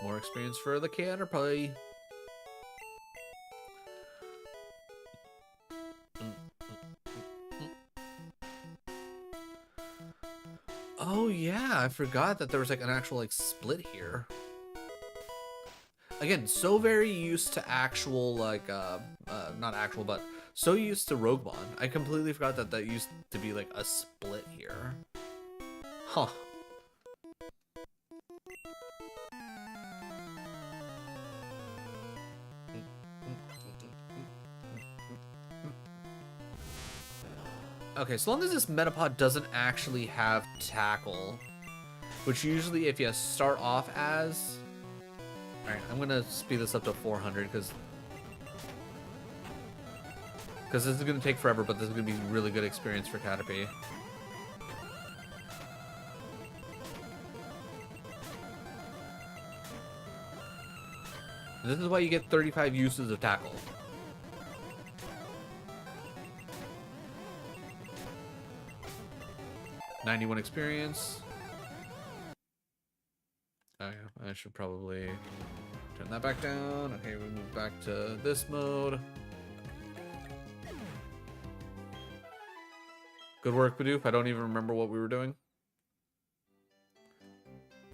More experience for the Caterpie. Oh yeah, I forgot that there was like an actual like split here. Again, so very used to actual like not actual, but so used to Roguemon. I completely forgot that that used to be like a split here. Huh. Okay, so long as this Metapod doesn't actually have Tackle, which usually if you start off as... Alright, I'm gonna speed this up to 400, because this is gonna take forever, but this is gonna be really good experience for Caterpie. This is why you get 35 uses of Tackle. $91 experience. Oh yeah, I should probably turn that back down. Okay, we move back to this mode. Good work, Bidoof. I don't even remember what we were doing.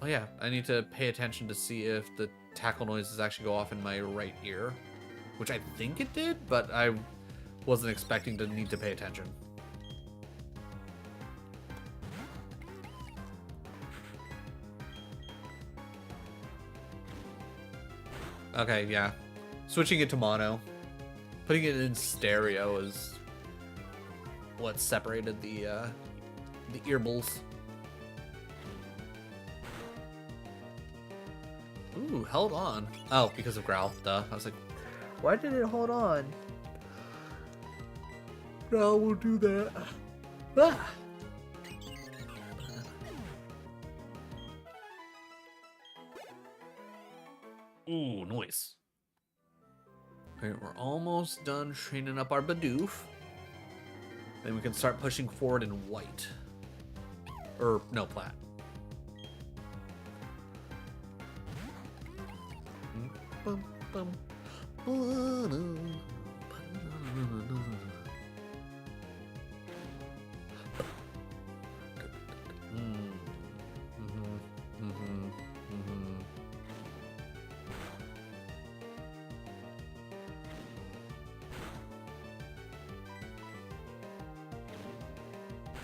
Oh yeah, I need to pay attention to see if the tackle noises actually go off in my right ear, which I think it did, but I wasn't expecting to need to pay attention. Okay, yeah. Switching it to mono. Putting it in stereo is what separated the earballs. Ooh, held on. Oh, because of Growl. Duh. I was like, why did it hold on? No, we'll do that. Ah. Ooh, noise. Okay, we're almost done training up our Bidoof. Then we can start pushing forward in white. Or, no, plat. Bum, bum.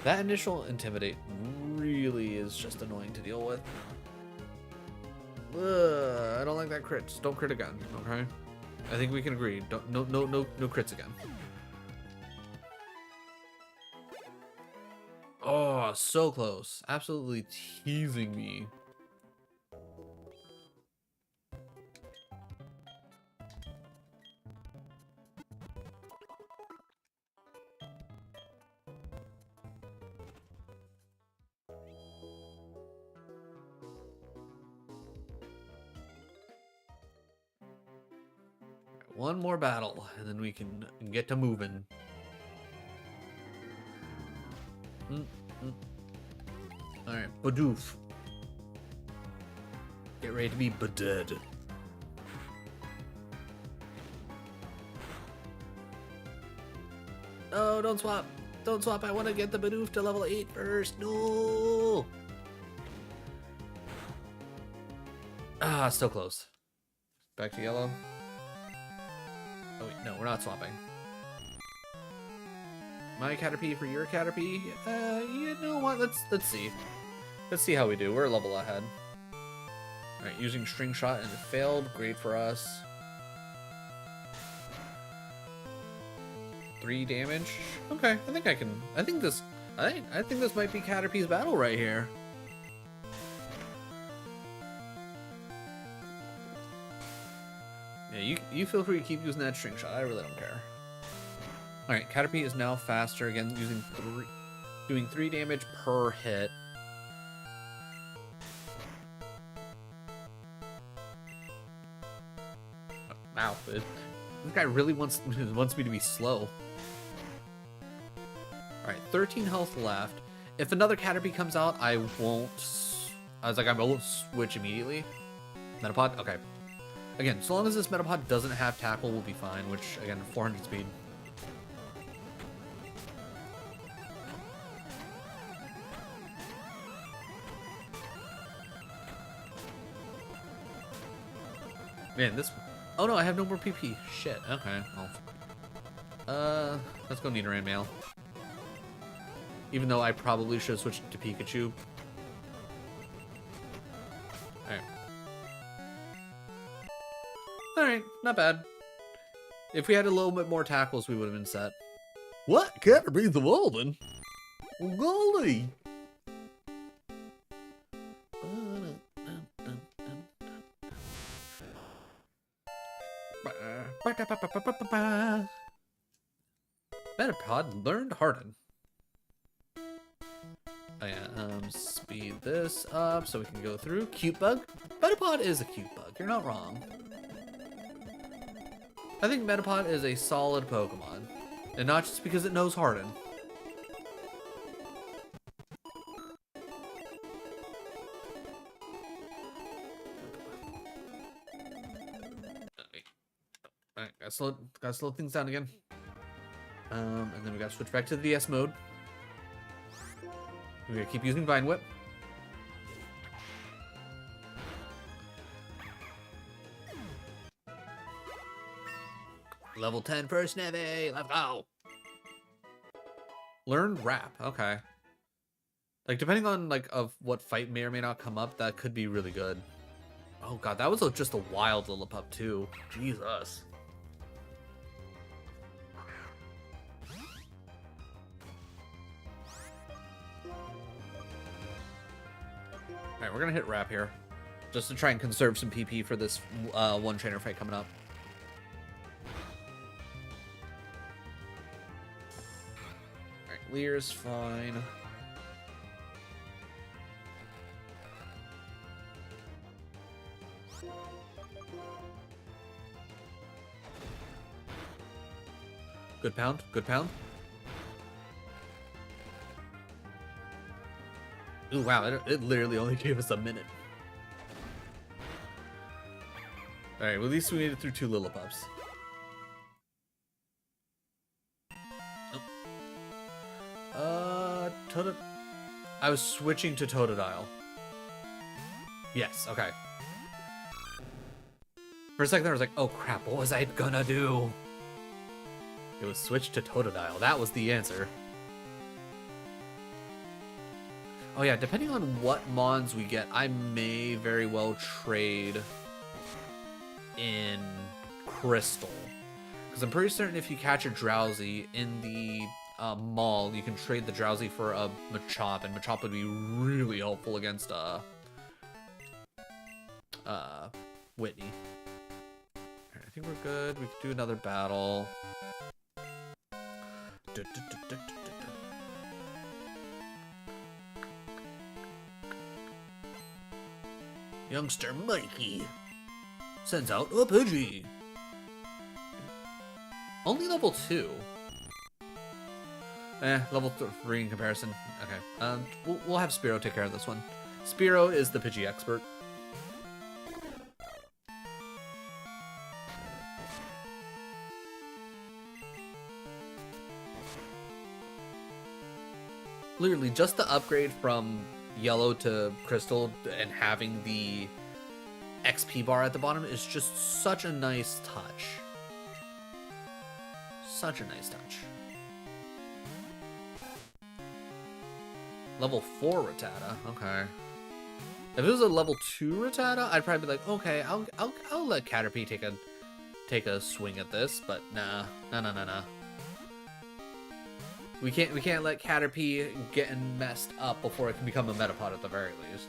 That initial intimidate really is just annoying to deal with. I don't like that crit. Just don't crit again, okay? I think we can agree. Don't, no crits again. Oh, so close. Absolutely teasing me. One more battle, and then we can get to moving. Alright, Bidoof. Get ready to be dead. Oh, don't swap. Don't swap. I want to get the Bidoof to level 8 first. No! Ah, still close. Back to yellow. Oh wait, no, we're not swapping. My Caterpie for your Caterpie? You know what? Let's see. Let's see how we do. We're a level ahead. Alright, using String Shot and it failed. Great for us. 3 damage. Okay, I think I can. I think this might be Caterpie's battle right here. Yeah, you feel free to keep using that String Shot. I really don't care. Alright, Caterpie is now faster again, doing 3 damage per hit. Wow, this guy really wants me to be slow. Alright, 13 health left. If another Caterpie comes out, I won't switch immediately. Metapod? Okay. Again, so long as this Metapod doesn't have tackle, we'll be fine, which, again, 400 speed. Man, this... Oh no, I have no more PP. Shit, okay. Well. Let's go Nidoran Male. Even though I probably should have switched to Pikachu. Alright. Alright, not bad. If we had a little bit more tackles, we would have been set. What? Caterpie's evolving? Golly! Metapod learned Harden. Oh yeah, speed this up so we can go through. Cute bug? Metapod is a cute bug, you're not wrong. I think Metapod is a solid Pokemon. And not just because it knows Harden. Alright, gotta slow things down again. And then we gotta switch back to the DS mode. We're gonna keep using Vine Whip. Level 10 for Snivy, let's go! Learned Rap, okay. Like, depending on, like, of what fight may or may not come up, that could be really good. Oh god, that was just a wild Lillipup too. Jesus. Alright, we're gonna hit wrap here. Just to try and conserve some PP for this one trainer fight coming up. Alright, Lear's fine. Good pound, good pound. Ooh, wow, it literally only gave us a minute. Alright, well, at least we made it through 2 Lillipups. Oh. I was switching to Totodile. Yes, okay. For a second I was like, oh crap, what was I gonna do? It was switch to Totodile. That was the answer. Oh yeah, depending on what mons we get, I may very well trade in Crystal. Because I'm pretty certain if you catch a Drowsy in the mall, you can trade the Drowsy for a Machop, and Machop would be really helpful against Whitney. Alright, I think we're good. We could do another battle. Youngster Mikey sends out a Pidgey. Only level 2. Level 3 in comparison. Okay. We'll have Spearow take care of this one. Spearow is the Pidgey expert. Literally, just the upgrade from Yellow to Crystal and having the XP bar at the bottom is just such a nice touch. Such a nice touch. Level 4 Rattata, okay. If it was a level 2 Rattata, I'd probably be like, okay, I'll let Caterpie take a swing at this, but nah. We can't let Caterpie get messed up before it can become a Metapod at the very least.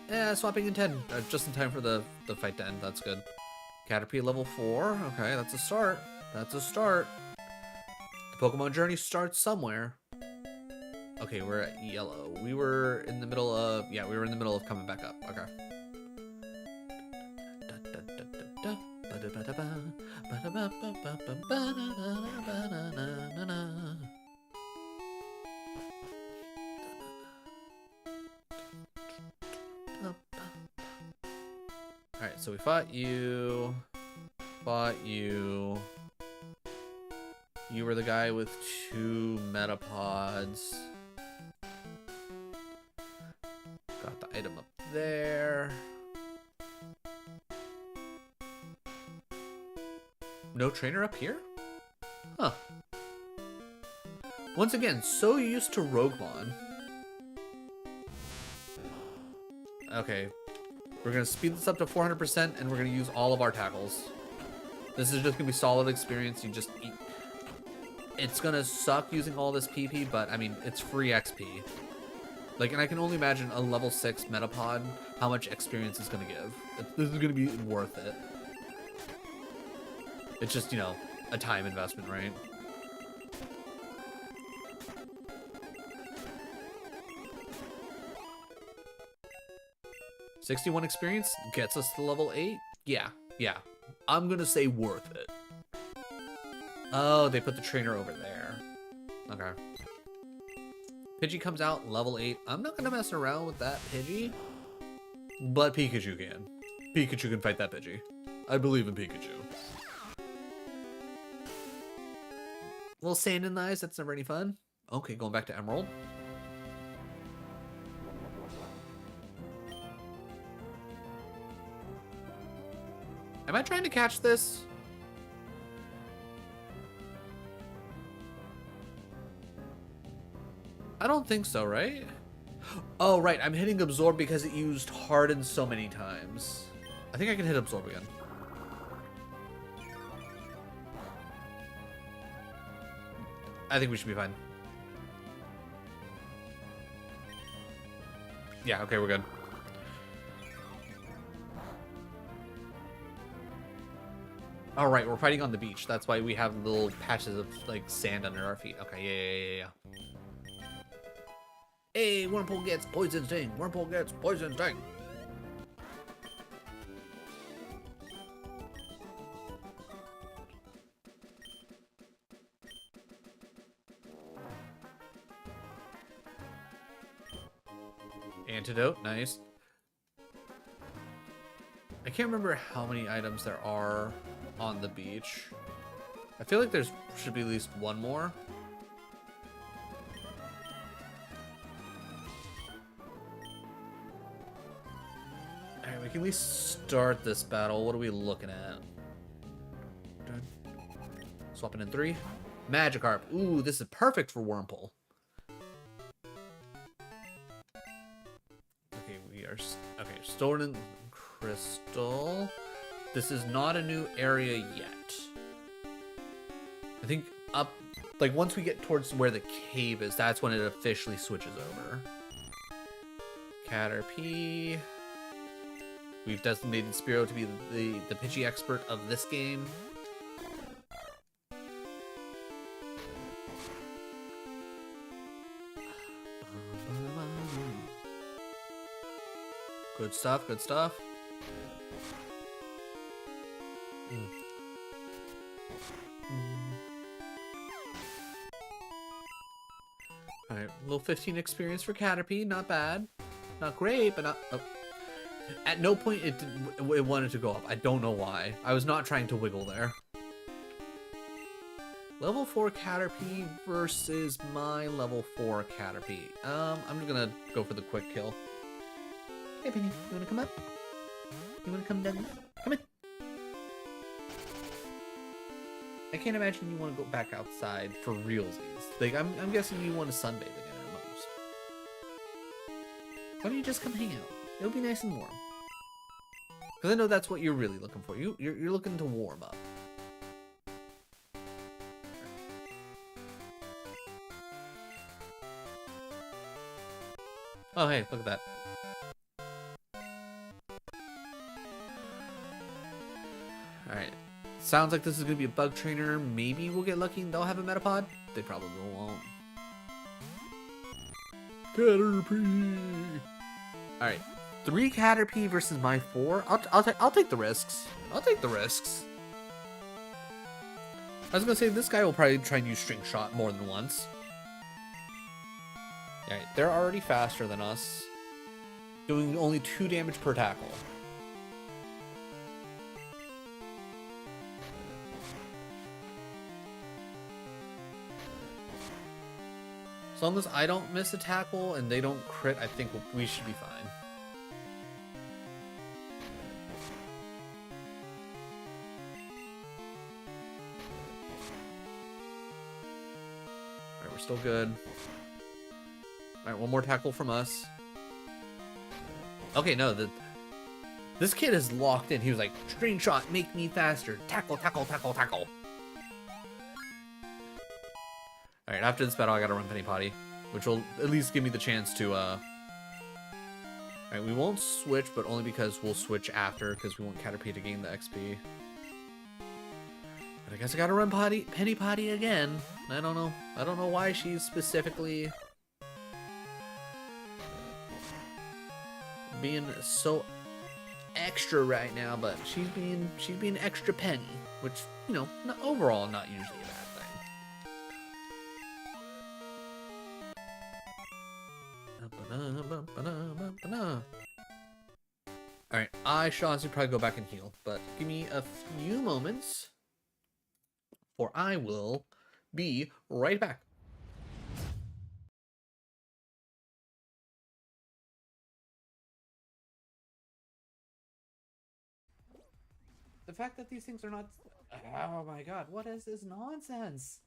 Yeah, swapping in 10. Just in time for the fight to end. That's good. Caterpie level 4. Okay, that's a start. That's a start. The Pokemon journey starts somewhere. Okay, we're at Yellow. We were in the middle of... Yeah, we were in the middle of coming back up. Okay. Alright, so we fought you. Fought you. You were the guy with 2 Metapods. Got the item up there. No trainer up here? Huh. Once again, so used to Roguemon. Okay. We're gonna speed this up to 400% and we're gonna use all of our tackles. This is just gonna be solid experience. You just eat. It's gonna suck using all this PP, but I mean, it's free XP. Like, and I can only imagine a level 6 Metapod, how much experience it's gonna give. This is gonna be worth it. It's just, you know, a time investment, right? $61 experience gets us to level 8? Yeah. I'm gonna say worth it. Oh, they put the trainer over there. Okay. Pidgey comes out, level 8. I'm not gonna mess around with that Pidgey. But Pikachu can. Pikachu can fight that Pidgey. I believe in Pikachu. Little sand in the eyes, that's never any fun. Okay, going back to Emerald. Am I trying to catch this? I don't think so, right? Oh, right. I'm hitting absorb because it used harden so many times. I think I can hit absorb again. I think we should be fine. Yeah, okay, we're good. All right, we're fighting on the beach. That's why we have little patches of like sand under our feet. Okay, yeah. Hey, Wormhole gets poison sting. Wormhole gets poison sting. Antidote, nice. I can't remember how many items there are on the beach. I feel like there's should be at least one more. Alright, we can at least start this battle. What are we looking at? Done. Swapping in 3. Magikarp. Ooh, this is perfect for Wurmple. Okay, we are... Okay, stored in Crystal. This is not a new area yet. I think up... Like, once we get towards where the cave is, that's when it officially switches over. Caterpie. We've designated Spearow to be the Pidgey expert of this game. Good stuff, good stuff. Alright, little 15 experience for Caterpie, not bad. Not great, but not... Oh. At no point it wanted to go up. I don't know why. I was not trying to wiggle there. Level 4 Caterpie versus my level 4 Caterpie. I'm just gonna go for the quick kill. Hey Penny, you wanna come up? You wanna come down? Come in! I can't imagine you wanna go back outside for realsies. Like, I'm guessing you wanna sunbathe again at most. Why don't you just come hang out? It'll be nice and warm. Because I know that's what you're really looking for. You're looking to warm up. Oh, hey, look at that. Alright. Sounds like this is going to be a bug trainer. Maybe we'll get lucky and they'll have a Metapod. They probably won't. Caterpie! Alright. 3 Caterpie versus my 4. I'll take the risks. I'll take the risks. I was gonna say this guy will probably try and use String Shot more than once. Yeah, they're already faster than us, doing only 2 damage per tackle. As long as I don't miss a tackle and they don't crit, I think we should be fine. Alright, we're still good. Alright, one more tackle from us. Okay, no, this kid is locked in. He was like, String Shot, make me faster. Tackle, tackle, tackle, tackle. Alright, after this battle, I gotta run Penny Potty, which will at least give me the chance to, Alright, we won't switch, but only because we'll switch after, because we want Caterpie to gain the XP. But I guess I gotta run Penny Potty again. I don't know why she's specifically being so extra right now, but she's being extra Penny, which, you know, overall not usually a bad thing. Alright, I should honestly probably go back and heal, but give me a few moments, or I will be right back. The fact that these things are not... Oh my god, what is this nonsense?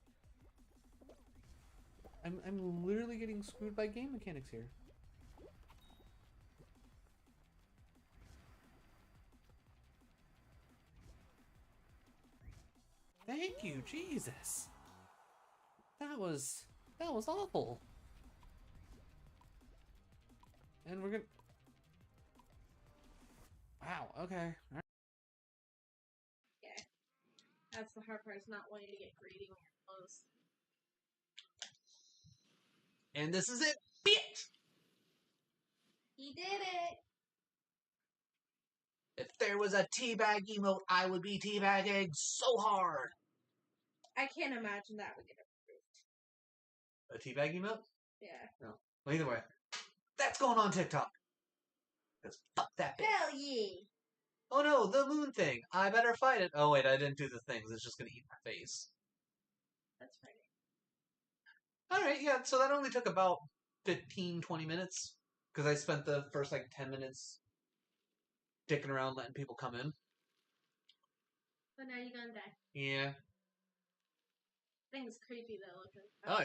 I'm literally getting screwed by game mechanics here. Thank you, Jesus. That was awful. And we're gonna. Wow. Okay. Yeah. That's the hard part, is not wanting to get greedy when you're close. And this is it, bitch! He did it! If there was a teabag emote, I would be teabagging so hard. I can't imagine that would get approved. A teabag emote? Yeah. No. Well, either way, that's going on TikTok. Because fuck that bitch. Hell yeah! Oh no, the moon thing. I better fight it. Oh wait, I didn't do the things. It's just gonna eat my face. That's funny. Alright, yeah, so that only took about 15, 20 minutes. Because I spent the first, 10 minutes dicking around letting people come in. But now you're gonna die. Yeah. Thing's creepy though, looking. Oh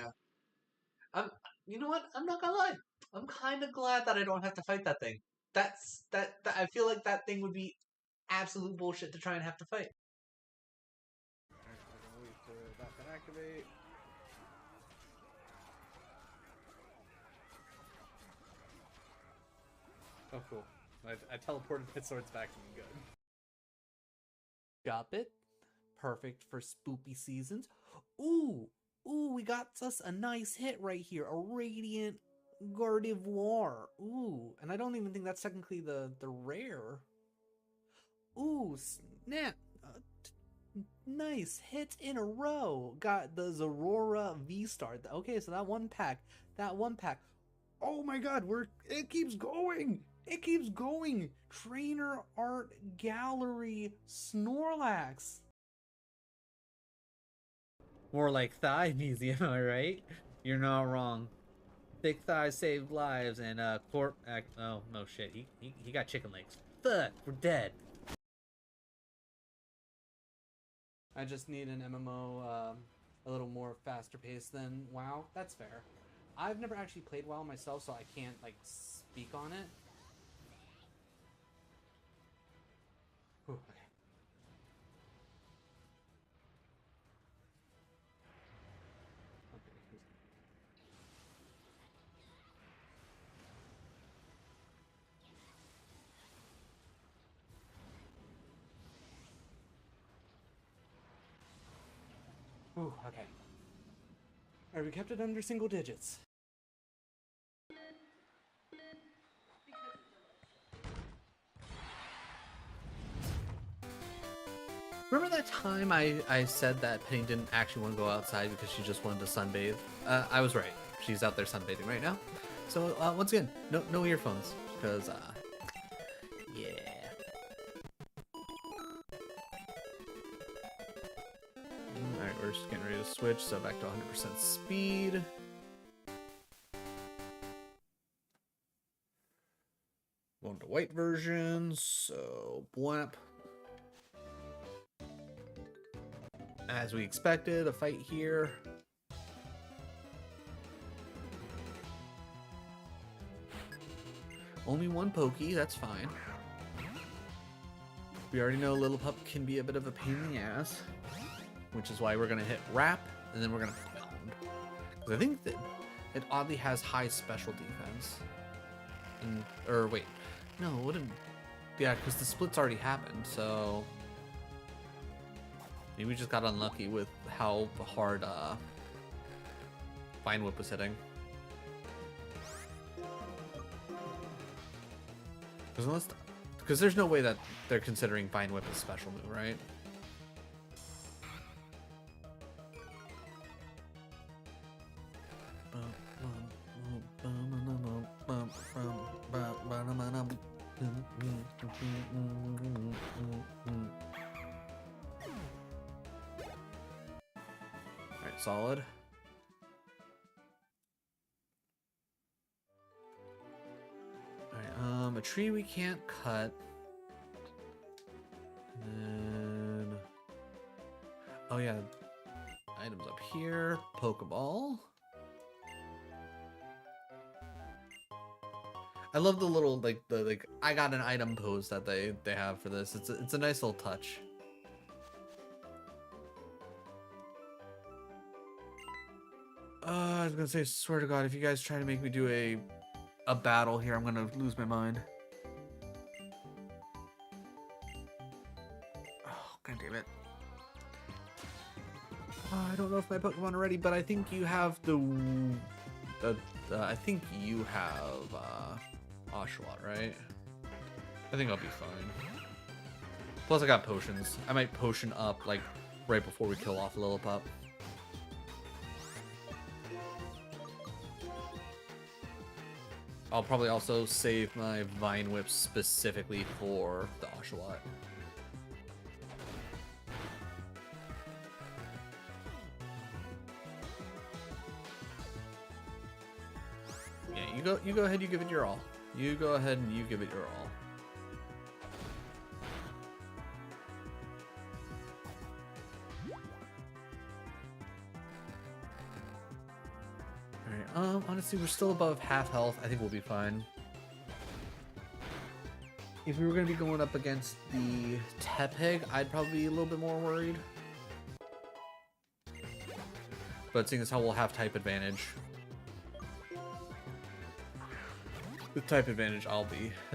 yeah. You know what? I'm not gonna lie. I'm kind of glad that I don't have to fight that thing. That I feel like that thing would be absolute bullshit to try and have to fight. Alright, we're gonna wait for that to activate. Oh, cool. I teleported my swords back to me. Good. Got it. Perfect for spoopy seasons. Ooh, we got us a nice hit right here. A Radiant Gardevoir. Ooh, and I don't even think that's technically the rare. Ooh, snap. Nice hits in a row. Got the Zorora V-Star. Okay, so that one pack. Oh my god, it keeps going. It keeps going. Trainer Art Gallery Snorlax. More like thigh museum, am I right? You're not wrong. Thick thighs saved lives, and oh no shit, he got chicken legs. Fuck, we're dead. I just need an MMO a little more faster paced than WoW. That's fair. I've never actually played WoW myself, so I can't speak on it. Whew, okay. Ooh, okay. Alright, we kept it under single digits. Remember that time I said that Penny didn't actually want to go outside because she just wanted to sunbathe? I was right. She's out there sunbathing right now. So once again, no earphones, because yeah. Alright, we're just getting ready to switch, so back to 100% speed. Going to white version, so blamp. As we expected, a fight here. Only one pokey, that's fine. We already know Little Pup can be a bit of a pain in the ass, which is why we're gonna hit Wrap, and then we're gonna Pound. Because I think that it oddly has high special defense. Or wait, no, it wouldn't. Yeah, because the split's already happened, so maybe we just got unlucky with how hard Vine Whip was hitting. Because there's no way that they're considering Vine Whip a special move, right? Alright, solid. Alright, a tree we can't cut. And then, oh yeah, items up here. Pokeball. I love the little like I got an item pose that they have for this. It's a nice little touch. I was gonna say, swear to God, if you guys try to make me do a battle here, I'm gonna lose my mind. Oh, god damn it. I don't know if my Pokemon are ready, but I think you have I think you have Oshawott, right? I think I'll be fine. Plus I got potions. I might potion up like right before we kill off Lillipup. I'll probably also save my Vine Whip specifically for the Oshawott. Yeah, you go ahead, you give it your all. You go ahead and you give it your all. Alright, honestly, we're still above half health. I think we'll be fine. If we were going to be going up against the Tepig, I'd probably be a little bit more worried. But seeing as how we'll have type advantage. With type advantage, I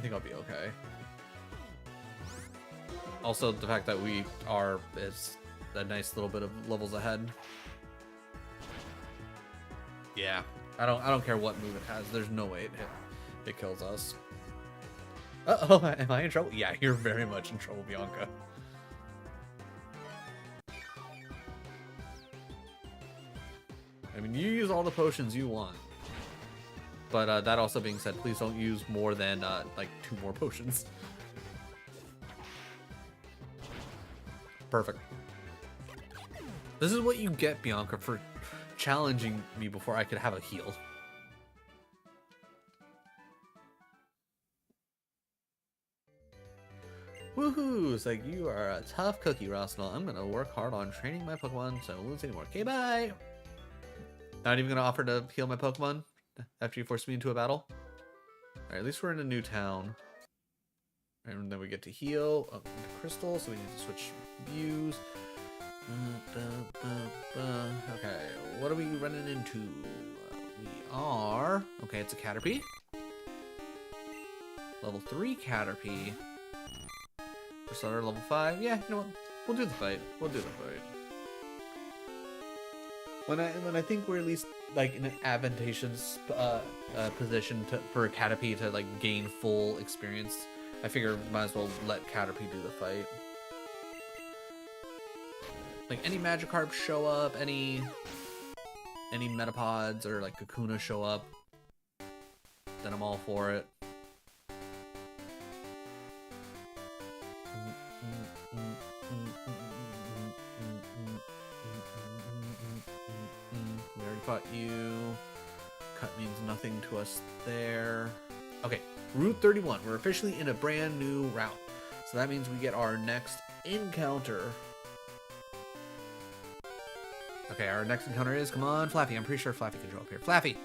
think I'll be okay. Also, the fact that we are is a nice little bit of levels ahead. Yeah, I don't care what move it has. There's no way it kills us. Uh-oh, am I in trouble? Yeah, you're very much in trouble, Bianca. I mean, you use all the potions you want. But that also being said, please don't use more than like 2 more potions. Perfect. This is what you get, Bianca, for challenging me before I could have a heal. Woohoo! It's like, you are a tough cookie, Rosnell. I'm gonna work hard on training my Pokemon so I won't lose anymore. Okay, bye! Not even gonna offer to heal my Pokemon after you force me into a battle? Alright, at least we're in a new town. And then we get to heal. Oh, crystal, so we need to switch views. Okay, what are we running into? We are... Okay, it's a Caterpie. Level 3 Caterpie. For starter, level 5. Yeah, you know what? We'll do the fight. We'll do the fight. When I think we're at least like in an advantageous position for a Caterpie to like gain full experience, I figure might as well let Caterpie do the fight. Like any Magikarp show up, any Metapods or like Kakuna show up, then I'm all for it. We already fought you. Cut means nothing to us there. Okay, Route 31. We're officially in a brand new route. So that means we get our next encounter. Okay, our next encounter is, come on, Flaffy. I'm pretty sure Flaffy can show up here. Flaffy!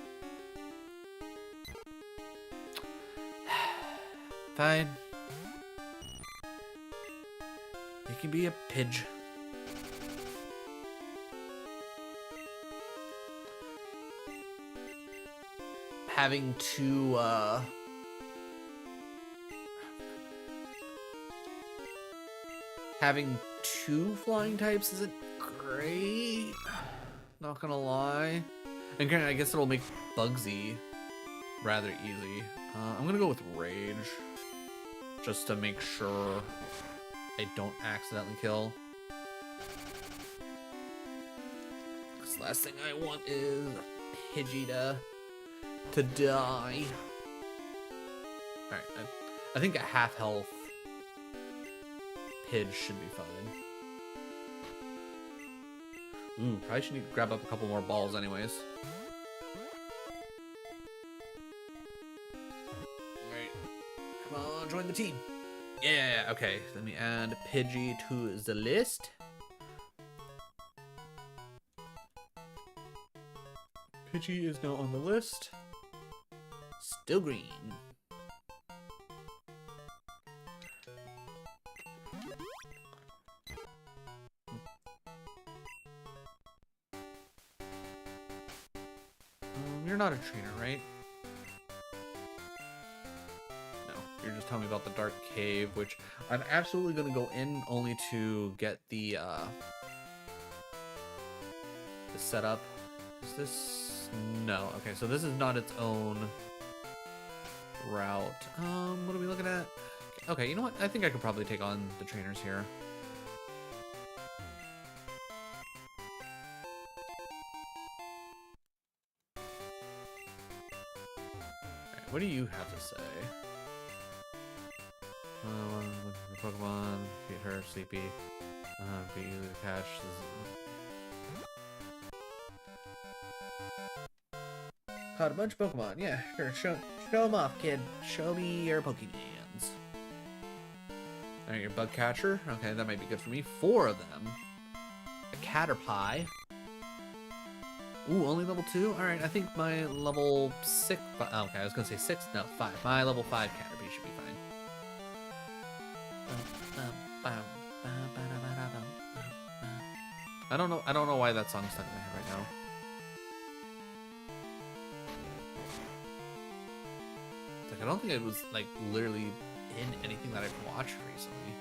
Fine. You can be a Pidge. Having two flying types isn't great. Not gonna lie. And I guess it'll make Bugsy rather easy. I'm gonna go with Rage. Just to make sure I don't accidentally kill. Because the last thing I want is Pidgey to die. Alright, I think a half health Pidge should be fine. Ooh, probably should need to grab up a couple more balls anyways. Alright. Come on, join the team. Yeah, okay. Let me add Pidgey to the list. Pidgey is now on the list. Still green. You're not a trainer, right? No, you're just telling me about the dark cave, which I'm absolutely gonna go in only to get the setup. Is this no? Okay, so this is not its own route. What are we looking at? Okay, you know what? I think I could probably take on the trainers here. Alright, what do you have to say? Pokemon, feed her, sleepy. Be easy to catch. Caught a bunch of Pokemon. Yeah, sure. Show them off, kid. Show me your Pokemons. Alright, your bug catcher. Okay, that might be good for me. 4 of them. A Caterpie. Ooh, only level 2? Alright, I think my level 6... okay, I was gonna say 6. No, 5. My level 5 Caterpie should be fine. I don't know why that song's stuck in my head right now. Like, I don't think it was, like, literally in anything that I've watched recently.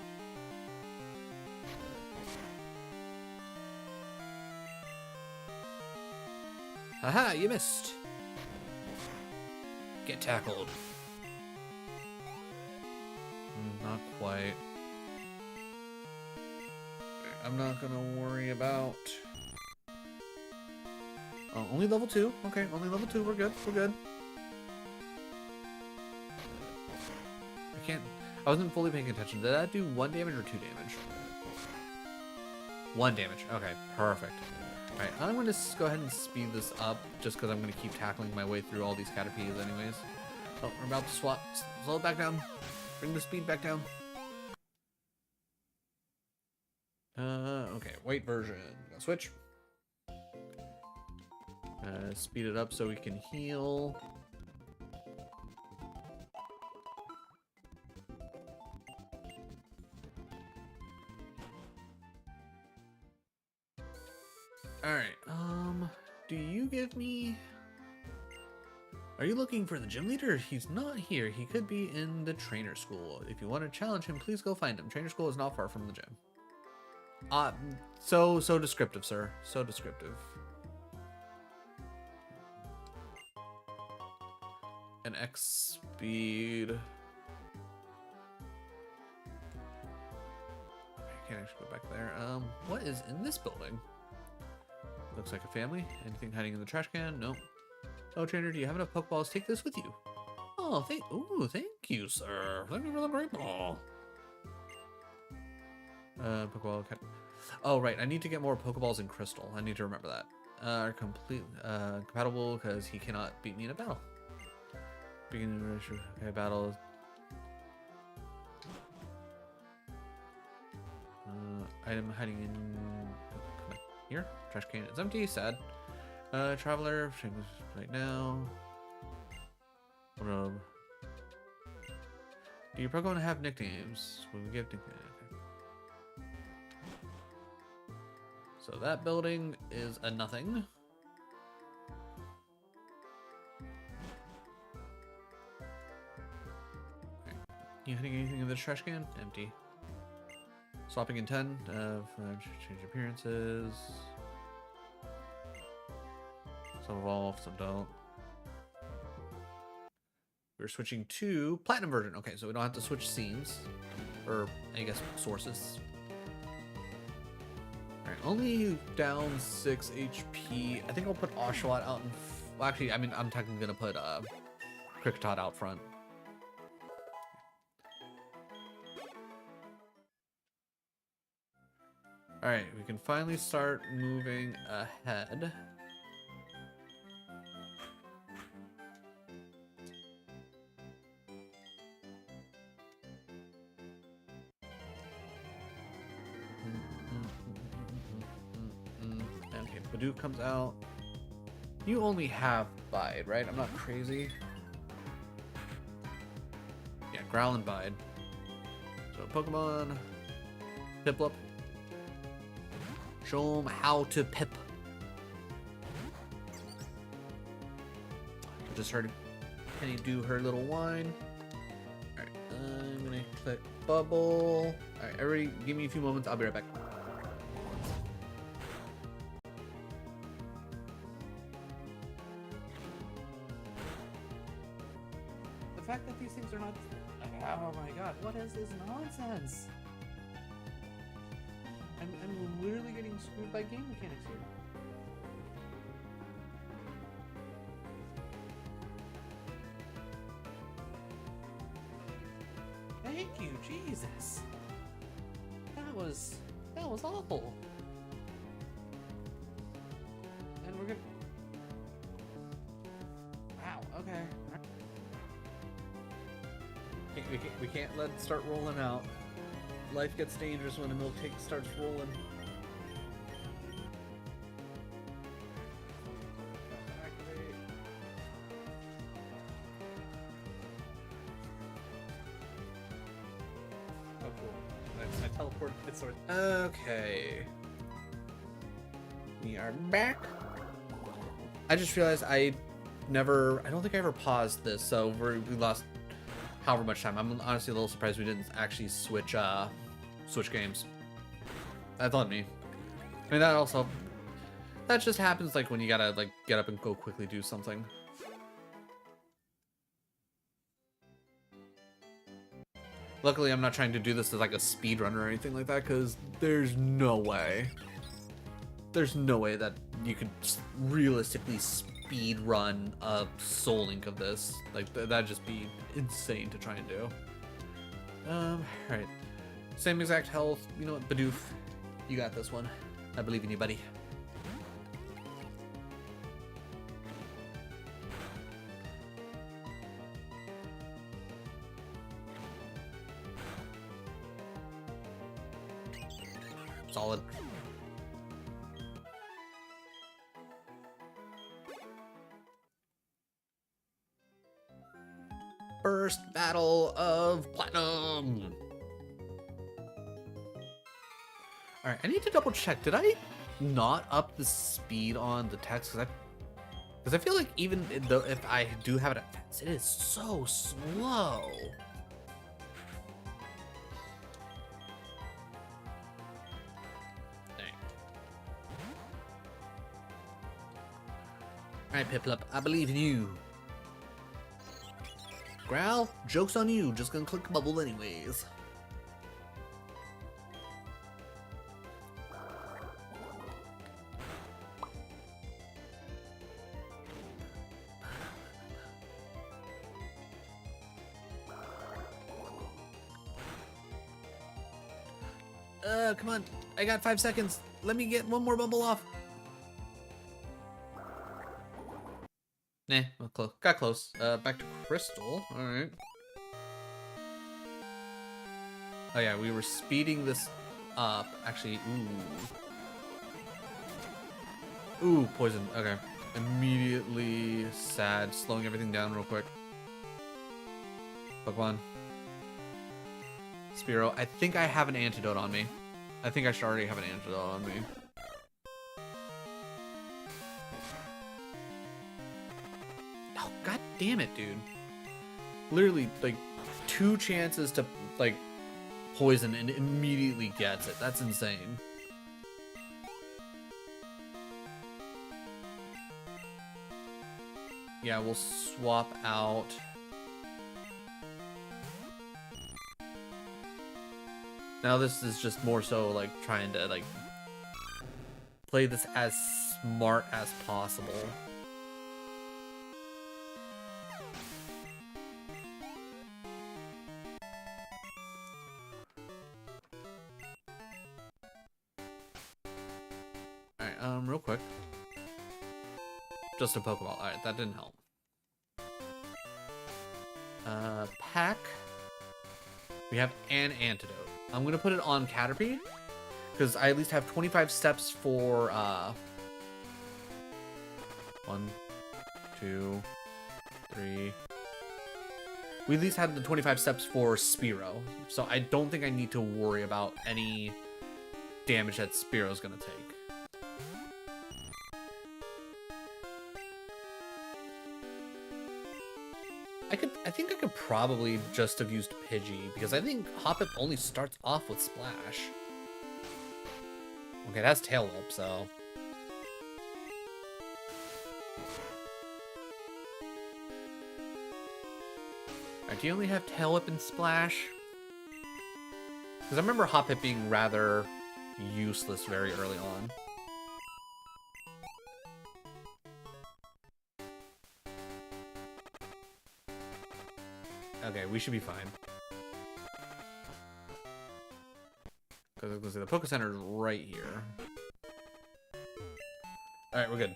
Haha, you missed. Get tackled. Not quite. I'm not gonna worry about... Oh, only level 2. Okay, only level 2. We're good. We're good. I wasn't fully paying attention. Did that do 1 damage or 2 damage? 1 damage. Okay, perfect. Alright, I'm going to go ahead and speed this up just because I'm going to keep tackling my way through all these Caterpies anyways. Oh, we're about to swap. Slow it back down. Bring the speed back down. Okay, white version. Gonna switch. Speed it up so we can heal. Alright, do you give me... Are you looking for the gym leader? He's not here. He could be in the trainer school. If you want to challenge him, please go find him. Trainer school is not far from the gym. So descriptive, sir. So descriptive. An X speed. I can't actually go back there. What is in this building? Looks like a family. Anything hiding in the trash can? Nope. Oh, trainer, do you have enough Pokeballs? Take this with you. Oh, thank you, sir. Thank you for the great ball. Pokeball. Oh, right. I need to get more Pokeballs in Crystal. I need to remember that. Are compatible because he cannot beat me in a battle. Beginning okay, battle. Item hiding in here. Trash can is empty. Sad. Traveler right now. Do your Pokemon have nicknames? When we give nicknames. So that building is a nothing. Okay. You hitting anything in the trash can? Empty. Swapping in 10. Change appearances. Some evolve, some don't. We're switching to Platinum version. Okay, so we don't have to switch scenes. Or, I guess, sources. Alright, only down 6 HP. I think I'll put Oshawott out in... Well, actually, I mean, I'm technically going to put Kricketot out front. Alright, we can finally start moving ahead. Okay, Badoo comes out. You only have Bide, right? I'm not crazy. Yeah, Growl and Bide. So Pokemon, Piplup. Show them how to pip. Just heard Penny do her little whine. Alright, I'm gonna click bubble. Alright, everybody give me a few moments. I'll be right back. The fact that these things are not... Oh my god, what is this nonsense? I'm literally getting screwed by game mechanics here. Thank you, Jesus. That was awful. And we're gonna... Wow, okay. We can't let it start rolling out. Life gets dangerous when the milk cake starts rolling. Oh, cool. I teleported this sort. Okay. We are back. I just realized I don't think I ever paused this, so we lost however much time. I'm honestly a little surprised we didn't actually switch games. That's on me. I mean, that just happens like when you gotta like get up and go quickly do something. Luckily, I'm not trying to do this as like a speed run or anything like that, because there's no way that you could realistically speed run a Soul Link of this. Like that'd just be insane to try and do. Alright. Same exact health. You know what, Bidoof? You got this one. I believe in you, buddy. Solid. First battle of Platinum. Alright, I need to double check. Did I not up the speed on the text? Because I feel like even though if I do have it at fast, it is so slow. Alright, Piplup, I believe in you. Growl, joke's on you, just gonna click bubble anyways. Come on, I got 5 seconds. Let me get one more bubble off. Nah, well, got close. Back to Crystal. Alright. Oh yeah, we were speeding this up. Actually, ooh. Ooh, poison. Okay. Immediately sad. Slowing everything down real quick. Pokemon. Spearow. I think I have an antidote on me. I think I should already have an antidote on me. Oh, god damn it, dude. Literally, like, 2 chances to, like, poison and immediately gets it. That's insane. Yeah, we'll swap out. Now this is just more so, like, trying to, like, play this as smart as possible. Alright, real quick. Just a Pokeball. Alright, that didn't help. Pack. We have an antidote. I'm gonna put it on Caterpie, because I at least have 25 steps for, 1, 2, 3. We at least had the 25 steps for Spearow, so I don't think I need to worry about any damage that Spearow's gonna take. I think I could probably just have used Pidgey, because I think Hoppip only starts off with Splash. Okay, that's Tail Whip, so... Alright, do you only have Tail Whip and Splash? Because I remember Hoppip being rather useless very early on. Okay, we should be fine. Because I was going to say, the Poké Center is right here. Alright, we're good.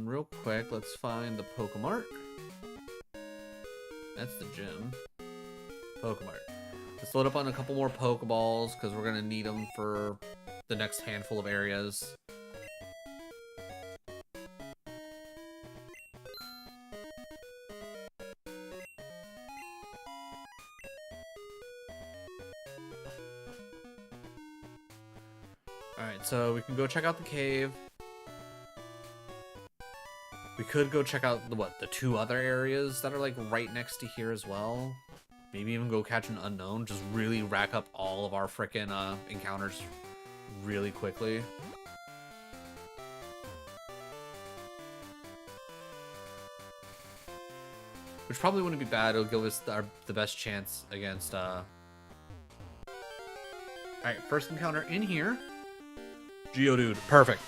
Real quick, let's find the Pokemart. That's the gym. Pokemart. Let's load up on a couple more Pokeballs, because we're going to need them for the next handful of areas. Alright, so we can go check out the cave. We could go check out the two other areas that are like right next to here as well. Maybe even go catch an unknown. Just really rack up all of our frickin' encounters really quickly. Which probably wouldn't be bad. It'll give us the best chance against... Alright, first encounter in here. Geodude. Perfect.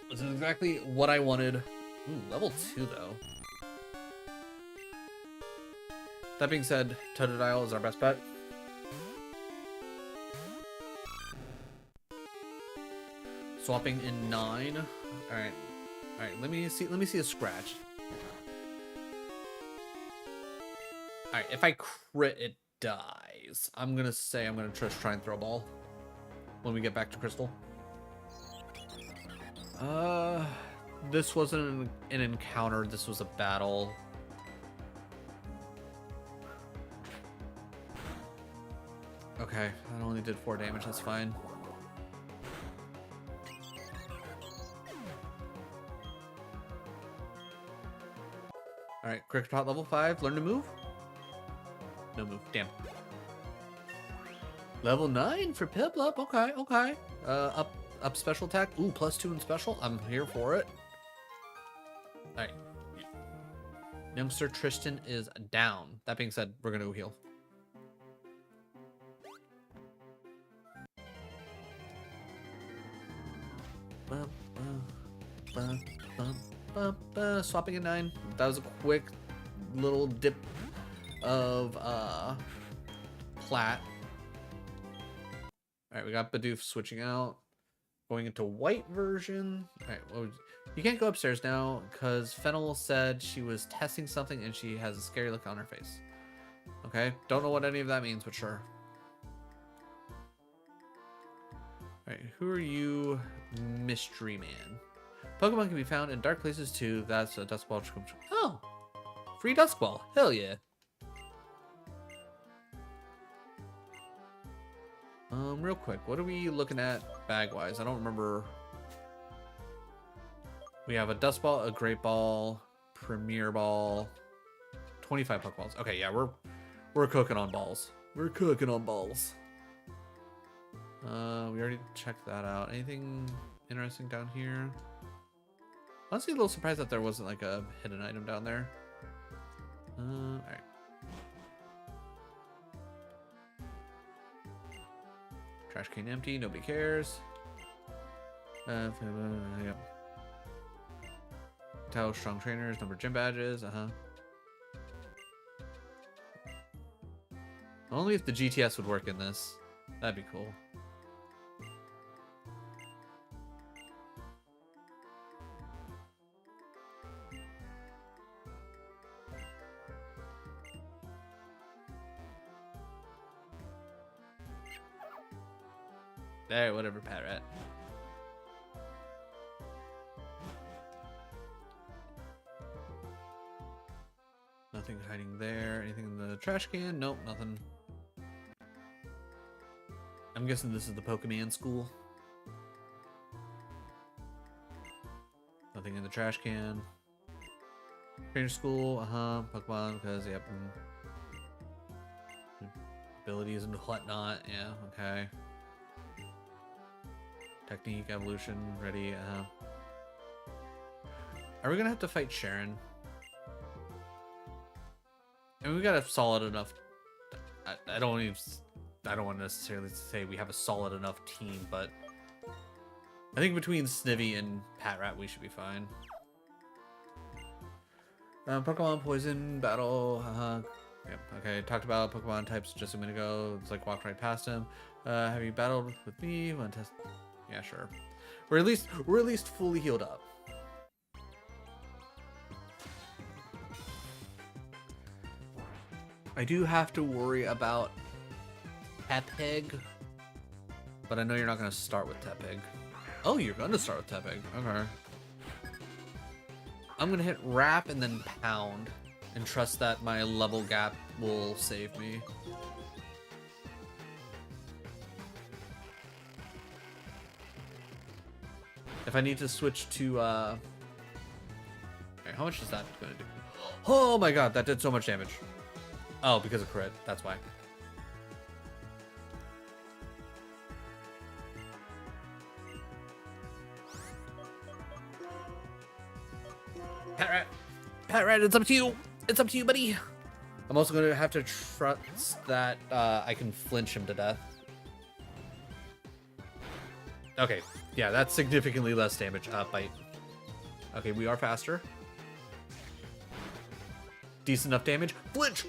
This is exactly what I wanted. Ooh, level 2, though. That being said, Totodile is our best bet. Swapping in 9. Alright. Alright, let me see a scratch. Alright, if I crit, it dies. I'm gonna just try and throw a ball when we get back to Crystal. This wasn't an encounter, this was a battle. Okay, that only did 4 damage, that's fine. Alright, Cricketpot level 5, learn to move? No move, damn. Level 9 for Piplup, okay, okay. Up special attack, ooh, +2 in special, I'm here for it. Alright. Youngster Tristan is down. That being said, we're gonna go heal. Swapping in 9. That was a quick little dip of plat. Alright, we got Bidoof switching out. Going into white version. Alright, you can't go upstairs now because Fennel said she was testing something and she has a scary look on her face. Okay, don't know what any of that means, but sure. Alright, who are you, Mystery Man? Pokemon can be found in dark places too. That's a Dusk Ball. Oh! Free Dusk Ball. Hell yeah. Real quick, what are we looking at bag-wise? I don't remember. We have a Dust Ball, a Great Ball, Premier Ball, 25 Pokeballs. Okay, yeah, we're cooking on balls. We're cooking on balls. We already checked that out. Anything interesting down here? Honestly, a little surprised that there wasn't like a hidden item down there. Alright. Trash can empty, nobody cares. Yep. Tell strong trainers, number of gym badges, Only if the GTS would work in this. That'd be cool. There, whatever, Pat-Rat. Nothing hiding there. Anything in the trash can? Nope, nothing. I'm guessing this is the Pokemon school. the trash can. Trainer school, Pokemon, because, yep. Abilities and whatnot, yeah, okay. Technique, evolution, ready, Are we gonna have to fight Sharon? And we got a solid enough... I don't want to necessarily say we have a solid enough team, but... I think between Snivy and Patrat, we should be fine. Pokemon Poison Battle. Yep. Okay. Talked about Pokemon types just a minute ago. It's like walked right past him. Have you battled with me? Want to test? Yeah, sure. We're at least fully healed up. I do have to worry about Tepig, but I know you're not going to start with Tepig. Oh, you're going to start with Tepig. Okay. I'm going to hit Wrap and then Pound and trust that my level gap will save me. If I need to switch to, okay, how much is that going to do? Oh my god, that did so much damage. Oh, because of crit. That's why. Patrat, it's up to you. It's up to you, buddy. I'm also going to have to trust that I can flinch him to death. Okay, yeah, that's significantly less damage. Bite. Okay, we are faster. Decent enough damage. Flinch!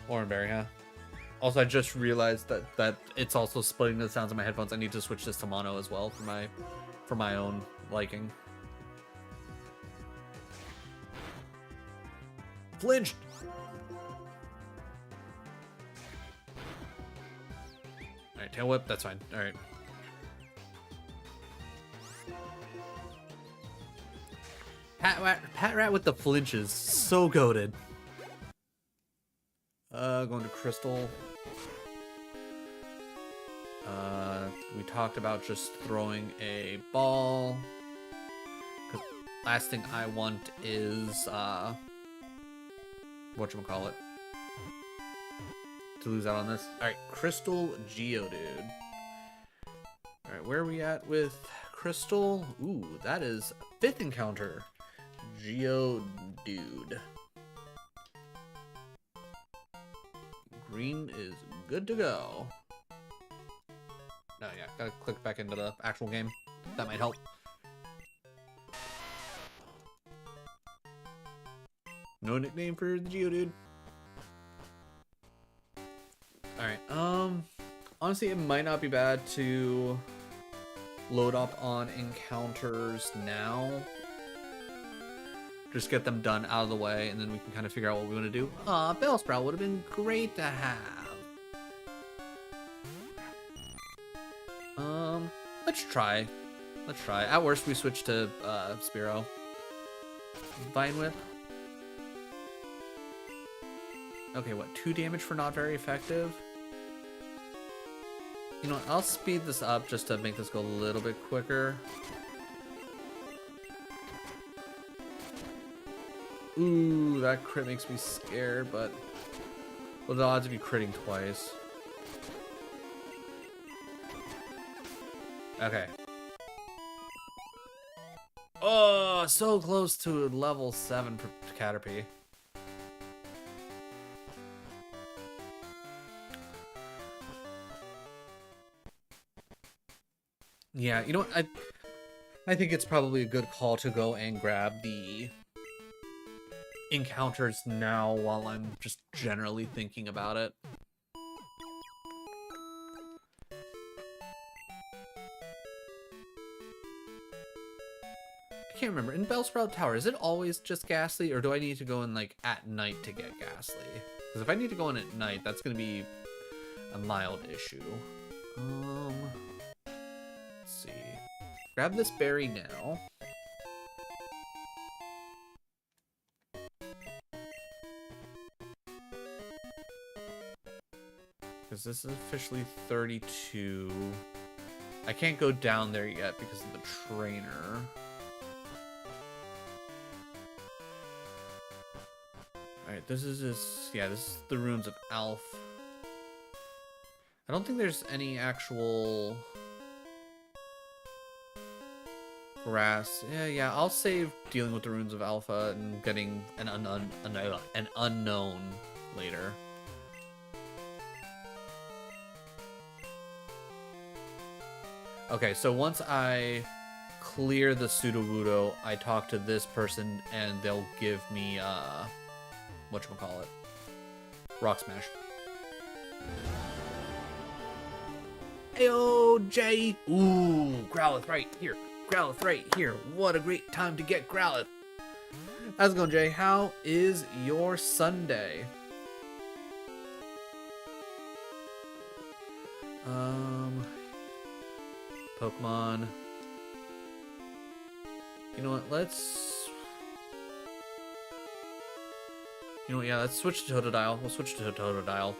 Oranberry, huh? Also, I just realized that it's also splitting the sounds of my headphones. I need to switch this to mono as well for my own liking. Flinched. All right, tail whip. That's fine. All right. Patrat with the flinches, so goated. Going to Crystal. We talked about just throwing a ball. 'Cause last thing I want is whatchamacallit, to lose out on this. Alright, Crystal Geodude. Alright, where are we at with Crystal? Ooh, that is 5th encounter. Geodude. Green is good to go. No, yeah, gotta click back into the actual game. That might help. No nickname for the Geodude. Alright, honestly, it might not be bad to load up on encounters now. Just get them done out of the way, and then we can kind of figure out what we want to do. Bellsprout would have been great to have. Let's try. Let's try. At worst, we switch to Spearow. Vine Whip. Okay, what? 2 damage for not very effective? You know what? I'll speed this up just to make this go a little bit quicker. Ooh, that crit makes me scared, but what are the odds of you critting twice? Okay. Oh, so close to level 7 for Caterpie. Yeah, you know what? I think it's probably a good call to go and grab the encounters now while I'm just generally thinking about it. I can't remember. In Bellsprout Tower, is it always just Ghastly, or do I need to go in like at night to get Ghastly? Because if I need to go in at night, that's going to be a mild issue. Let's see. Grab this berry now. because this is officially 32. I can't go down there yet because of the trainer. Alright, this is just, yeah, this is the ruins of Alf. I don't think there's any actual grass. Yeah, I'll save dealing with the ruins of Alpha and getting an unknown later. Okay, so once I clear the Sudowoodo, I talk to this person and they'll give me whatchamacallit? Rock Smash. Ayo, Jay! Ooh, Growlithe right here. Growlithe right here. What a great time to get Growlithe. How's it going, Jay? How is your Sunday? Pokemon. You know what? Yeah, let's switch to Totodile. We'll switch to Totodile.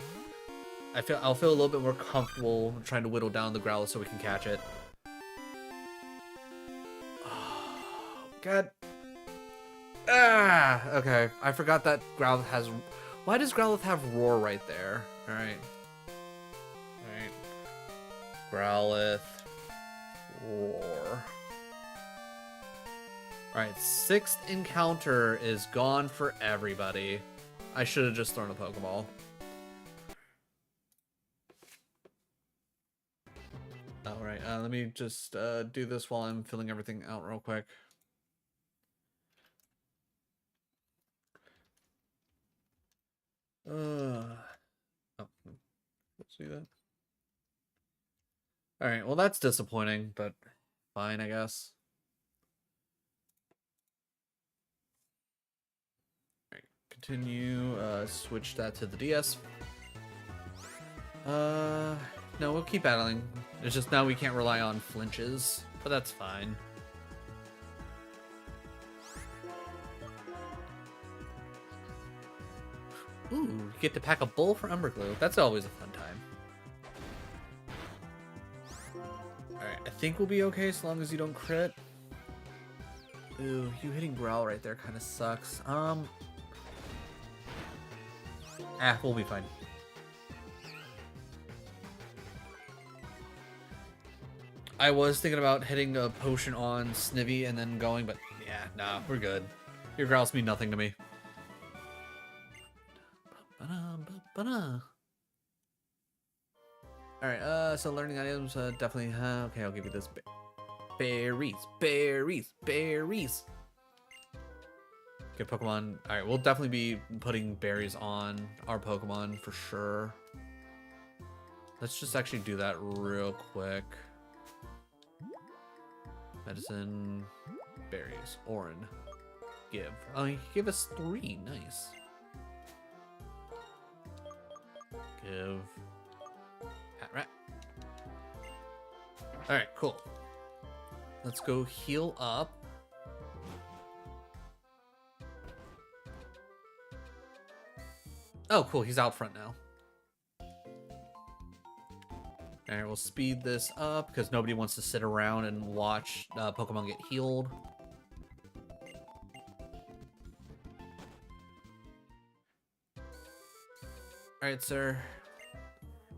I'll feel a little bit more comfortable trying to whittle down the Growlithe so we can catch it. Oh, God. Ah! Okay. I forgot that Growlithe has... Why does Growlithe have Roar right there? Alright. Growlithe. Roar. Alright, 6th encounter is gone for everybody. I should have just thrown a Pokeball. Alright, let me just do this while I'm filling everything out real quick. Oh, see that? Alright, well that's disappointing, but fine, I guess. Alright, continue, switch that to the DS. No, we'll keep battling. It's just now we can't rely on flinches, but that's fine. Ooh, you get to pack a bowl for Umberglue. That's always a fun time. Alright, I think we'll be okay as long as you don't crit. Ooh, you hitting Growl right there kind of sucks. We'll be fine. I was thinking about hitting a potion on Snivy and then going, but yeah, nah, we're good. Your Growls mean nothing to me. Alright, so learning items, definitely, okay, I'll give you this. Berries. Good Pokemon. Alright, we'll definitely be putting berries on our Pokemon for sure. Let's just actually do that real quick. Medicine, berries, Orin, give. Oh, he gave us 3. Nice. Give. Rat. Alright, cool. Let's go heal up. Oh, cool. He's out front now. Alright, we'll speed this up because nobody wants to sit around and watch Pokemon get healed. Alright, sir.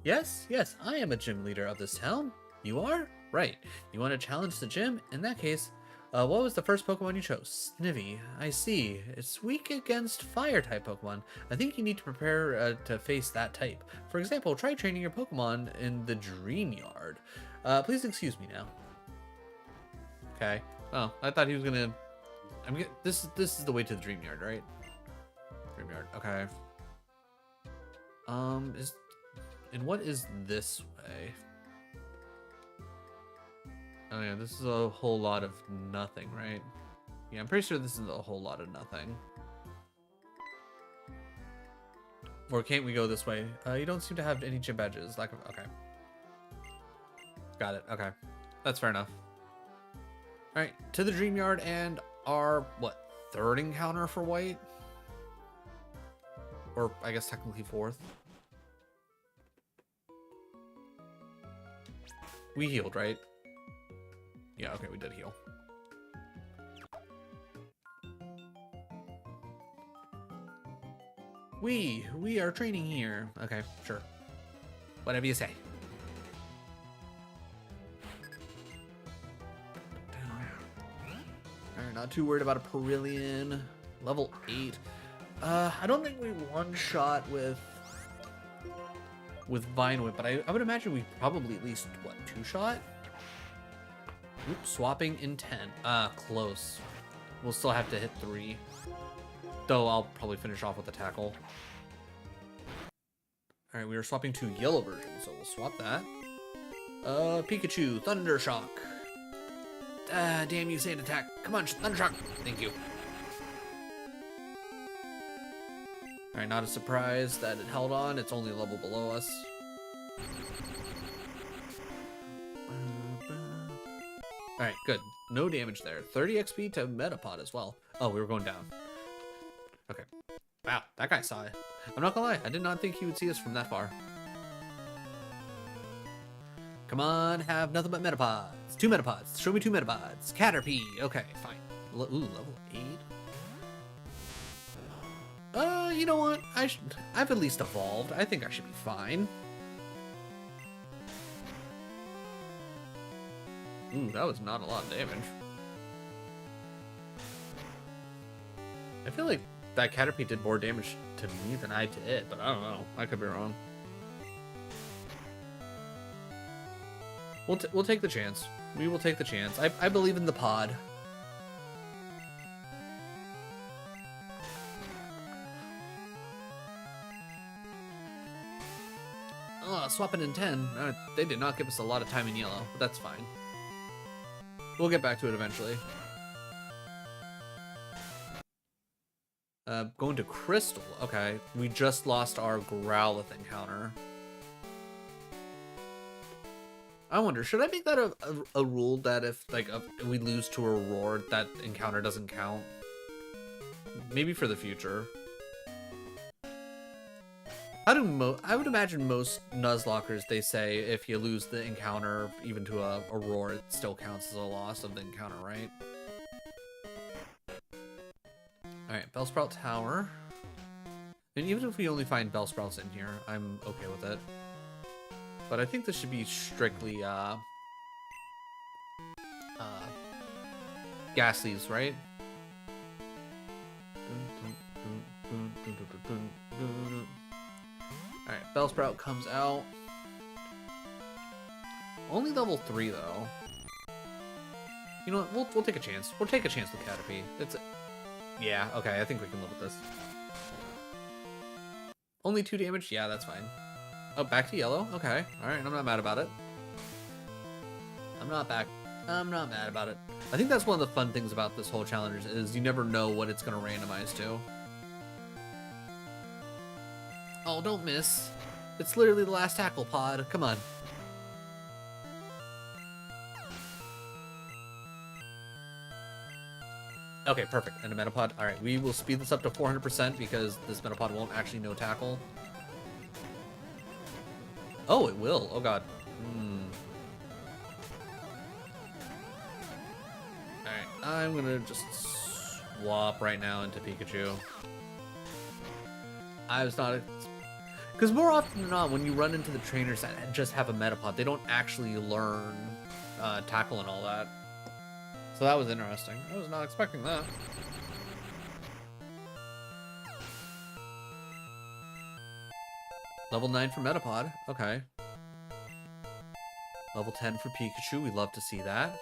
Yes, I am a gym leader of this town. You are? Right. You want to challenge the gym? In that case, what was the first Pokemon you chose? Snivy. I see. It's weak against Fire-type Pokemon. I think you need to prepare to face that type. For example, try training your Pokemon in the Dream Yard. Please excuse me now. Okay. Oh, I thought he was gonna... This is the way to the Dream Yard, right? Dream Yard. Okay. And what is this way? Oh yeah, this is a whole lot of nothing, right? Yeah, I'm pretty sure this is a whole lot of nothing. Or can't we go this way? You don't seem to have any gym badges. Lack of... Okay. Got it. Okay. That's fair enough. Alright, to the Dream Yard and our, what, 3rd encounter for White? Or, I guess, technically 4th. We healed, right? Yeah, okay, we did heal. We are training here. Okay, sure. Whatever you say. Alright, not too worried about a Perillian. Level 8. I don't think we one-shot with Wynaut, but I would imagine we probably at least, what, two-shot? Oops, swapping in 10. Close. We'll still have to hit 3. Though I'll probably finish off with a tackle. Alright, we are swapping to yellow version, so we'll swap that. Pikachu, Thunder Shock. Damn you, Sand Attack. Come on, Thunder Shock. Thank you. Alright, not a surprise that it held on. It's only a level below us. Alright, good. No damage there. 30 XP to Metapod as well. Oh, we were going down. Okay. Wow, that guy saw it. I'm not gonna lie, I did not think he would see us from that far. Come on, have nothing but Metapods. 2 Metapods. Show me 2 Metapods. Caterpie. Okay, fine. Ooh, level 8. You know what? I've at least evolved. I think I should be fine. Ooh, that was not a lot of damage. I feel like that Caterpie did more damage to me than I did, but I don't know. I could be wrong. We'll take the chance. We will take the chance. I believe in the pod. Oh, swapping in 10. They did not give us a lot of time in yellow, but that's fine. We'll get back to it eventually. Going to Crystal. Okay, we just lost our Growlithe encounter. I wonder, should I make that a rule that if we lose to a Roar, that encounter doesn't count? Maybe for the future. I would imagine most Nuzlockers, they say if you lose the encounter even to a Roar, it still counts as a loss of the encounter, right? Alright, Bellsprout Tower. And even if we only find Bellsprouts in here, I'm okay with it. But I think this should be strictly, Ghastlies, right? Alright, Bellsprout comes out. Only level 3, though. You know what? We'll take a chance. We'll take a chance with Caterpie. Yeah, okay, I think we can live with this. Only 2 damage? Yeah, that's fine. Oh, back to yellow? Okay. Alright, I'm not mad about it. I'm not mad about it. I think that's one of the fun things about this whole challenge is you never know what it's going to randomize to. Oh, don't miss. It's literally the last tackle pod. Come on. Okay, perfect. And a Metapod. Alright, we will speed this up to 400% because this Metapod won't actually know tackle. Oh, it will. Oh, God. Alright, I'm gonna just swap right now into Pikachu. I was not... Because more often than not, when you run into the trainers that just have a Metapod, they don't actually learn tackle and all that. So that was interesting. I was not expecting that. Level 9 for Metapod. Okay. Level 10 for Pikachu. We love to see that.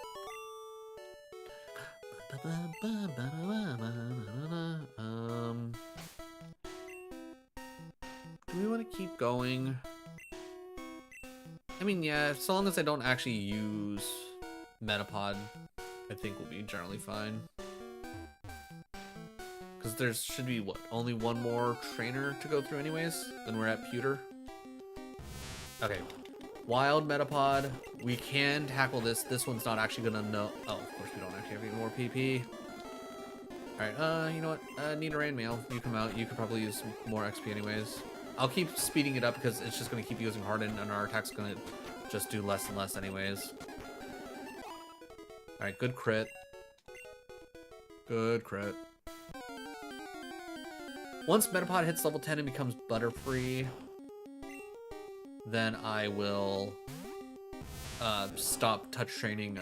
Do we want to keep going? I mean, yeah, so long as I don't actually use Metapod, I think we'll be generally fine. Because there should be, what, only one more trainer to go through anyways? Then we're at Pewter. Okay. Wild Metapod. We can tackle this. This one's not actually gonna know. Oh, of course we don't actually have any more PP. Alright, you know what? Nidoran Mail, you come out. You could probably use more XP anyways. I'll keep speeding it up because it's just gonna keep using Harden and our attack's gonna just do less and less anyways. Alright, good crit. Good crit. Once Metapod hits level 10 and becomes Butterfree, then I will stop touch training,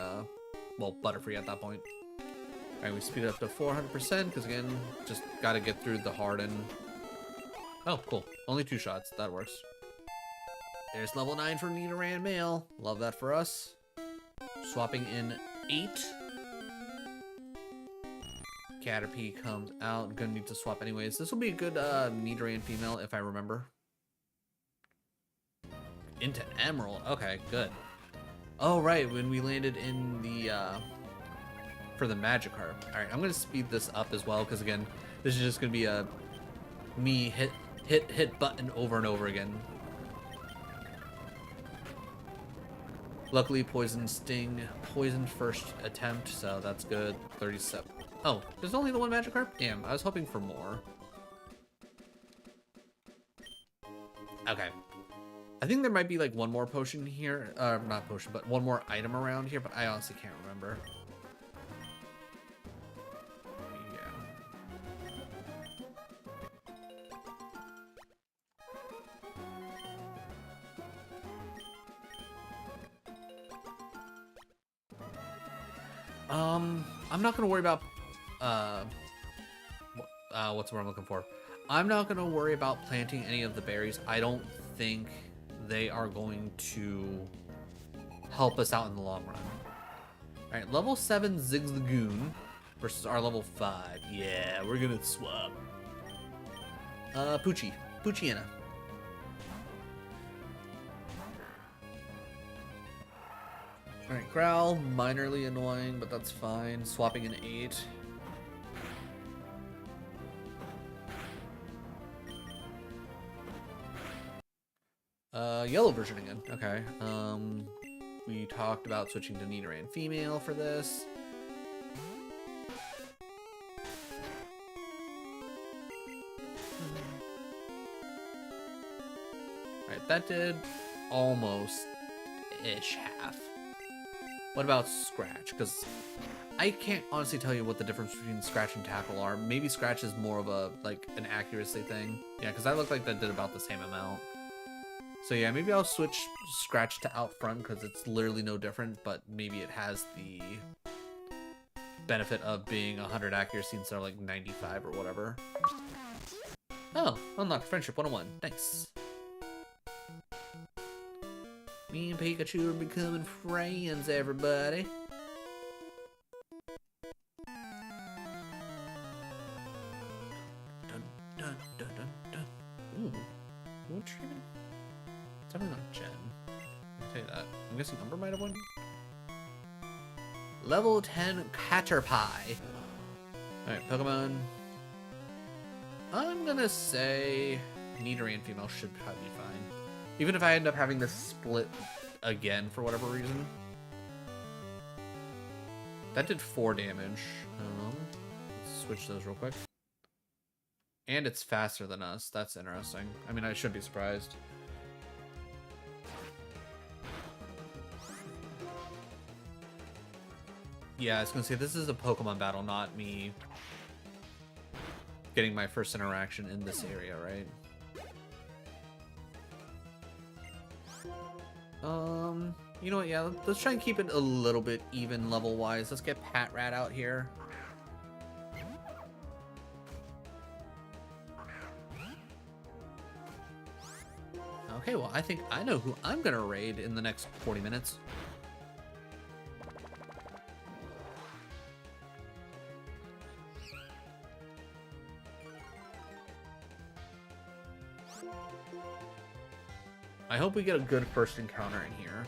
well, Butterfree at that point. Alright, we speed it up to 400%, because again, just gotta get through the Harden. Oh, cool. Only 2 shots. That works. There's level 9 for Nidoran Male. Love that for us. Swapping in 8. Caterpie comes out. I'm gonna need to swap anyways. This will be a good Nidoran female if I remember. Into Emerald. Okay, good. Oh, right. When we landed in the for the Magikarp. Alright, I'm gonna speed this up as well, because again, this is just gonna be a me hit button over and over again. Luckily, Poison Sting, poisoned first attempt, so that's good. 37. Oh, there's only the one Magikarp? Damn, I was hoping for more. Okay. I think there might be like one more potion here. Not potion, but one more item around here, but I honestly can't remember. I'm not gonna worry about what's the word I'm looking for? I'm not gonna worry about planting any of the berries. I don't think they are going to help us out in the long run. All right, level 7 Zigzagoon versus our level 5. Yeah, we're gonna swap. Poochyena. Alright, Growl, minorly annoying, but that's fine. Swapping an 8. Yellow version again. Okay. We talked about switching to Nidoran female for this. Alright, that did almost-ish half. What about Scratch? Because I can't honestly tell you what the difference between Scratch and Tackle are. Maybe Scratch is more of a, like, an accuracy thing. Yeah, because that looked like that did about the same amount. So yeah, maybe I'll switch Scratch to Out Front because it's literally no different, but maybe it has the benefit of being 100 accuracy instead of like 95 or whatever. Oh, unlocked Friendship 101. Nice. Me and Pikachu are becoming friends, everybody. Dun, dun, dun, dun, dun. Ooh. What treatment? It's definitely not Gen. I can tell you that. I'm guessing Umber might have one. Level 10 Caterpie. Alright, Pokemon. I'm gonna say Nidoran female should probably be fine. Even if I end up having this split again for whatever reason. That did 4 damage. Let's switch those real quick. And it's faster than us. That's interesting. I mean, I shouldn't be surprised. Yeah, I was gonna say, this is a Pokemon battle, not me getting my first interaction in this area, right? You know what, yeah, let's try and keep it a little bit even level-wise. Let's get Patrat out here. Okay, well, I think I know who I'm gonna raid in the next 40 minutes. I hope we get a good first encounter in here.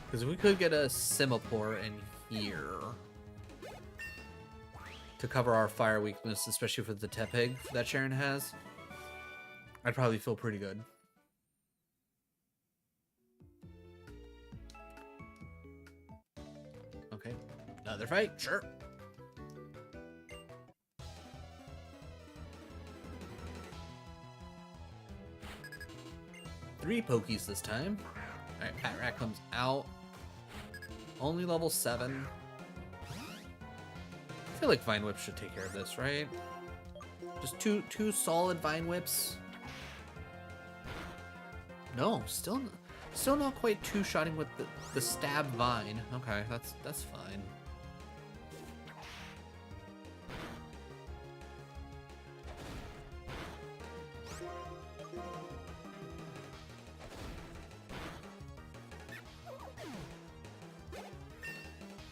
Because if we could get a Simipour in here to cover our fire weakness, especially for the Tepig that Sharon has, I'd probably feel pretty good. Okay. Other fight, sure. Three Pokies this time. Alright, Pat Rat comes out. Only level 7. I feel like Vine Whip should take care of this, right? Just two solid Vine Whips. No, still not quite two-shotting with the stab Vine. Okay, that's fine.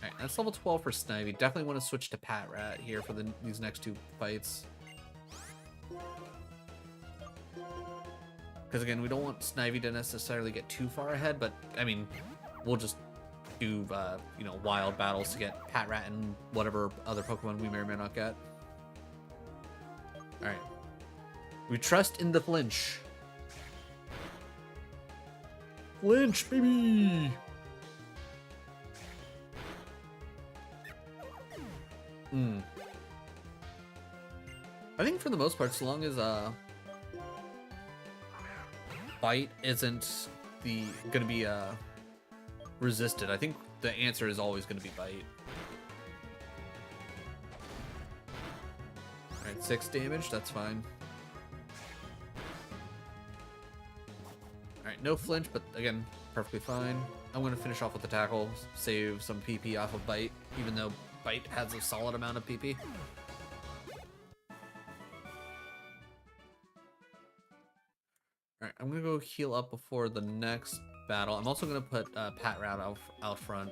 Alright, that's level 12 for Snivy. Definitely want to switch to Pat Rat here for these next 2 fights. Because again, we don't want Snivy to necessarily get too far ahead, but I mean, we'll just do, you know, wild battles to get Pat Rat and whatever other Pokemon we may or may not get. Alright. We trust in the flinch. Flinch, baby! I think for the most part, so long as, Bite isn't gonna be resisted. I think the answer is always gonna be Bite. Alright, 6 damage, that's fine. Alright, no flinch, but again, perfectly fine. I'm gonna finish off with the tackle, save some PP off of Bite, even though Bite has a solid amount of PP. Alright, I'm gonna go heal up before the next battle. I'm also gonna put Pat Rat out front.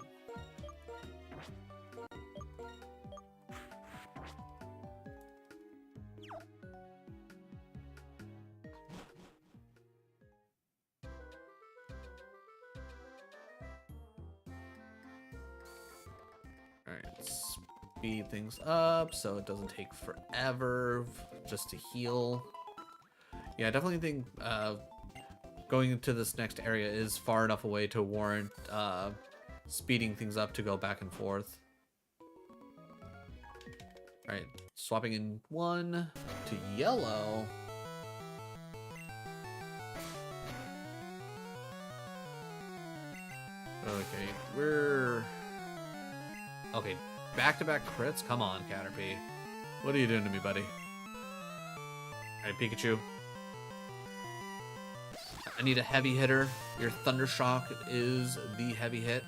Alright, speed things up so it doesn't take forever just to heal. Yeah, I definitely think going into this next area is far enough away to warrant speeding things up to go back and forth. Alright, swapping in 1 to yellow. Okay, we're... Okay, back-to-back crits? Come on, Caterpie. What are you doing to me, buddy? Alright, Pikachu. I need a heavy hitter. Your Thunder Shock is the heavy hit.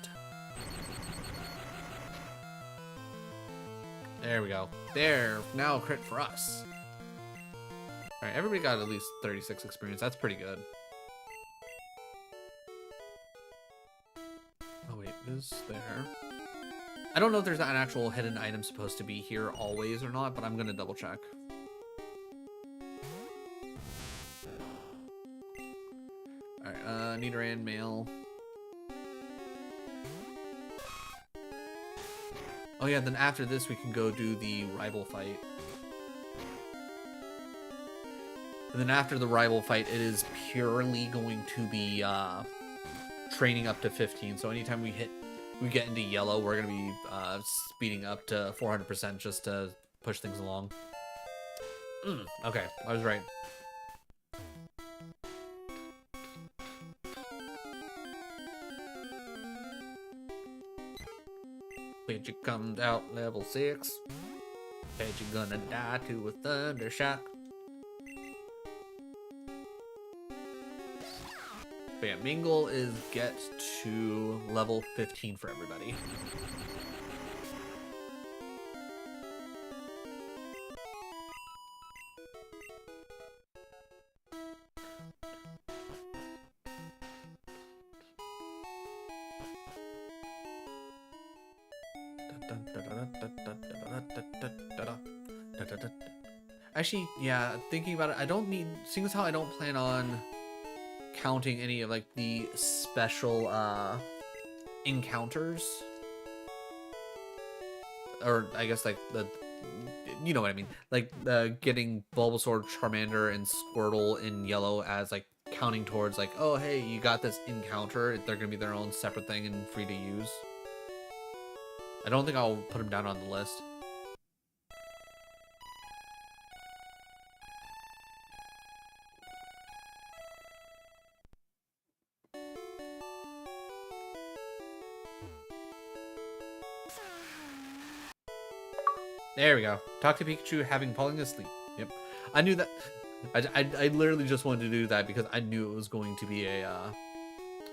There we go. There, now a crit for us. Alright, everybody got at least 36 experience. That's pretty good. Oh wait, is there? I don't know if there's an actual hidden item supposed to be here always or not, but I'm gonna double check. Alright, Nidoran male. Oh yeah, then after this we can go do the rival fight. And then after the rival fight, it is purely going to be training up to 15. So anytime we get into yellow, we're gonna be speeding up to 400% just to push things along. Okay, I was right. Pidgey comes out level 6. Pidgey gonna die to a Thunder Shock. But yeah, Mingle is get to level 15 for everybody. Actually, yeah, thinking about it, I don't need, seeing as how I don't plan on counting any of like the special encounters, or I guess like the, you know what I mean, like getting Bulbasaur, Charmander, and Squirtle in yellow as like counting towards like, oh hey, you got this encounter, they're gonna be their own separate thing and free to use. I don't think I'll put him down on the list. There we go. Talk to Pikachu having fallen asleep. Yep. I knew that. I literally just wanted to do that because I knew it was going to be a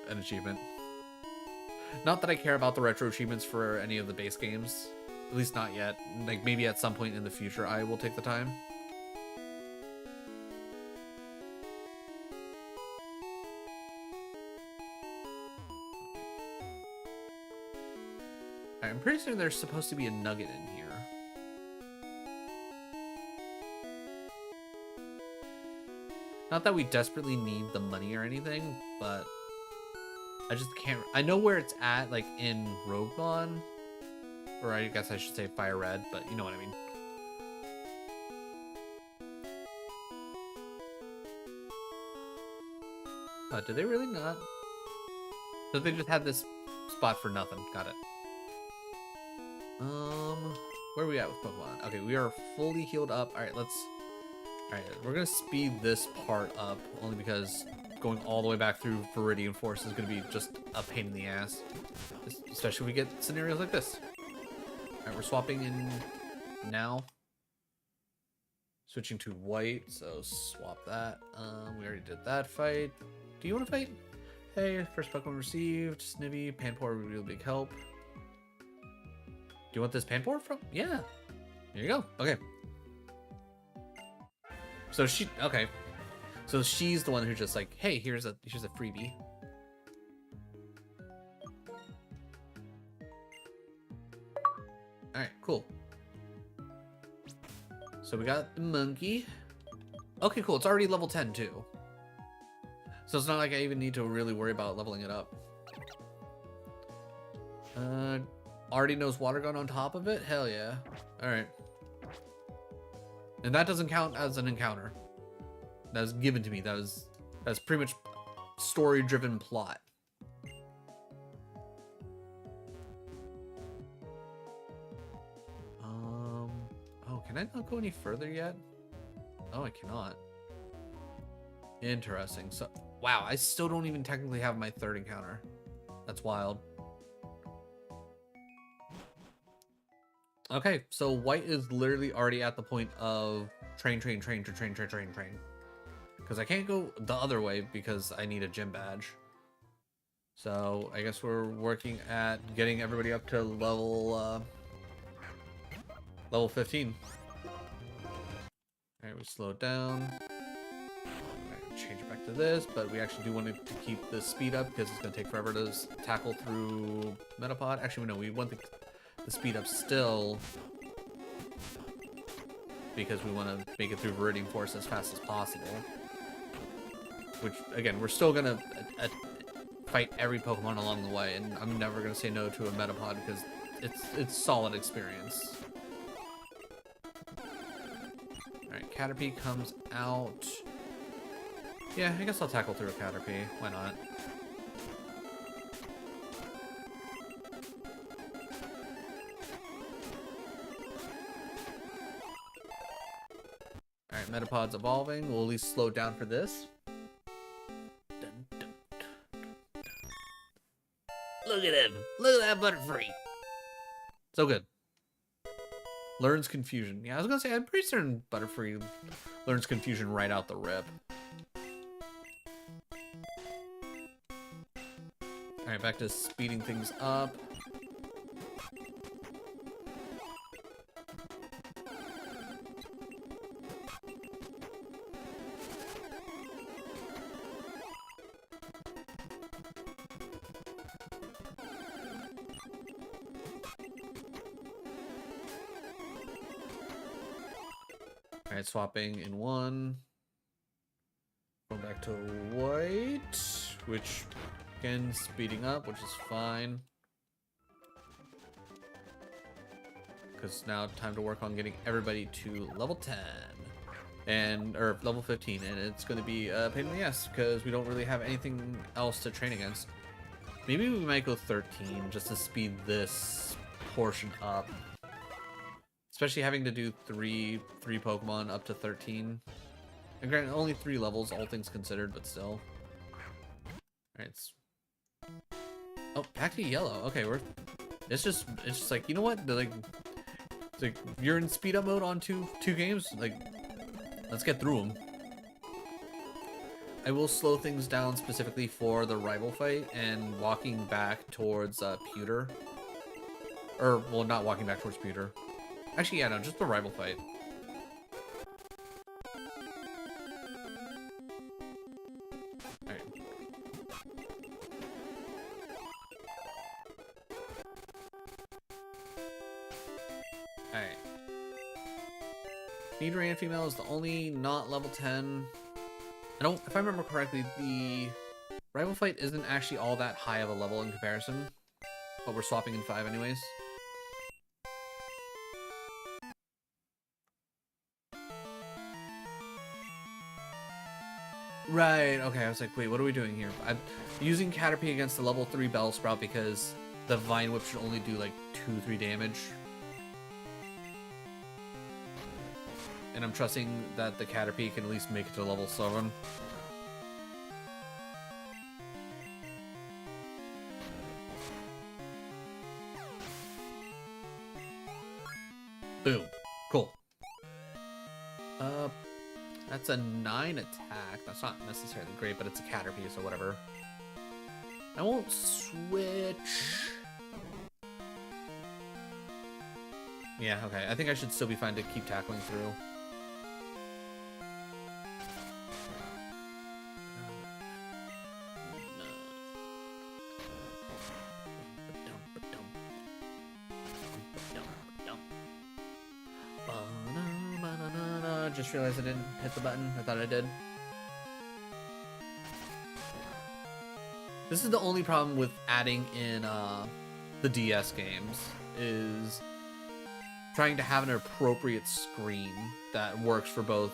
an achievement. Not that I care about the retro achievements for any of the base games. At least not yet. Like, maybe at some point in the future I will take the time. I'm pretty certain there's supposed to be a nugget in here. Not that we desperately need the money or anything, but I just can't. I know where it's at, like in Roguemon, or I guess I should say Fire Red, but you know what I mean. Did they really not? So they just had this spot for nothing. Got it. Where are we at with Pokemon? Okay, we are fully healed up. All right, Alright, we're gonna speed this part up, only because going all the way back through Viridian Forest is gonna be just a pain in the ass. Especially if we get scenarios like this. Alright, we're swapping in now. Switching to white, so swap that. We already did that fight. Do you want to fight? Hey, first Pokemon received. Snivy, Panpour would be a real big help. Do you want this Panpour from? Yeah. Here you go. Okay. So okay. So she's the one who just like, hey, here's a freebie. All right, cool. So we got the monkey. Okay, cool. It's already level 10 too. So it's not like I even need to really worry about leveling it up. Already knows Water Gun on top of it? Hell yeah. All right. And that doesn't count as an encounter. That was given to me. That's pretty much story-driven plot. Oh, can I not go any further yet? Oh, I cannot. Interesting. So, wow, I still don't even technically have my third encounter. That's wild. Okay, so white is literally already at the point of train. Because I can't go the other way because I need a gym badge. So I guess we're working at getting everybody up to level 15. Alright, we slow it down. Change it back to this, but we actually do want to keep the speed up because it's going to take forever to tackle through Metapod. Actually, no, we want the speed up still because we want to make it through Viridian Forest as fast as possible. Which, again, we're still going to fight every Pokemon along the way, and I'm never going to say no to a Metapod because it's solid experience. Alright, Caterpie comes out. Yeah, I guess I'll tackle through a Caterpie. Why not? Alright, Metapod's evolving. We'll at least slow down for this. Dun, dun, dun, dun. Look at him! Look at that Butterfree! So good. Learns Confusion. Yeah, I was gonna say, I'm pretty certain Butterfree learns Confusion right out the rip. Alright, back to speeding things up. Alright, swapping in one. Going back to white, which... Again, speeding up, which is fine. Because now time to work on getting everybody to level 10. Or level 15. And it's going to be a pain in the ass because we don't really have anything else to train against. Maybe we might go 13 just to speed this portion up. Especially having to do three Pokemon up to 13. And granted, only 3 levels, all things considered, but still. Alright. Oh, back to yellow. Okay, it's just like, you know what? It's like you're in speed up mode on two games. Like, let's get through them. I will slow things down specifically for the rival fight and walking back towards Pewter. Or, well, not walking back towards Pewter. Actually, yeah, no, just the rival fight. Alright. Alright. Nidoran female is the only not level 10. If I remember correctly, the rival fight isn't actually all that high of a level in comparison. But we're swapping in 5 anyways. Right, okay, I was like, wait, what are we doing here? I'm using Caterpie against the level 3 Bellsprout because the Vine Whip should only do like 2-3 damage. And I'm trusting that the Caterpie can at least make it to level 7. Boom. Cool. That's a 9 attack. That's not necessarily great, but it's a Caterpie, so whatever. I won't switch. Yeah, okay. I think I should still be fine to keep tackling through. Just realized I didn't hit the button. I thought I did. This is the only problem with adding in the DS games, is trying to have an appropriate screen that works for both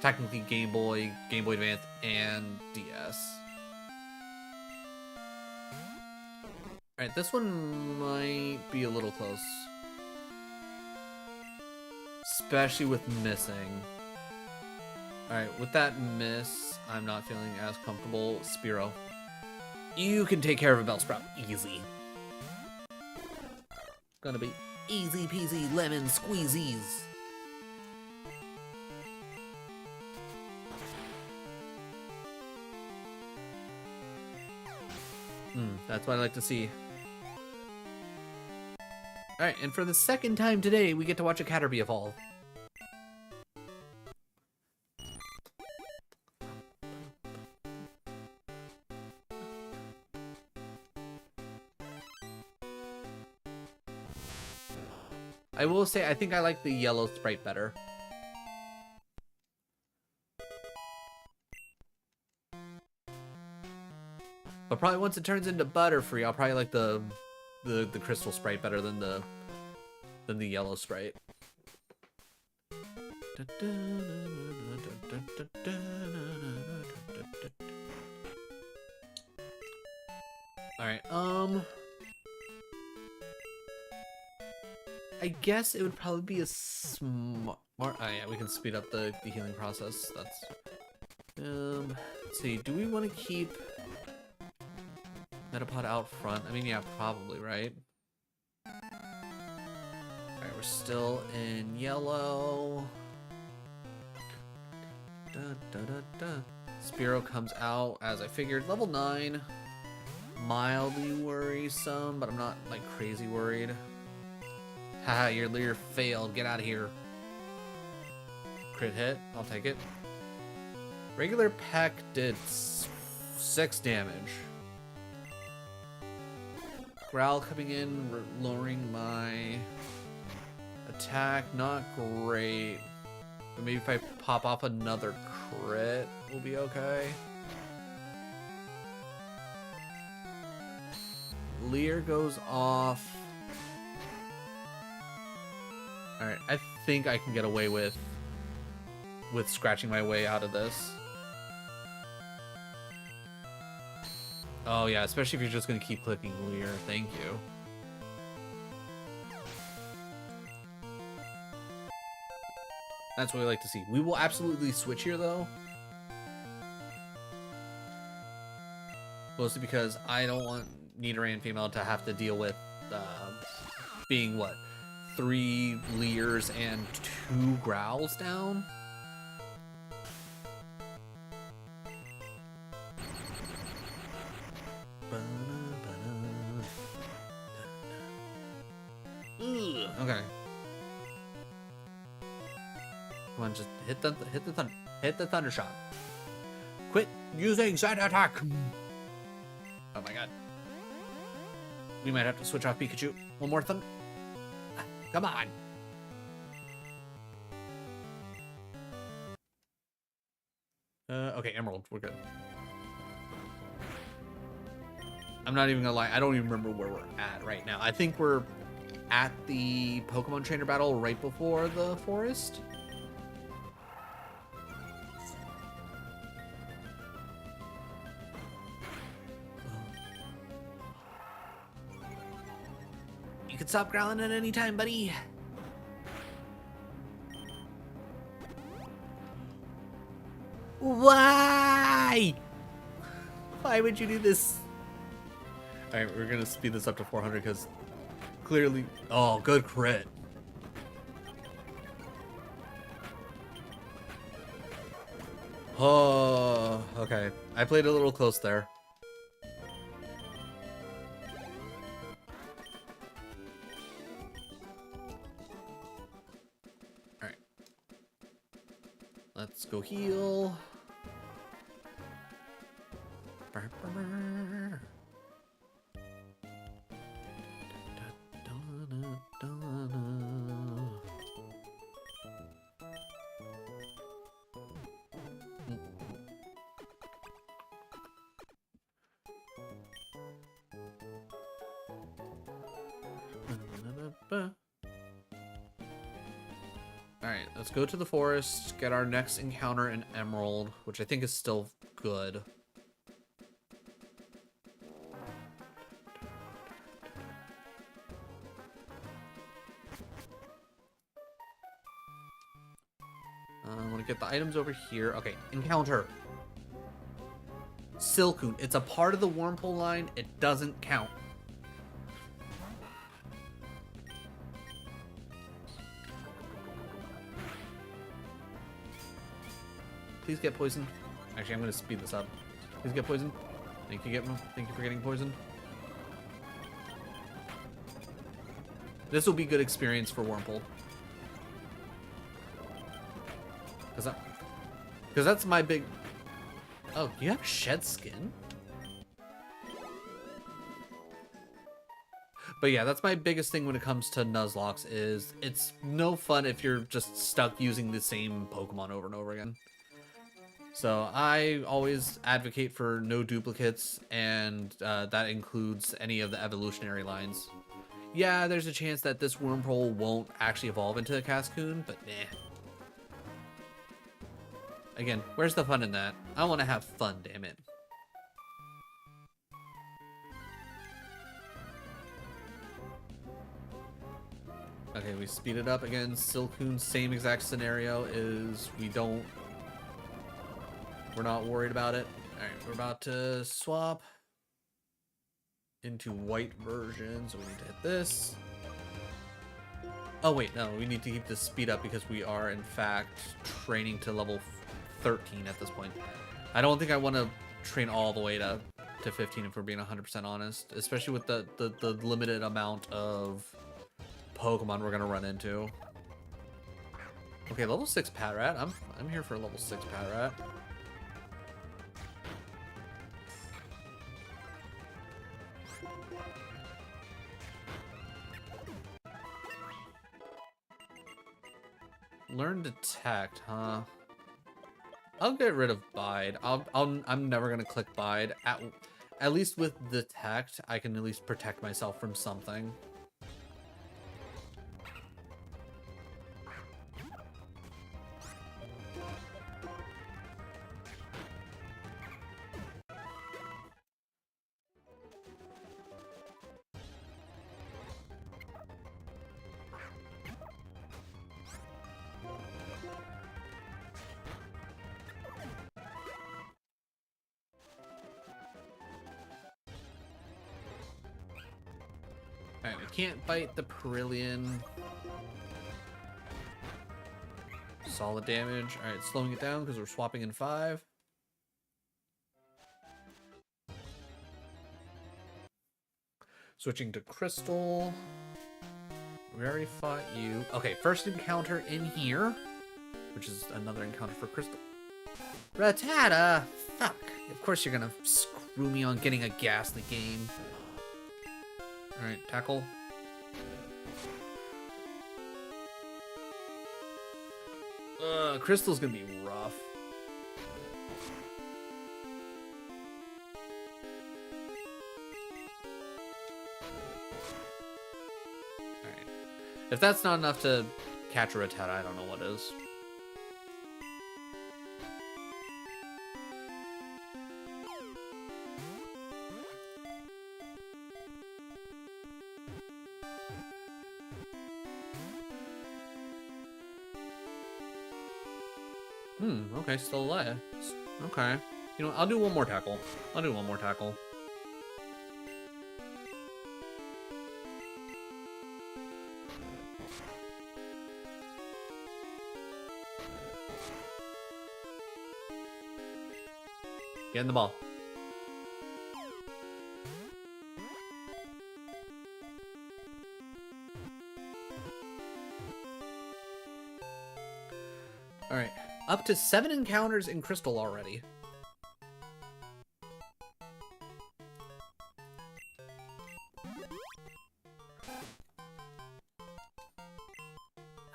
technically Game Boy, Game Boy Advance, and DS. Alright, this one might be a little close. Especially with missing. Alright, with that miss, I'm not feeling as comfortable. Spearow. You can take care of a Bellsprout. Easy. It's gonna be easy peasy lemon squeezies. That's what I like to see. Alright, and for the second time today, we get to watch a Caterpie evolve. I will say, I think I like the yellow sprite better. But probably once it turns into Butterfree, I'll probably like the crystal sprite better than the yellow sprite. Alright, I guess it would probably be a smart... Oh yeah, we can speed up the healing process. That's... let's see, do we want to keep Metapod out front? I mean, yeah, probably, right? Alright, we're still in yellow. Spearow comes out, as I figured, level 9. Mildly worrisome, but I'm not, like, crazy worried. Haha, your Leer failed. Get out of here. Crit hit. I'll take it. Regular Peck did 6 damage. Growl coming in, lowering my attack. Not great. But maybe if I pop off another crit, we'll be okay. Leer goes off. Alright, I think I can get away with scratching my way out of this. Oh yeah, especially if you're just gonna keep clicking Leer. Thank you. That's what we like to see. We will absolutely switch here, though. Mostly because I don't want Nidoran female to have to deal with being, what, 3 Leers and 2 Growls down? Ugh, okay. Come on, just hit the thunder shot. Quit using side attack. Oh my god. We might have to switch off Pikachu. One more thunder. Come on. Okay, Emerald, we're good. I'm not even gonna lie, I don't even remember where we're at right now. I think we're at the Pokemon trainer battle right before the forest. You can stop growling at any time, buddy. Why? Why would you do this? All right, we're gonna speed this up to 400 because clearly, oh, good crit. Oh, okay. I played a little close there. All right. Let's go heal. Alright, let's go to the forest, get our next encounter in Emerald, which I think is still good. I want to get the items over here. Okay, encounter. Silcoon. It's a part of the Wormhole line. It doesn't count. Please get poisoned. Actually, I'm going to speed this up. Please get poisoned. Thank you for getting poisoned. This will be good experience for Wormhole. Because that's my big... Oh, you have shed skin? But yeah, that's my biggest thing when it comes to Nuzlocke is it's no fun if you're just stuck using the same Pokemon over and over again. So I always advocate for no duplicates, and that includes any of the evolutionary lines. Yeah, there's a chance that this Wormhole won't actually evolve into a Cascoon, but nah. Again, where's the fun in that? I want to have fun, damn it. Okay, we speed it up again. Silcoon, same exact scenario is we're not worried about it. Alright, we're about to swap into white version, so we need to hit this. Oh wait, no, we need to keep this speed up because we are in fact training to level 13 at this point. I don't think I want to train all the way to 15 if we're being 100% honest, especially with the limited amount of Pokemon we're gonna run into. Okay, level 6 Patrat. I'm here for a level 6 Patrat. Learn Detect, huh? I'll get rid of Bide. I'm never gonna click Bide. At least with Detect, I can at least protect myself from something. Alright, we can't bite the Perillian. Solid damage. Alright, slowing it down because we're swapping in 5. Switching to Crystal. We already fought you. Okay, first encounter in here, which is another encounter for Crystal. Rattata! Fuck. Of course you're gonna screw me on getting a ghastly game. Alright, tackle. Crystal's gonna be rough. Alright. If that's not enough to catch a Rattata, I don't know what is. Okay, still alive. Okay. You know what, I'll do one more tackle. I'll do one more tackle. Get in the ball. Alright. Up to 7 encounters in Crystal already.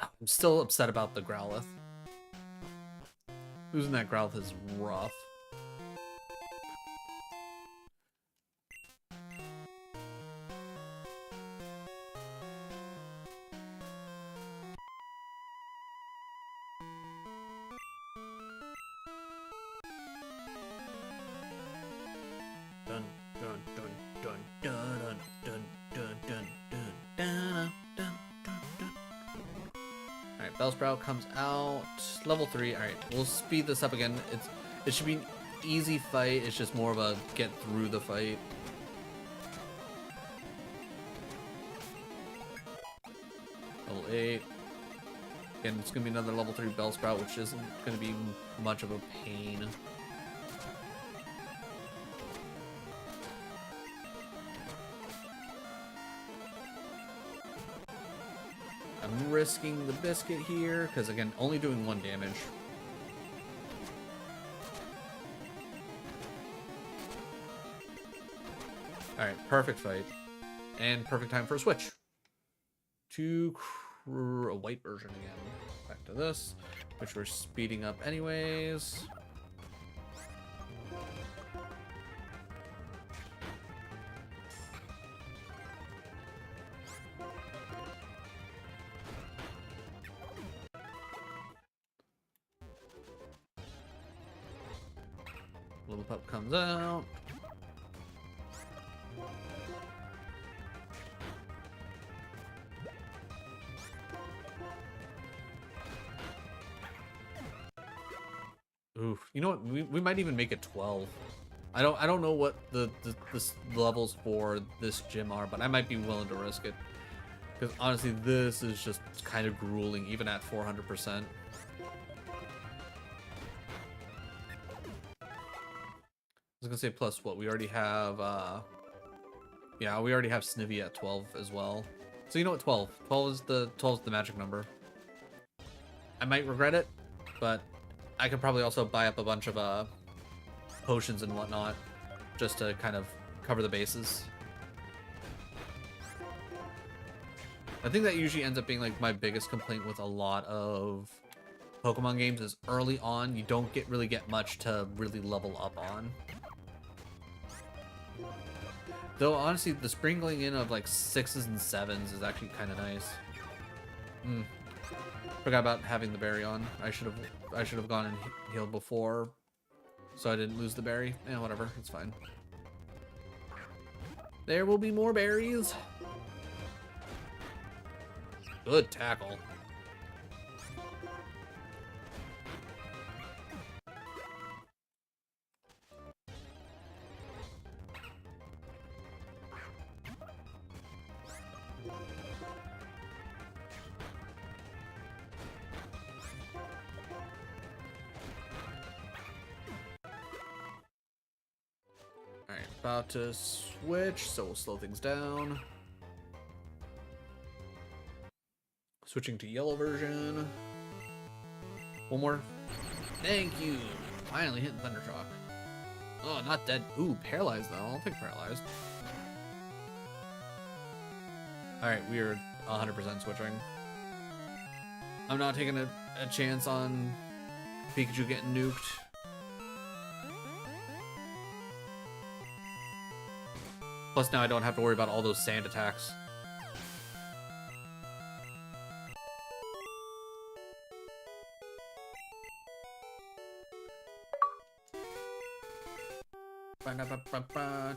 I'm still upset about the Growlithe. Losing that Growlithe is rough. Dun dun dun dun dun dun dun dun dun dun dun dun dun. Alright, Bellsprout comes out. Level 3. Alright, we'll speed this up again. It should be an easy fight. It's just more of a get through the fight. Level 8. Again, it's gonna be another level 3 Bellsprout, which isn't gonna be much of a pain. I'm risking the biscuit here, because again, only doing 1 damage. Alright, perfect fight. And perfect time for a switch. To a white version again. Back to this, which we're speeding up anyways. Little pup comes out. Oof. You know what? We might even make it 12. I don't know what the levels for this gym are, but I might be willing to risk it. Because honestly, this is just kind of grueling, even at 400%. I was gonna say plus what we already have. Yeah, we already have Snivy at 12 as well. So you know what? 12 is the magic number. I might regret it, but I could probably also buy up a bunch of potions and whatnot just to kind of cover the bases. I think that usually ends up being like my biggest complaint with a lot of Pokemon games is early on you don't really get much to really level up on. Though honestly, the sprinkling in of like 6s and 7s is actually kind of nice. Forgot about having the berry on. I should have gone and healed before, so I didn't lose the berry. Eh, whatever, it's fine. There will be more berries. Good tackle. About to switch, so we'll slow things down. Switching to yellow version. One more. Thank you. Finally hitting Thunder Shock. Oh, not dead. Ooh, paralyzed though. I'll take paralyzed. Alright, we are 100% switching. I'm not taking a chance on Pikachu getting nuked. Plus now I don't have to worry about all those sand attacks.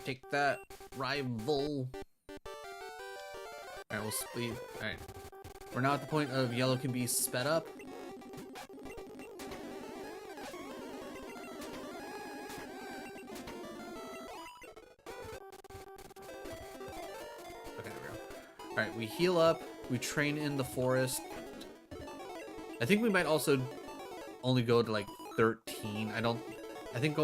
Take that, rival. Alright, we'll speed. Alright. We're now at the point of yellow can be sped up. Okay, there we go. Alright, we heal up, we train in the forest. I think we might also only go to like 13. I think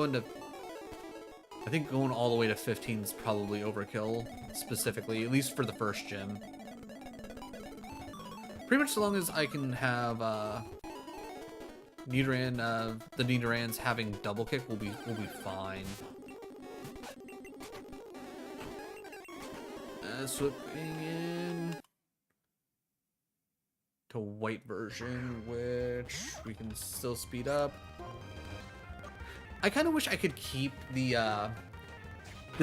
going all the way to 15 is probably overkill, specifically, at least for the first gym. Pretty much so long as I can have Nidoran, the Nidorans having double kick will be fine. Swapping in to white version, which we can still speed up. I kind of wish I could keep the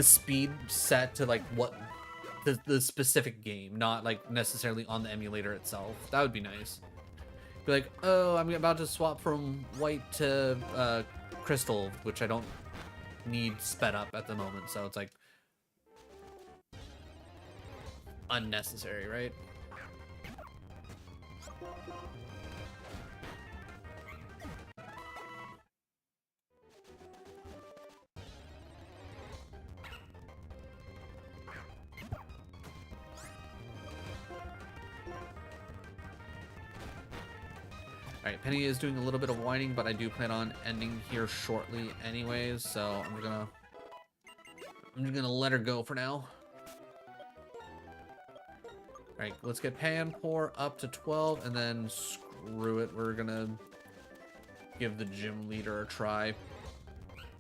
speed set to like what the specific game, not like necessarily on the emulator itself. That would be nice. Be like, oh, I'm about to swap from white to crystal, which I don't need sped up at the moment, so it's like unnecessary, right? Alright, Penny is doing a little bit of whining, but I do plan on ending here shortly anyways, so I'm just gonna let her go for now. Alright, let's get Panpour up to 12, and then screw it, we're gonna give the gym leader a try.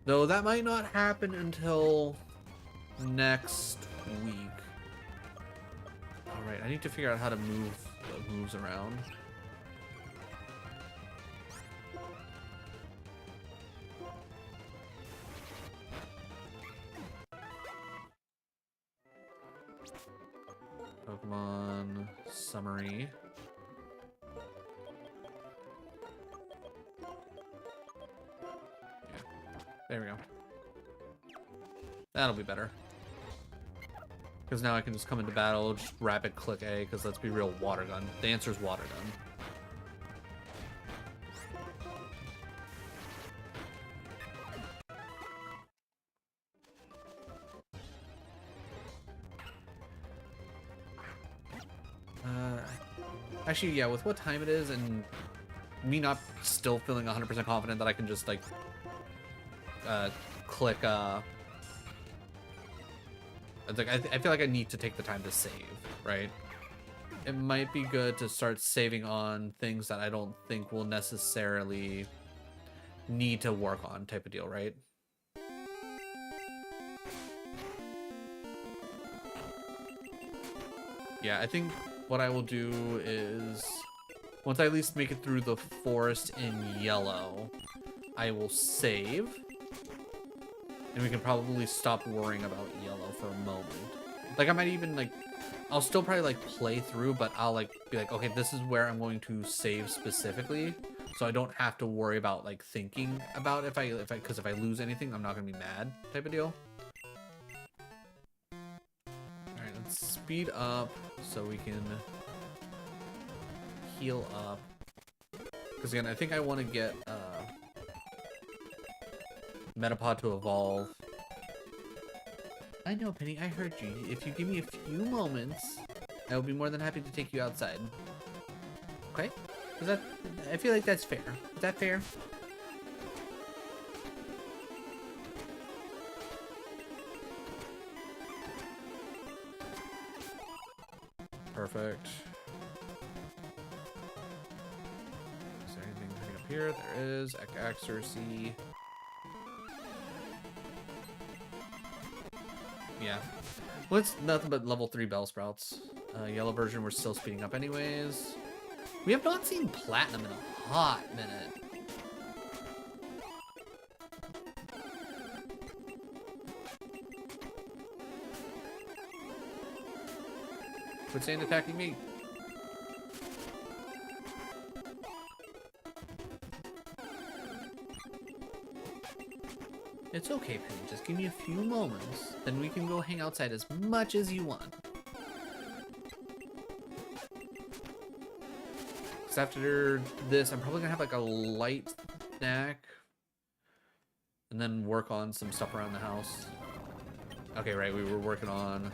Though that might not happen until next week. Alright, I need to figure out how to move the moves around. Pokemon summary. Yeah, there we go. That'll be better. Because now I can just come into battle, just rapid click A, because let's be real, water gun. The answer is water gun. Actually, yeah, with what time it is and me not still feeling 100% confident that I can just, like, click, it's like, I feel like I need to take the time to save, right? It might be good to start saving on things that I don't think will necessarily need to work on type of deal, right? Yeah, I think what I will do is, once I at least make it through the forest in yellow, I will save. And we can probably stop worrying about yellow for a moment. Like, I might even, like, I'll still probably, like, play through, but I'll, like, be like, okay, this is where I'm going to save specifically. So I don't have to worry about, like, thinking about because if I lose anything, I'm not going to be mad type of deal. Alright, let's speed up so we can heal up. Because again, I think I want to get Metapod to evolve. I know, Penny, I heard you. If you give me a few moments, I will be more than happy to take you outside. Okay? Is that, I feel like that's fair. Is that fair? Perfect. Is there anything coming up here? There is. Accuracy. Yeah. Well, it's nothing but level 3 bell sprouts. Yellow version, we're still speeding up anyways. We have not seen platinum in a hot minute. Quit saying attacking me. It's okay, Penny. Just give me a few moments. Then we can go hang outside as much as you want. Because after this, I'm probably going to have like a light snack. And then work on some stuff around the house. Okay, right. We were working on...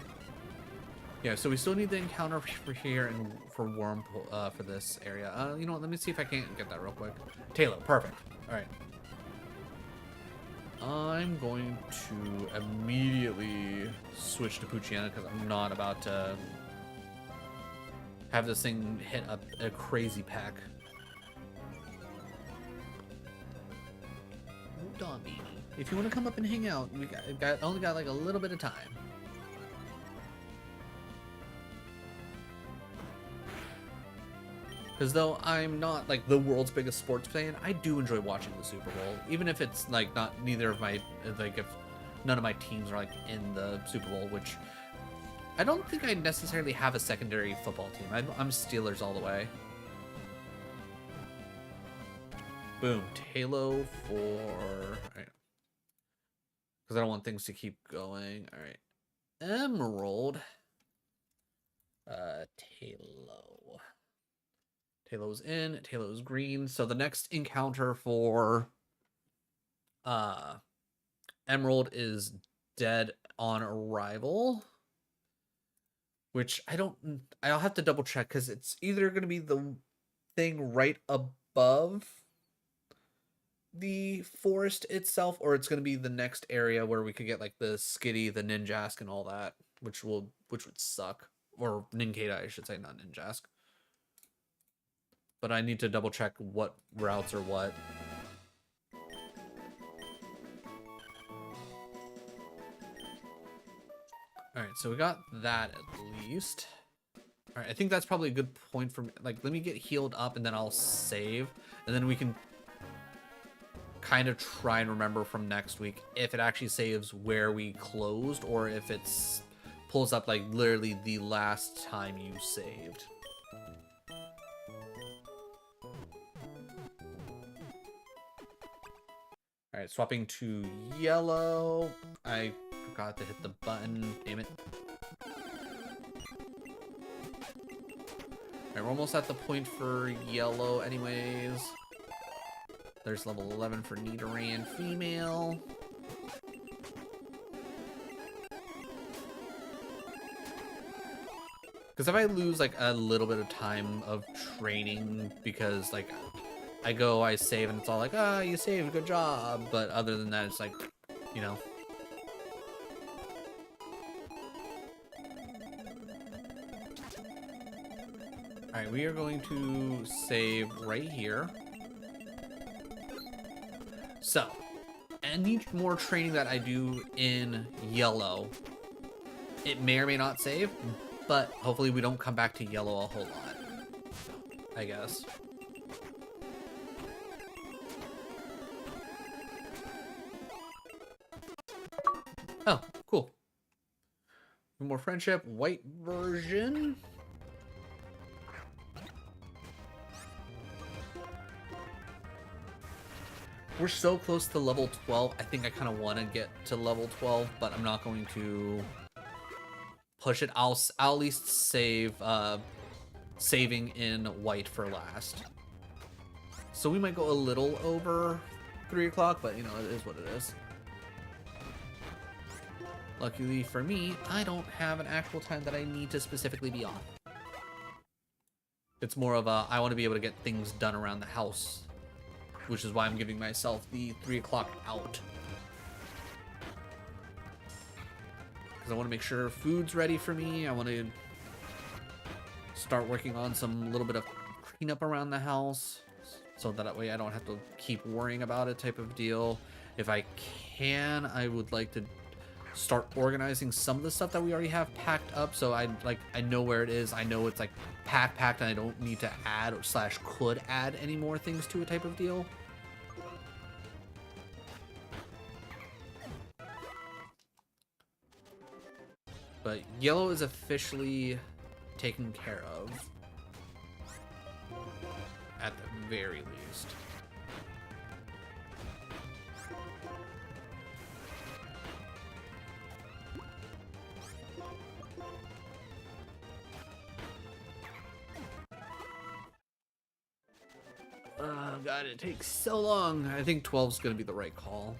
Yeah, so we still need the encounter for here and for worm for this area. You know what? Let me see if I can't get that real quick. Taylor, perfect. All right. I'm going to immediately switch to Pucciana because I'm not about to have this thing hit a crazy pack. Hold on, baby. If you want to come up and hang out, we only got like a little bit of time. Because though I'm not like the world's biggest sports fan, I do enjoy watching the Super Bowl, even if it's like not neither of my like if none of my teams are like in the Super Bowl, which I don't think I necessarily have a secondary football team. I'm Steelers all the way. Boom, Talo for because I don't want things to keep going. All right, Emerald, Talo. Talos in, Talos green. So the next encounter for Emerald is dead on arrival. Which I'll have to double check because it's either going to be the thing right above the forest itself, or it's going to be the next area where we could get like the Skitty, the Ninjask, and all that, which would suck. Or Ninkata, I should say, not Ninjask. But I need to double check what routes are what. Alright, so we got that at least. Alright, I think that's probably a good point for me. Like, let me get healed up and then I'll save. And then we can kind of try and remember from next week if it actually saves where we closed or if it's pulls up like literally the last time you saved. Alright, swapping to yellow. I forgot to hit the button. Damn it. Alright, we're almost at the point for yellow anyways. There's level 11 for Nidoran female. Because if I lose like a little bit of time of training because like I save, and it's all like, ah, you saved, good job. But other than that, it's like, you know. Alright, we are going to save right here. So, any more training that I do in yellow, it may or may not save, but hopefully we don't come back to yellow a whole lot, I guess. Oh, cool. More friendship, white version. We're so close to level 12. I think I kind of want to get to level 12, but I'm not going to push it. I'll at least save saving in white for last. So we might go a little over 3 o'clock, but you know, it is what it is. Luckily for me, I don't have an actual time that I need to specifically be on. It's more of a, I want to be able to get things done around the house, which is why I'm giving myself the 3 o'clock out. Because I want to make sure food's ready for me. I want to start working on some little bit of cleanup around the house, so that way I don't have to keep worrying about it type of deal. If I can, I would like to start organizing some of the stuff that we already have packed up, so I know where it is. I know it's like packed and I don't need to add or / could add any more things to it type of deal. But yellow is officially taken care of, at the very least. Oh god, it takes so long. I think 12's gonna be the right call.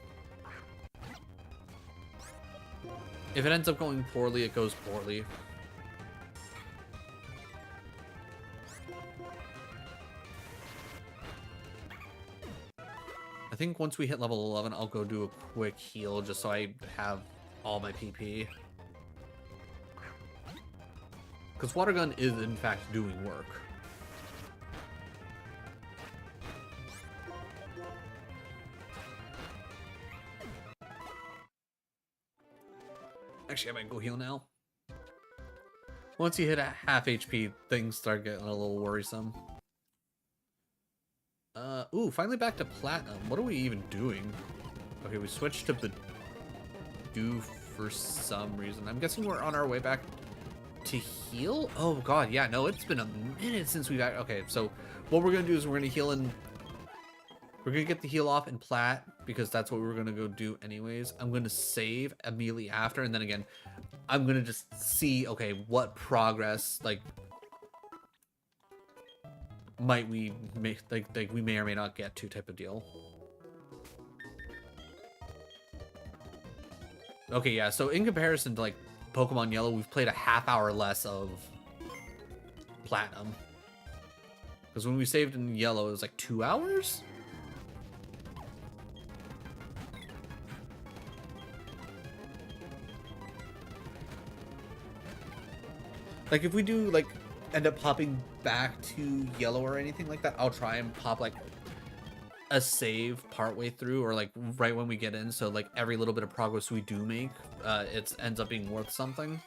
If it ends up going poorly, it goes poorly. I think once we hit level 11, I'll go do a quick heal just so I have all my PP. Because water gun is in fact doing work. Actually, I might go heal now. Once you hit a half HP, things start getting a little worrisome. Ooh, finally back to platinum. What are we even doing? Okay, we switched to the do for some reason. I'm guessing we're on our way back to heal? Oh god, yeah, no, it's been a minute since we've... Okay, so what we're gonna do is we're gonna heal in... We're gonna get the heal off in plat, because that's what we were gonna go do anyways. I'm gonna save immediately after, and then again, I'm gonna just see, okay, what progress, like, might we make, like we may or may not get to type of deal. Okay, yeah, so in comparison to, like, Pokemon Yellow, we've played a half hour less of Platinum. Because when we saved in Yellow, it was like 2 hours? Like, if we do, like, end up popping back to Yellow or anything like that, I'll try and pop, like, a save partway through, or, like, right when we get in, so, like, every little bit of progress we do make, it ends up being worth something.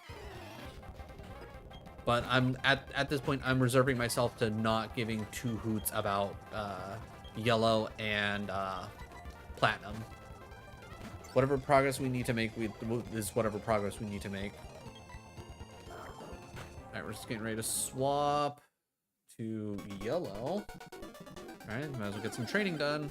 But I'm, at this point, I'm reserving myself to not giving two hoots about, Yellow and, Platinum. Whatever progress we need to make, is whatever progress we need to make. Alright, we're just getting ready to swap to Yellow. Alright, might as well get some training done.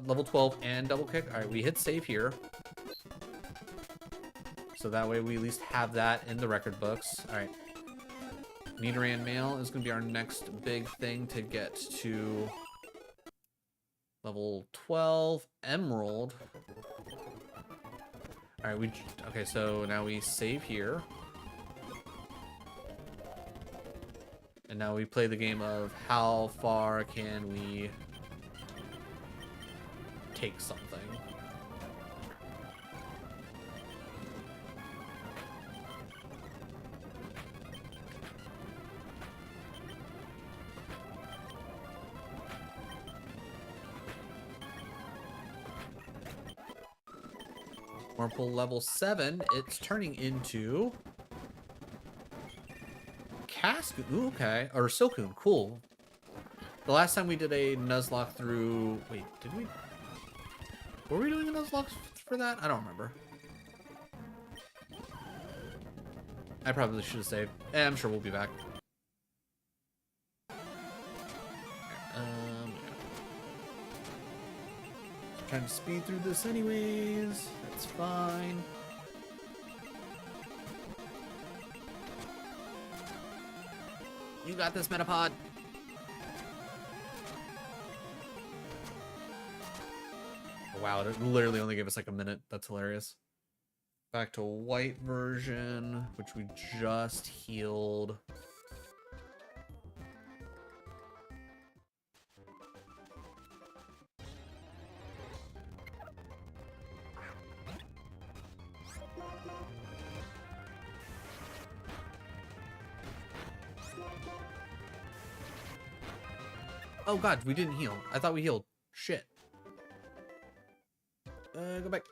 Level 12 and double kick. All right, we hit save here, so that way we at least have that in the record books. All right, Nidoran Male is going to be our next big thing to get to level 12. Emerald. All right, okay, so now we save here, and now we play the game of how far can we take something. Wurmple level 7, it's turning into Cascoon. Ooh, okay. Or Silcoon, cool. The last time we did a Nuzlocke through... Wait, did we... Were we doing a Nuzlocke for that? I don't remember. I probably should have saved. I'm sure we'll be back. Trying to speed through this anyways. That's fine. You got this, Metapod. Wow, it literally only gave us like a minute. That's hilarious. Back to white version, which we just healed. Oh god, we didn't heal. I thought we healed. Shit. Go back.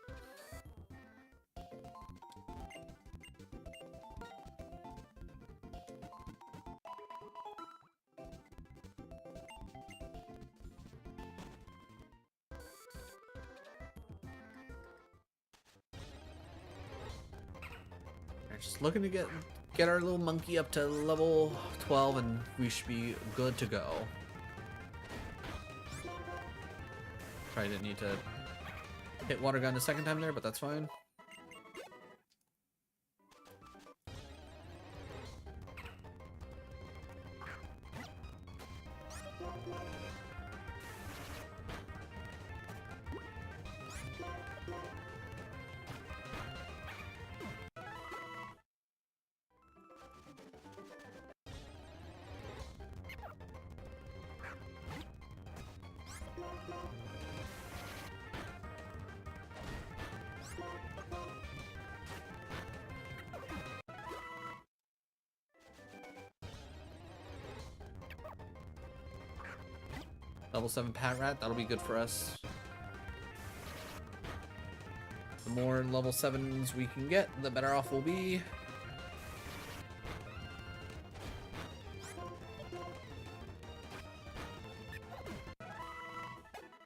Just looking to get our little monkey up to level 12 and we should be good to go. Probably didn't need to hit water gun a second time there, but that's fine. Level 7 Pat Rat, that'll be good for us. The more level 7s we can get, the better off we'll be.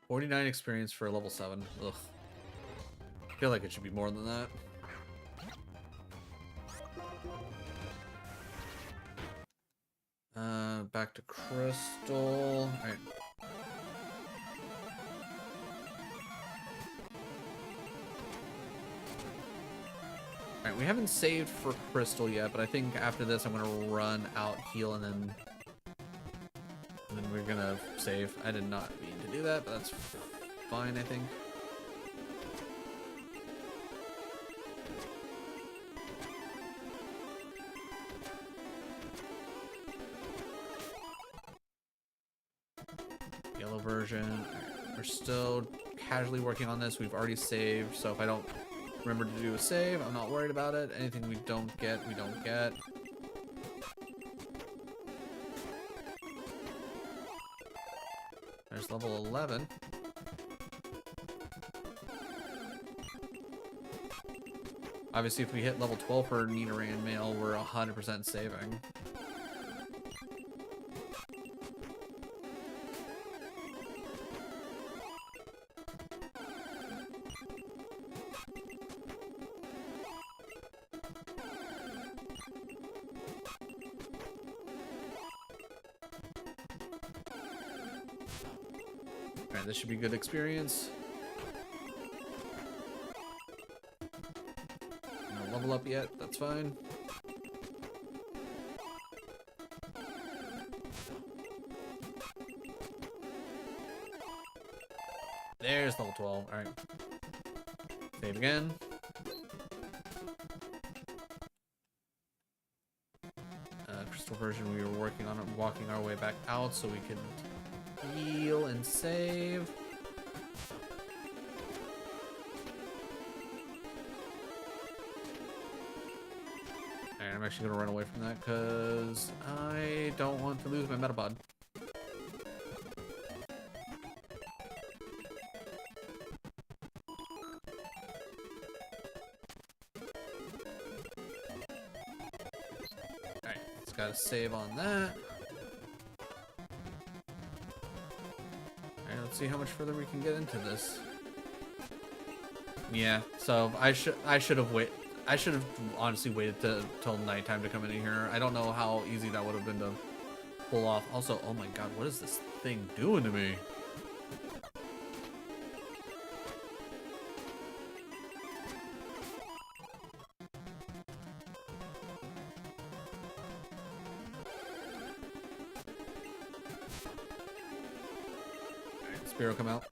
$49 experience for a level 7. Ugh. I feel like it should be more than that. Back to Crystal. Alright. Alright, we haven't saved for Crystal yet, but I think after this I'm gonna run out, heal, and then we're gonna save. I did not mean to do that, but that's fine, I think. Yellow version. We're still casually working on this. We've already saved, so if I don't remember to do a save, I'm not worried about it. Anything we don't get, we don't get. There's level 11. Obviously, if we hit level 12 for Nidoran Male, we're 100% saving. Alright, this should be good experience. No level up yet, that's fine. There's level 12, alright. Save again. Crystal version, we were working on it, walking our way back out so we can heal and save. Alright, I'm actually gonna run away from that because I don't want to lose my Metapod. Alright, let's gotta save on that. Let's see how much further we can get into this. Yeah, so I should have honestly waited till nighttime to come in here. I don't know how easy that would have been to pull off. Also, oh my god, what is this thing doing to me? Spearow come out.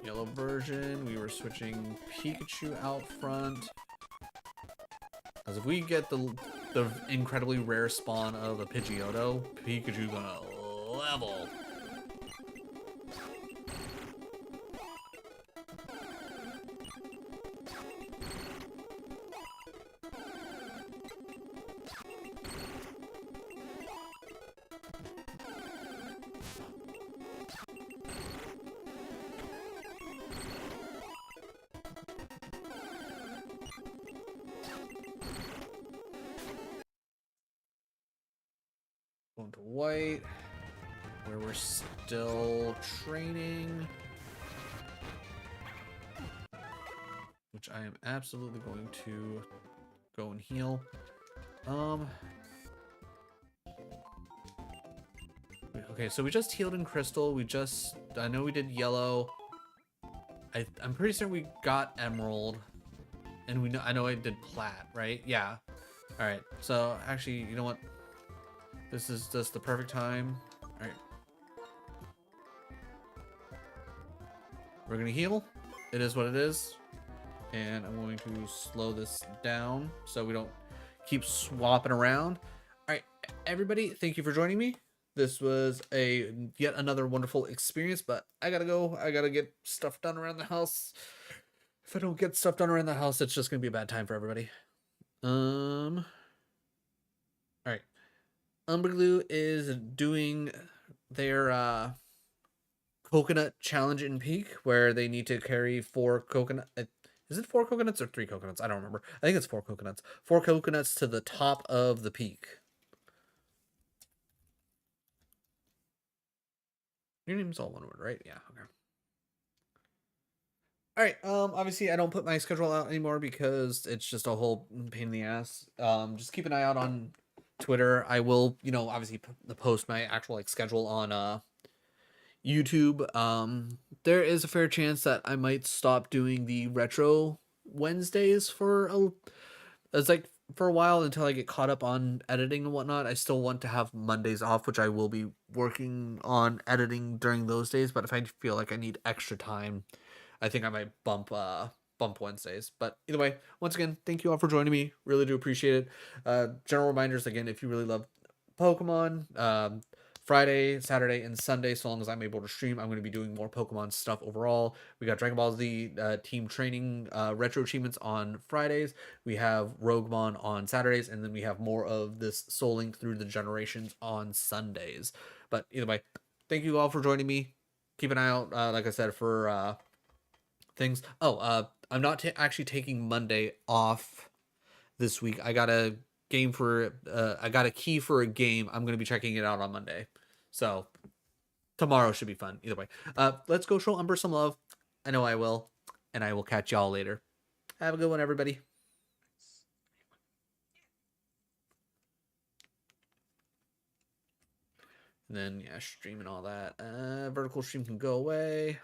Yellow version, we were switching Pikachu out front. Because if we get the incredibly rare spawn of a Pidgeotto, Pikachu's gonna level. Going to white, where we're still training. Which I am absolutely going to go and heal. Okay, so we just healed in Crystal. I know we did yellow. I'm pretty sure we got Emerald. And I know I did Plat, right? Yeah. All right, so actually, you know what? This is just the perfect time. All right. We're gonna heal. It is what it is. And I'm going to slow this down so we don't keep swapping around. All right, everybody, thank you for joining me. This was yet another wonderful experience, but I gotta go. I gotta get stuff done around the house. If I don't get stuff done around the house, it's just gonna be a bad time for everybody. All right. Umberglue is doing their coconut challenge in Peak, where they need to carry 4 coconut. Is it 4 coconuts or 3 coconuts? I don't remember. I think it's 4 coconuts. 4 coconuts to the top of the peak. Your name's all one word, right? Yeah. Okay. All right. Obviously, I don't put my schedule out anymore because it's just a whole pain in the ass. Just keep an eye out on Twitter. I will, obviously post my actual schedule on YouTube. There is a fair chance that I might stop doing the retro Wednesdays for a while until I get caught up on editing and whatnot. I still want to have Mondays off, which I will be working on editing during those days. But if I feel like I need extra time, I think I might bump Wednesdays. But either way, once again, thank you all for joining me. Really do appreciate it. General reminders again, if you really love Pokemon, Friday, Saturday, and Sunday, so long as I'm able to stream, I'm going to be doing more Pokemon stuff overall. We got Dragon Ball Z team training retro achievements on Fridays. We have Roguemon on Saturdays, and then we have more of this Soul Link through the generations on Sundays. But either way, thank you all for joining me. Keep an eye out, like I said, for things. I'm not actually taking Monday off this week. I got a key for a game. I'm going to be checking it out on Monday. So tomorrow should be fun. Either way. Let's go show Umber some love. I know I will. And I will catch y'all later. Have a good one, everybody. And then, yeah, stream and all that. Vertical stream can go away.